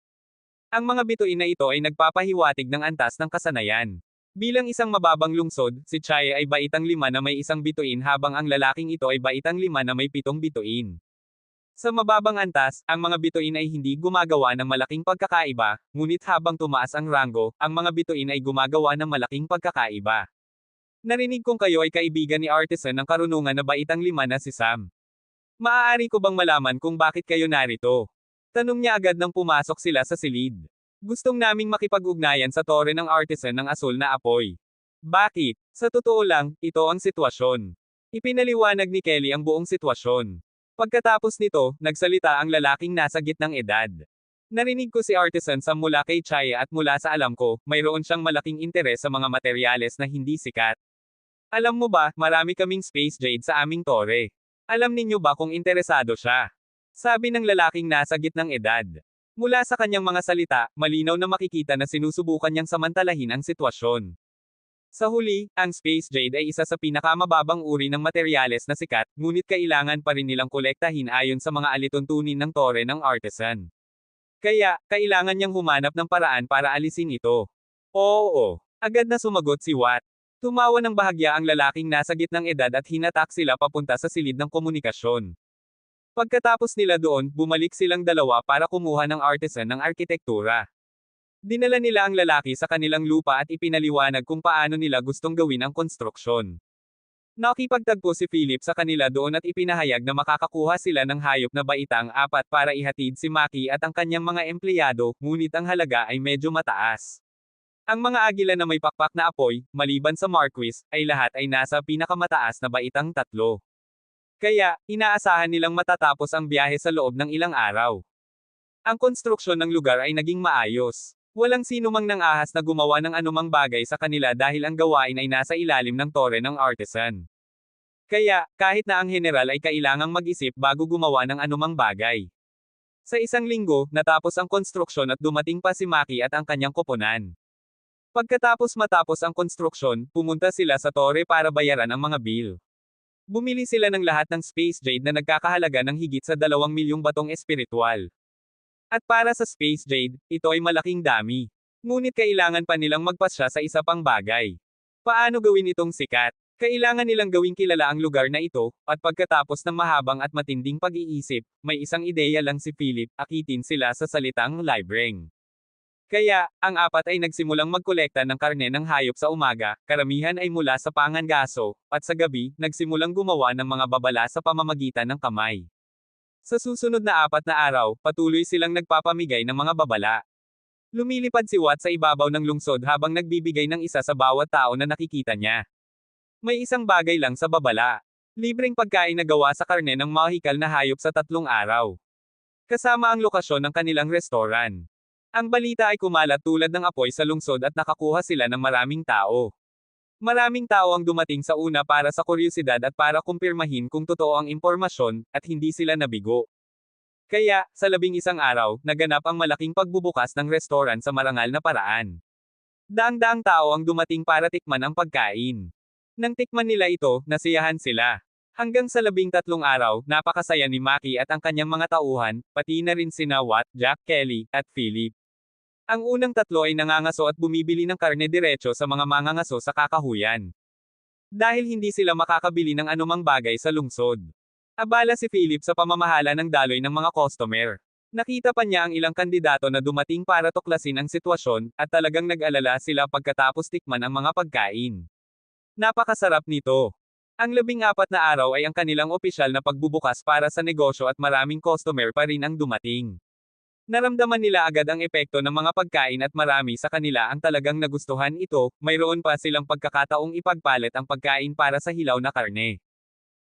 Ang mga bituin na ito ay nagpapahiwatig ng antas ng kasanayan. Bilang isang mababang lungsod, si Chaye ay baitang 5 na may 1 bituin habang ang lalaking ito ay baitang 5 na may 7 bituin. Sa mababang antas, ang mga bituin ay hindi gumagawa ng malaking pagkakaiba, ngunit habang tumaas ang ranggo, ang mga bituin ay gumagawa ng malaking pagkakaiba. Narinig kong kayo ay kaibigan ni artisan ng karunungan na baitang 5 na si Sam. Maaari ko bang malaman kung bakit kayo narito? Tanong niya agad nang pumasok sila sa silid. Gustong naming makipag-ugnayan sa tore ng artisan ng asul na apoy. Bakit? Sa totoo lang, ito ang sitwasyon. Ipinaliwanag ni Kelly ang buong sitwasyon. Pagkatapos nito, nagsalita ang lalaking nasa gitnang edad. Narinig ko si artisan Sam mula kay Chaya at mula sa alam ko, mayroon siyang malaking interes sa mga materyales na hindi sikat. Alam mo ba, marami kaming space jade sa aming tore. Alam ninyo ba kung interesado siya? Sabi ng lalaking nasa gitnang edad. Mula sa kanyang mga salita, malinaw na makikita na sinusubukan niyang samantalahin ang sitwasyon. Sa huli, ang space jade ay isa sa pinakamababang uri ng materyales na sikat, ngunit kailangan pa rin nilang kolektahin ayon sa mga alituntunin ng tore ng artisan. Kaya, kailangan niyang humanap ng paraan para alisin ito. Oo, agad na sumagot si Watt. Tumawa ng bahagya ang lalaking nasa gitnang edad at hinatak sila papunta sa silid ng komunikasyon. Pagkatapos nila doon, bumalik silang dalawa para kumuha ng artisan ng arkitektura. Dinala nila ang lalaki sa kanilang lupa at ipinaliwanag kung paano nila gustong gawin ang konstruksyon. Nakipagtagpo si Philip sa kanila doon at ipinahayag na makakakuha sila ng hayop na baitang apat para ihatid si Maki at ang kanyang mga empleyado, ngunit ang halaga ay medyo mataas. Ang mga agila na may pakpak na apoy, maliban sa Marquis, ay lahat ay nasa pinakamataas na baitang 3. Kaya, inaasahan nilang matatapos ang biyahe sa loob ng ilang araw. Ang konstruksyon ng lugar ay naging maayos. Walang sino mang nang-ahas na gumawa ng anumang bagay sa kanila dahil ang gawain ay nasa ilalim ng tore ng artisan. Kaya, kahit na ang general ay kailangang mag-isip bago gumawa ng anumang bagay. Sa isang linggo, natapos ang konstruksyon at dumating pa si Maki at ang kanyang koponan. Matapos ang konstruksyon, pumunta sila sa tore para bayaran ang mga bill. Bumili sila ng lahat ng Space Jade na nagkakahalaga ng higit sa 2 milyong batong espiritual. At para sa Space Jade, ito ay malaking dami. Ngunit kailangan pa nilang magpasya sa isa pang bagay. Paano gawin itong sikat? Kailangan nilang gawing kilala ang lugar na ito, at pagkatapos ng mahabang at matinding pag-iisip, may isang ideya lang si Philip, akitin sila sa salitang libreng. Kaya, ang apat ay nagsimulang magkolekta ng karne ng hayop sa umaga, karamihan ay mula sa pangangaso, at sa gabi, nagsimulang gumawa ng mga babala sa pamamagitan ng kamay. Sa susunod na 4 na araw, patuloy silang nagpapamigay ng mga babala. Lumilipad si Watt sa ibabaw ng lungsod habang nagbibigay ng isa sa bawat tao na nakikita niya. May isang bagay lang sa babala. Libreng pagkain na gawa sa karne ng mahikal na hayop sa 3 araw. Kasama ang lokasyon ng kanilang restoran. Ang balita ay kumalat tulad ng apoy sa lungsod at nakakuha sila ng maraming tao. Maraming tao ang dumating sa una para sa kuryosidad at para kumpirmahin kung totoo ang impormasyon, at hindi sila nabigo. Kaya, sa 11 araw, naganap ang malaking pagbubukas ng restoran sa marangal na paraan. Daang-daang tao ang dumating para tikman ang pagkain. Nang tikman nila ito, nasiyahan sila. Hanggang sa 13 araw, napakasaya ni Maki at ang kanyang mga tauhan, pati na rin sina Watt, Jack Kelly, at Philip. Ang unang 3 ay nangangaso at bumibili ng karne diretso sa mga mangangaso sa kakahuyan. Dahil hindi sila makakabili ng anumang bagay sa lungsod. Abala si Philip sa pamamahala ng daloy ng mga customer. Nakita pa niya ang ilang kandidato na dumating para tuklasin ang sitwasyon, at talagang nag-alala sila pagkatapos tikman ang mga pagkain. Napakasarap nito. Ang 14 na araw ay ang kanilang opisyal na pagbubukas para sa negosyo at maraming customer pa rin ang dumating. Naramdaman nila agad ang epekto ng mga pagkain at marami sa kanila ang talagang nagustuhan ito, mayroon pa silang pagkakataong ipagpalit ang pagkain para sa hilaw na karne.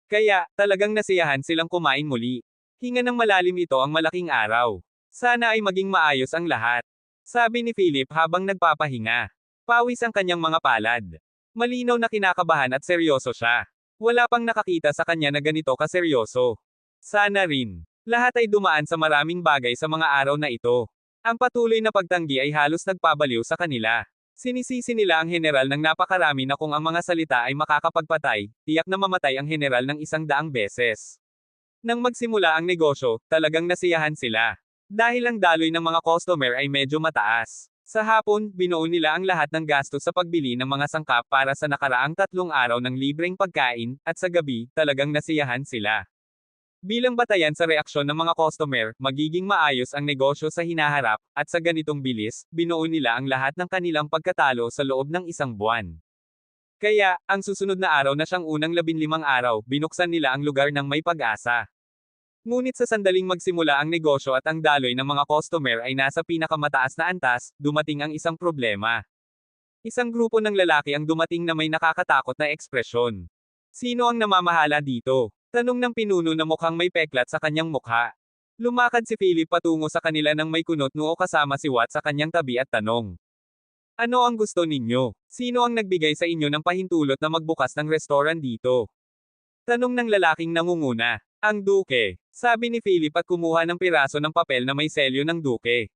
Kaya, talagang nasiyahan silang kumain muli. Hinga ng malalim ito ang malaking araw. Sana ay maging maayos ang lahat. Sabi ni Philip habang nagpapahinga. Pawis ang kanyang mga palad. Malinaw na kinakabahan at seryoso siya. Wala pang nakakita sa kanya na ganito kaseryoso. Sana rin. Lahat ay dumaan sa maraming bagay sa mga araw na ito. Ang patuloy na pagtanggi ay halos nagpabaliw sa kanila. Sinisisi nila ang general ng napakarami na kung ang mga salita ay makakapagpatay, tiyak na mamatay ang general ng 100 beses. Nang magsimula ang negosyo, talagang nasiyahan sila. Dahil ang daloy ng mga customer ay medyo mataas. Sa hapon, binuo nila ang lahat ng gastos sa pagbili ng mga sangkap para sa nakaraang 3 araw ng libreng pagkain, at sa gabi, talagang nasiyahan sila. Bilang batayan sa reaksyon ng mga customer, magiging maayos ang negosyo sa hinaharap, at sa ganitong bilis, binuo nila ang lahat ng kanilang pagkatalo sa loob ng 1 buwan. Kaya, ang susunod na araw na siyang unang 15 araw, binuksan nila ang lugar ng may pag-asa. Ngunit sa sandaling magsimula ang negosyo at ang daloy ng mga customer ay nasa pinakamataas na antas, dumating ang isang problema. Isang grupo ng lalaki ang dumating na may nakakatakot na ekspresyon. Sino ang namamahala dito? Tanong ng pinuno na mukhang may peklat sa kanyang mukha. Lumakad si Philip patungo sa kanila nang may kunot noo kasama si Watt sa kanyang tabi at tanong. Ano ang gusto ninyo? Sino ang nagbigay sa inyo ng pahintulot na magbukas ng restoran dito? Tanong ng lalaking nangunguna. Ang Duke. Sabi ni Philip at kumuha ng piraso ng papel na may selyo ng Duke.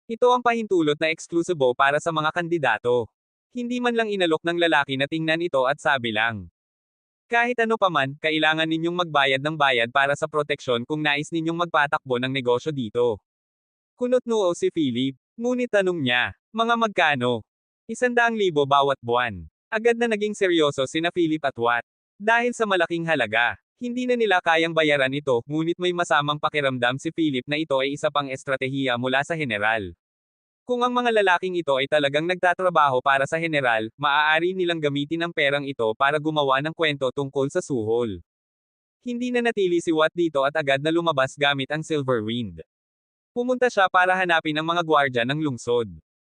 Ito ang pahintulot na eksklusibo para sa mga kandidato. Hindi man lang inalok ng lalaki na tingnan ito at sabi lang. Kahit ano paman, kailangan ninyong magbayad ng bayad para sa proteksyon kung nais ninyong magpatakbo ng negosyo dito. Kunot noo si Philip. Ngunit tanong niya, mga magkano? 100,000 bawat buwan. Agad na naging seryoso sina Philip at Watt. Dahil sa malaking halaga, hindi na nila kayang bayaran ito, ngunit may masamang pakiramdam si Philip na ito ay isa pang estratehiya mula sa general. Kung ang mga lalaking ito ay talagang nagtatrabaho para sa general, maaari nilang gamitin ang perang ito para gumawa ng kwento tungkol sa suhol. Hindi na natili si Watt dito at agad na lumabas gamit ang Silver Wind. Pumunta siya para hanapin ang mga gwardya ng lungsod.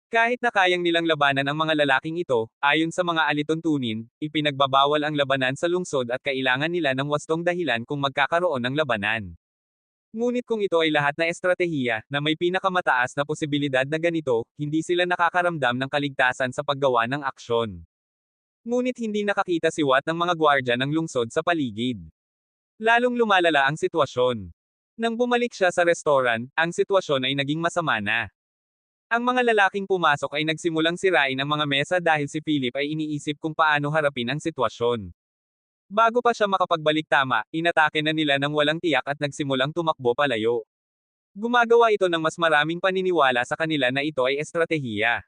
Kahit na kayang nilang labanan ang mga lalaking ito, ayon sa mga alituntunin, ipinagbabawal ang labanan sa lungsod at kailangan nila ng wastong dahilan kung magkakaroon ng labanan. Ngunit kung ito ay lahat na estratehiya, na may pinakamataas na posibilidad na ganito, hindi sila nakakaramdam ng kaligtasan sa paggawa ng aksyon. Ngunit hindi nakakita si Watt ng mga gwardya ng lungsod sa paligid. Lalong lumalala ang sitwasyon. Nang bumalik siya sa restaurant, ang sitwasyon ay naging masama na. Ang mga lalaking pumasok ay nagsimulang sirain ang mga mesa dahil si Philip ay iniisip kung paano harapin ang sitwasyon. Bago pa siya makapagbalik tama, inatake na nila ng walang tiyak at nagsimulang tumakbo palayo. Gumagawa ito ng mas maraming paniniwala sa kanila na ito ay estratehiya.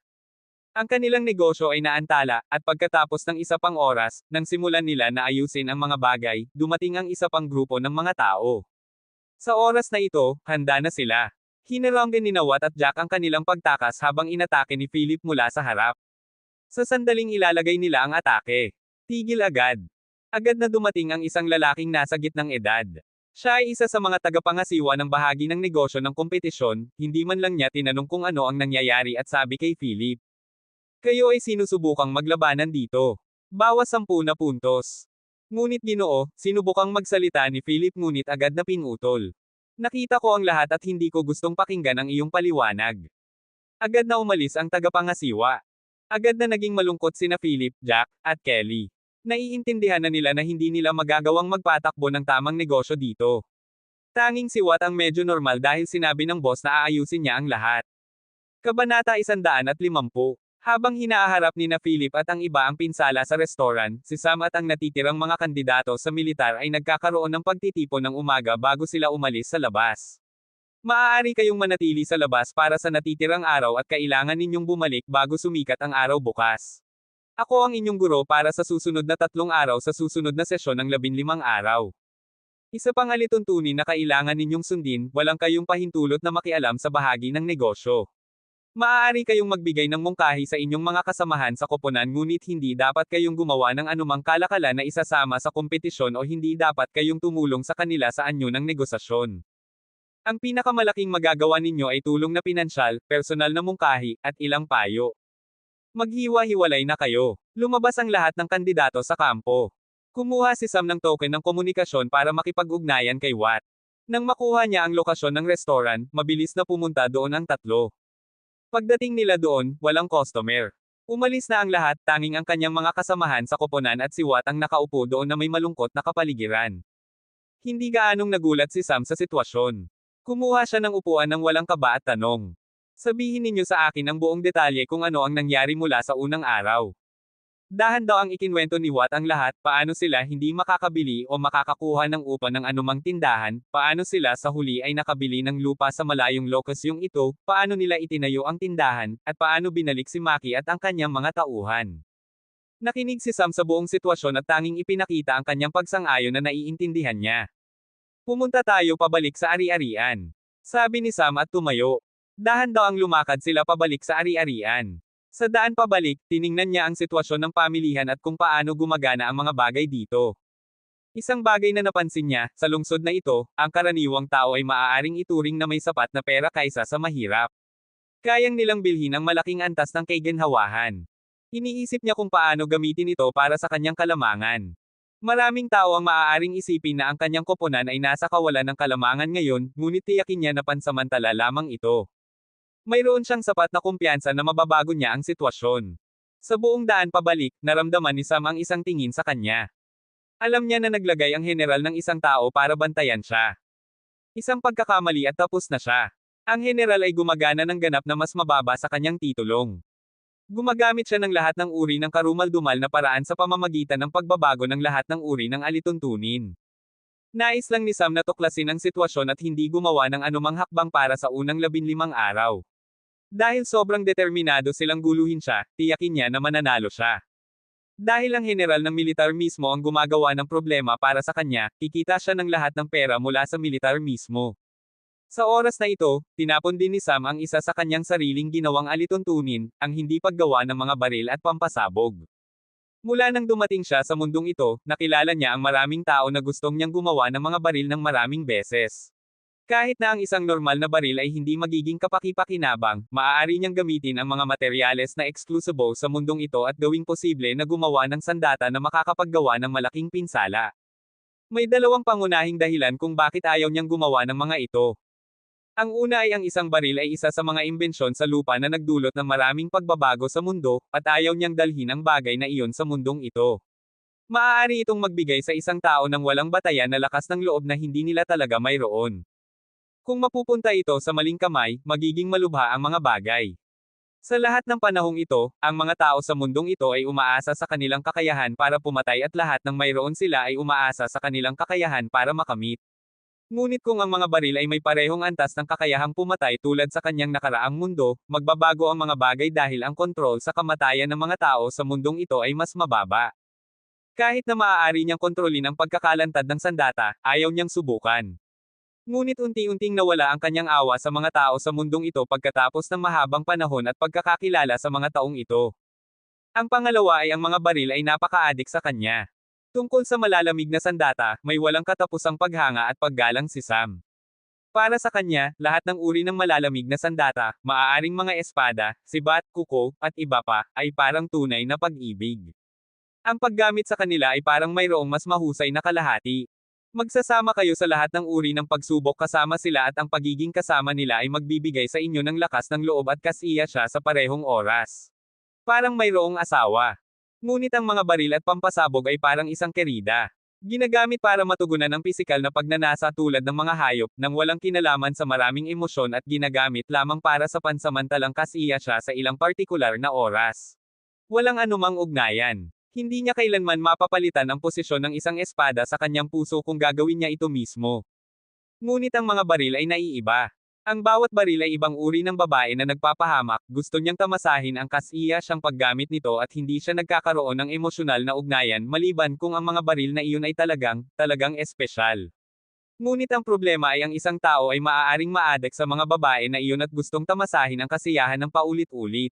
Ang kanilang negosyo ay naantala, at pagkatapos ng isa pang oras, nang simulan nila na ayusin ang mga bagay, dumating ang isa pang grupo ng mga tao. Sa oras na ito, handa na sila. Hinaranggan ni Watt at Jack ang kanilang pagtakas habang inatake ni Philip mula sa harap. Sa sandaling ilalagay nila ang atake. Tigil agad. Agad na dumating ang isang lalaking nasa gitnang edad. Siya ay isa sa mga tagapangasiwa ng bahagi ng negosyo ng kompetisyon, hindi man lang niya tinanong kung ano ang nangyayari at sabi kay Philip. Kayo ay sinusubukang maglabanan dito. Bawas 10 na puntos. Ngunit Ginoo, sinubukang magsalita ni Philip ngunit agad na pinutol. Nakita ko ang lahat at hindi ko gustong pakinggan ang iyong paliwanag. Agad na umalis ang tagapangasiwa. Agad na naging malungkot sina Philip, Jack, at Kelly. Naiintindihan na nila na hindi nila magagawang magpatakbo ng tamang negosyo dito. Tanging si Watt ang medyo normal dahil sinabi ng boss na aayusin niya ang lahat. Kabanata 150. Habang hinaaharap ni na Philip at ang iba ang pinsala sa restaurant, si Sam at ang natitirang mga kandidato sa militar ay nagkakaroon ng pagtitipon ng umaga bago sila umalis sa labas. Maaari kayong manatili sa labas para sa natitirang araw at kailangan ninyong bumalik bago sumikat ang araw bukas. Ako ang inyong guro para sa susunod na 3 araw sa susunod na sesyon ng 15 araw. Isa pang alituntunin na kailangan ninyong sundin, walang kayong pahintulot na makialam sa bahagi ng negosyo. Maaari kayong magbigay ng mungkahi sa inyong mga kasamahan sa koponan ngunit hindi dapat kayong gumawa ng anumang kalakalan na isasama sa kompetisyon o hindi dapat kayong tumulong sa kanila sa anyo ng negosasyon. Ang pinakamalaking magagawa ninyo ay tulong na pinansyal, personal na mungkahi, at ilang payo. Maghiwa-hiwalay na kayo. Lumabas ang lahat ng kandidato sa kampo. Kumuha si Sam ng token ng komunikasyon para makipag-ugnayan kay Watt. Nang makuha niya ang lokasyon ng restaurant, mabilis na pumunta doon ang tatlo. Pagdating nila doon, walang customer. Umalis na ang lahat, tanging ang kanyang mga kasamahan sa koponan at si Watt ang nakaupo doon na may malungkot na kapaligiran. Hindi gaanong nagulat si Sam sa sitwasyon. Kumuha siya ng upuan ng walang kaba at tanong. Sabihin ninyo sa akin ang buong detalye kung ano ang nangyari mula sa unang araw. Dahan daw ang ikinwento ni Watt ang lahat, paano sila hindi makakabili o makakakuha ng upa ng anumang tindahan, paano sila sa huli ay nakabili ng lupa sa malayong lokasyong ito, paano nila itinayo ang tindahan, at paano binalik si Maki at ang kanyang mga tauhan. Nakinig si Sam sa buong sitwasyon at tanging ipinakita ang kanyang pagsang-ayon na naiintindihan niya. Pumunta tayo pabalik sa ari-arian. Sabi ni Sam at tumayo. Dahan daw ang lumakad sila pabalik sa ari-arian. Sa daan pabalik, tiningnan niya ang sitwasyon ng pamilihan at kung paano gumagana ang mga bagay dito. Isang bagay na napansin niya, sa lungsod na ito, ang karaniwang tao ay maaaring ituring na may sapat na pera kaysa sa mahirap. Kayang nilang bilhin ang malaking antas ng kaginhawahan. Iniisip niya kung paano gamitin ito para sa kanyang kalamangan. Maraming tao ang maaaring isipin na ang kanyang koponan ay nasa kawalan ng kalamangan ngayon, ngunit tiyakin niya na pansamantala lamang ito. Mayroon siyang sapat na kumpiyansa na mababago niya ang sitwasyon. Sa buong daan pabalik, naramdaman ni Sam ang isang tingin sa kanya. Alam niya na naglagay ang general ng isang tao para bantayan siya. Isang pagkakamali at tapos na siya. Ang general ay gumagana ng ganap na mas mababa sa kanyang titulong. Gumagamit siya ng lahat ng uri ng karumal-dumal na paraan sa pamamagitan ng pagbabago ng lahat ng uri ng alituntunin. Nais lang ni Sam na tuklasin ang sitwasyon at hindi gumawa ng anumang hakbang para sa unang 15 araw. Dahil sobrang determinado silang guluhin siya, tiyakin niya na mananalo siya. Dahil ang general ng militar mismo ang gumagawa ng problema para sa kanya, kikita siya ng lahat ng pera mula sa militar mismo. Sa oras na ito, tinapon din ni Sam ang isa sa kanyang sariling ginawang alituntunin, ang hindi paggawa ng mga baril at pampasabog. Mula nang dumating siya sa mundong ito, nakilala niya ang maraming tao na gustong niyang gumawa ng mga baril ng maraming beses. Kahit na ang isang normal na baril ay hindi magiging kapaki-pakinabang, maaari niyang gamitin ang mga materyales na eksklusibo sa mundong ito at gawing posible na gumawa ng sandata na makakapaggawa ng malaking pinsala. May dalawang pangunahing dahilan kung bakit ayaw niyang gumawa ng mga ito. Ang una ay ang isang baril ay isa sa mga imbensyon sa lupa na nagdulot ng maraming pagbabago sa mundo, at ayaw niyang dalhin ang bagay na iyon sa mundong ito. Maaari itong magbigay sa isang tao ng walang batayan na lakas ng loob na hindi nila talaga mayroon. Kung mapupunta ito sa maling kamay, magiging malubha ang mga bagay. Sa lahat ng panahong ito, ang mga tao sa mundong ito ay umaasa sa kanilang kakayahan para pumatay at lahat ng mayroon sila ay umaasa sa kanilang kakayahan para makamit. Ngunit kung ang mga baril ay may parehong antas ng kakayahang pumatay tulad sa kanyang nakaraang mundo, magbabago ang mga bagay dahil ang kontrol sa kamatayan ng mga tao sa mundong ito ay mas mababa. Kahit na maaari niyang kontrolin ang pagkakalantad ng sandata, ayaw niyang subukan. Ngunit unti-unting nawala ang kanyang awa sa mga tao sa mundong ito pagkatapos ng mahabang panahon at pagkakakilala sa mga taong ito. Ang pangalawa ay ang mga baril ay napaka-adik sa kanya. Tungkol sa malalamig na sandata, may walang katapusang paghanga at paggalang si Sam. Para sa kanya, lahat ng uri ng malalamig na sandata, maaaring mga espada, sibat, kuko, at iba pa, ay parang tunay na pag-ibig. Ang paggamit sa kanila ay parang mayroong mas mahusay na kalahati. Magsasama kayo sa lahat ng uri ng pagsubok kasama sila at ang pagiging kasama nila ay magbibigay sa inyo ng lakas ng loob at kasiya siya sa parehong oras. Parang mayroong asawa. Ngunit ang mga baril at pampasabog ay parang isang kerida. Ginagamit para matugunan ang pisikal na pagnanasa tulad ng mga hayop, nang walang kinalaman sa maraming emosyon at ginagamit lamang para sa pansamantalang kasiya siya sa ilang partikular na oras. Walang anumang ugnayan. Hindi niya kailanman mapapalitan ang posisyon ng isang espada sa kanyang puso kung gagawin niya ito mismo. Ngunit ang mga baril ay naiiba. Ang bawat baril ay ibang uri ng babae na nagpapahamak, gusto niyang tamasahin ang kasiya siyang paggamit nito at hindi siya nagkakaroon ng emosyonal na ugnayan maliban kung ang mga baril na iyon ay talagang espesyal. Ngunit ang problema ay ang isang tao ay maaaring maadik sa mga babae na iyon at gustong tamasahin ang kasiyahan ng paulit-ulit.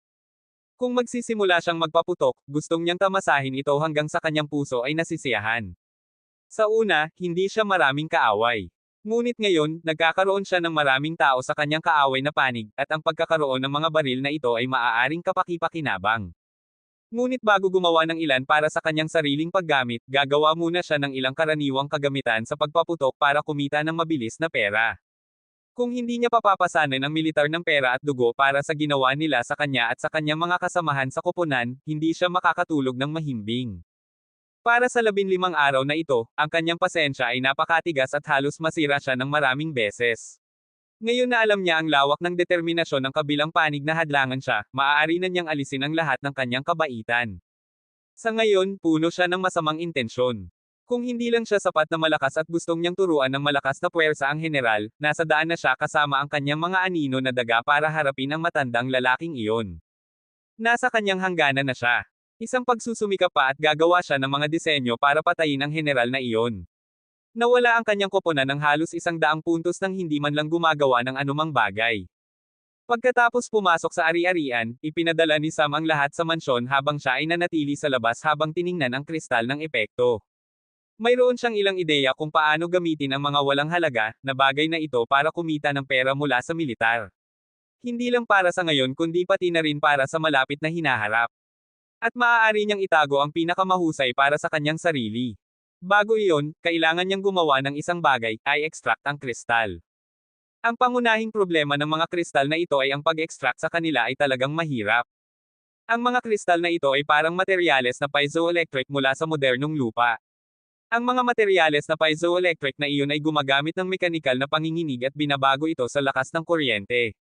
Kung magsisimula siyang magpaputok, gustong niyang tamasahin ito hanggang sa kanyang puso ay nasisiyahan. Sa una, hindi siya maraming kaaway. Ngunit ngayon, nagkakaroon siya ng maraming tao sa kanyang kaaway na panig, at ang pagkakaroon ng mga baril na ito ay maaaring kapaki-pakinabang. Ngunit bago gumawa ng ilan para sa kanyang sariling paggamit, gagawa muna siya ng ilang karaniwang kagamitan sa pagpaputok para kumita ng mabilis na pera. Kung hindi niya papapasanin ang militar ng pera at dugo para sa ginawa nila sa kanya at sa kanyang mga kasamahan sa koponan, hindi siya makakatulog ng mahimbing. Para sa 15 araw na ito, ang kanyang pasensya ay napakatigas at halos masira siya ng maraming beses. Ngayon na alam niya ang lawak ng determinasyon ng kabilang panig na hadlangan siya, maaari na niyang alisin ang lahat ng kanyang kabaitan. Sa ngayon, puno siya ng masamang intensyon. Kung hindi lang siya sapat na malakas at gustong niyang turuan ng malakas na puwersa ang general, nasa daan na siya kasama ang kanyang mga anino na daga para harapin ang matandang lalaking iyon. Nasa kanyang hangganan na siya. Isang pagsusumikap pa at gagawa siya ng mga disenyo para patayin ang general na iyon. Nawala ang kanyang koponan ng halos 100 puntos nang hindi man lang gumagawa ng anumang bagay. Pagkatapos pumasok sa ari-arian, ipinadala ni Sam ang lahat sa mansyon habang siya ay nanatili sa labas habang tiningnan ang kristal ng epekto. Mayroon siyang ilang ideya kung paano gamitin ang mga walang halaga na bagay na ito para kumita ng pera mula sa militar. Hindi lang para sa ngayon kundi pati na rin para sa malapit na hinaharap. At maaari niyang itago ang pinakamahusay para sa kanyang sarili. Bago iyon, kailangan niyang gumawa ng isang bagay, ay extract ang kristal. Ang pangunahing problema ng mga kristal na ito ay ang pag-extract sa kanila ay talagang mahirap. Ang mga kristal na ito ay parang materyales na piezoelectric mula sa modernong lupa. Ang mga materyales na piezoelectric na iyon ay gumagamit ng mekanikal na panginginig at binabago ito sa lakas ng kuryente.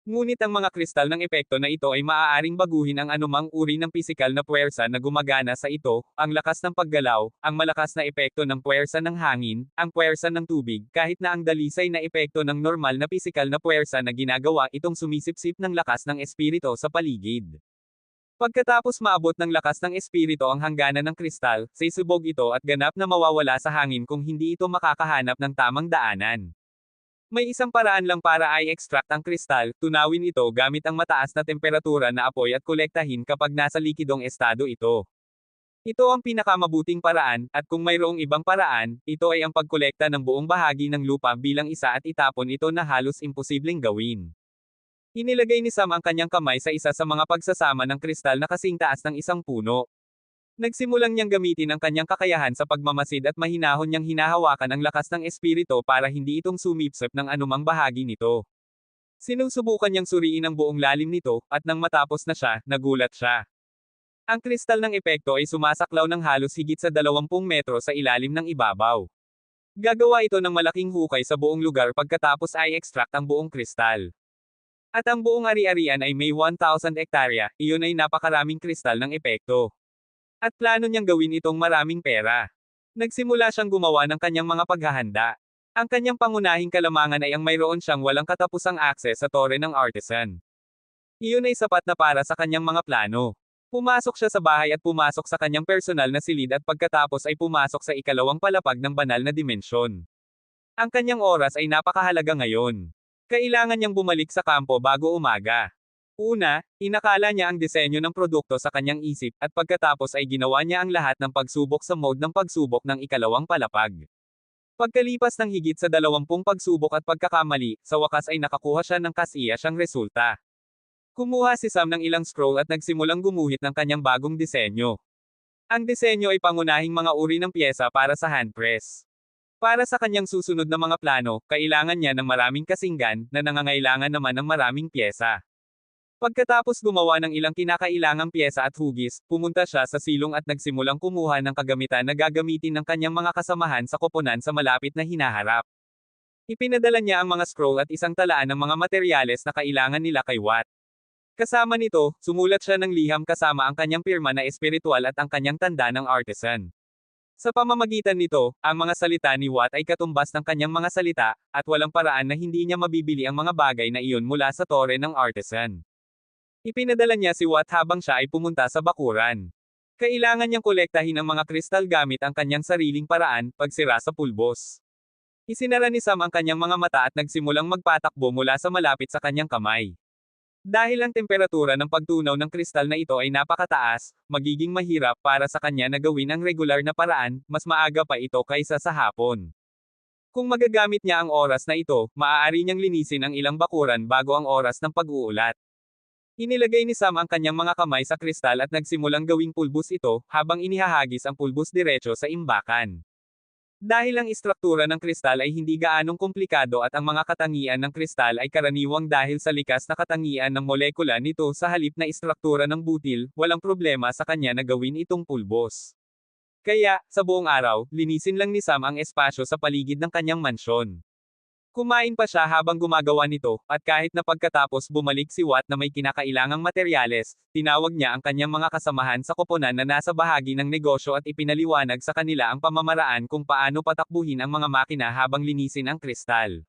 Ngunit ang mga kristal ng epekto na ito ay maaaring baguhin ang anumang uri ng pisikal na puwersa na gumagana sa ito, ang lakas ng paggalaw, ang malakas na epekto ng puwersa ng hangin, ang puwersa ng tubig, kahit na ang dalisay na epekto ng normal na pisikal na puwersa na ginagawa itong sumisipsip ng lakas ng espiritu sa paligid. Pagkatapos maabot ng lakas ng espiritu ang hangganan ng kristal, sisubog ito at ganap na mawawala sa hangin kung hindi ito makakahanap ng tamang daanan. May isang paraan lang para i-extract ang kristal, tunawin ito gamit ang mataas na temperatura na apoy at kolektahin kapag nasa likidong estado ito. Ito ang pinakamabuting paraan, at kung mayroong ibang paraan, ito ay ang pagkolekta ng buong bahagi ng lupa bilang isa at itapon ito na halos imposibleng gawin. Inilagay ni Sam ang kanyang kamay sa isa sa mga pagsasama ng kristal na kasing taas ng isang puno. Nagsimulang niyang gamitin ang kanyang kakayahan sa pagmamasid at mahinahon niyang hinahawakan ang lakas ng espiritu para hindi itong sumipsip ng anumang bahagi nito. Sinusubukan niyang suriin ang buong lalim nito, at nang matapos na siya, nagulat siya. Ang kristal ng epekto ay sumasaklaw ng halos higit sa 20 metro sa ilalim ng ibabaw. Gagawa ito ng malaking hukay sa buong lugar pagkatapos ay extract ang buong kristal. At ang buong ari-arian ay may 1,000 hektarya, iyon ay napakaraming kristal ng epekto. At plano niyang gawin itong maraming pera. Nagsimula siyang gumawa ng kanyang mga paghahanda. Ang kanyang pangunahing kalamangan ay ang mayroon siyang walang katapusang akses sa tore ng artisan. Iyon ay sapat na para sa kanyang mga plano. Pumasok siya sa bahay at pumasok sa kanyang personal na silid at pagkatapos ay pumasok sa ikalawang palapag ng banal na dimensyon. Ang kanyang oras ay napakahalaga ngayon. Kailangan niyang bumalik sa kampo bago umaga. Una, inakala niya ang disenyo ng produkto sa kanyang isip, at pagkatapos ay ginawa niya ang lahat ng pagsubok sa mode ng pagsubok ng ikalawang palapag. Pagkalipas ng higit sa 20 pagsubok at pagkakamali, sa wakas ay nakakuha siya ng kasiyasang resulta. Kumuha si Sam ng ilang scroll at nagsimulang gumuhit ng kanyang bagong disenyo. Ang disenyo ay pangunahing mga uri ng pyesa para sa hand press. Para sa kanyang susunod na mga plano, kailangan niya ng maraming kasinggan, na nangangailangan naman ng maraming pyesa. Pagkatapos gumawa ng ilang kinakailangang pyesa at hugis, pumunta siya sa silong at nagsimulang kumuha ng kagamitan na gagamitin ng kanyang mga kasamahan sa koponan sa malapit na hinaharap. Ipinadala niya ang mga scroll at isang talaan ng mga materyales na kailangan nila kay Watt. Kasama nito, sumulat siya ng liham kasama ang kanyang pirma na espiritual at ang kanyang tanda ng artisan. Sa pamamagitan nito, ang mga salita ni Watt ay katumbas ng kanyang mga salita, at walang paraan na hindi niya mabibili ang mga bagay na iyon mula sa tore ng artisan. Ipinadala niya si Watt habang siya ay pumunta sa bakuran. Kailangan niyang kolektahin ang mga kristal gamit ang kanyang sariling paraan, pagsira sa pulbos. Isinara ni Sam ang kanyang mga mata at nagsimulang magpatakbo mula sa malapit sa kanyang kamay. Dahil ang temperatura ng pagtunaw ng kristal na ito ay napakataas, magiging mahirap para sa kanya na gawin ang regular na paraan, mas maaga pa ito kaysa sa hapon. Kung magagamit niya ang oras na ito, maaari niyang linisin ang ilang bakuran bago ang oras ng pag-uulat. Inilagay ni Sam ang kanyang mga kamay sa kristal at nagsimulang gawing pulbos ito, habang inihahagis ang pulbos diretso sa imbakan. Dahil ang istruktura ng kristal ay hindi gaanong komplikado at ang mga katangian ng kristal ay karaniwang dahil sa likas na katangian ng molekula nito sa halip na istruktura ng butil, walang problema sa kanya na gawin itong pulbos. Kaya, sa buong araw, linisin lang ni Sam ang espasyo sa paligid ng kanyang mansyon. Kumain pa siya habang gumagawa nito, at kahit na pagkatapos bumalik si Watt na may kinakailangang materyales, tinawag niya ang kanyang mga kasamahan sa koponan na nasa bahagi ng negosyo at ipinaliwanag sa kanila ang pamamaraan kung paano patakbuhin ang mga makina habang linisin ang kristal.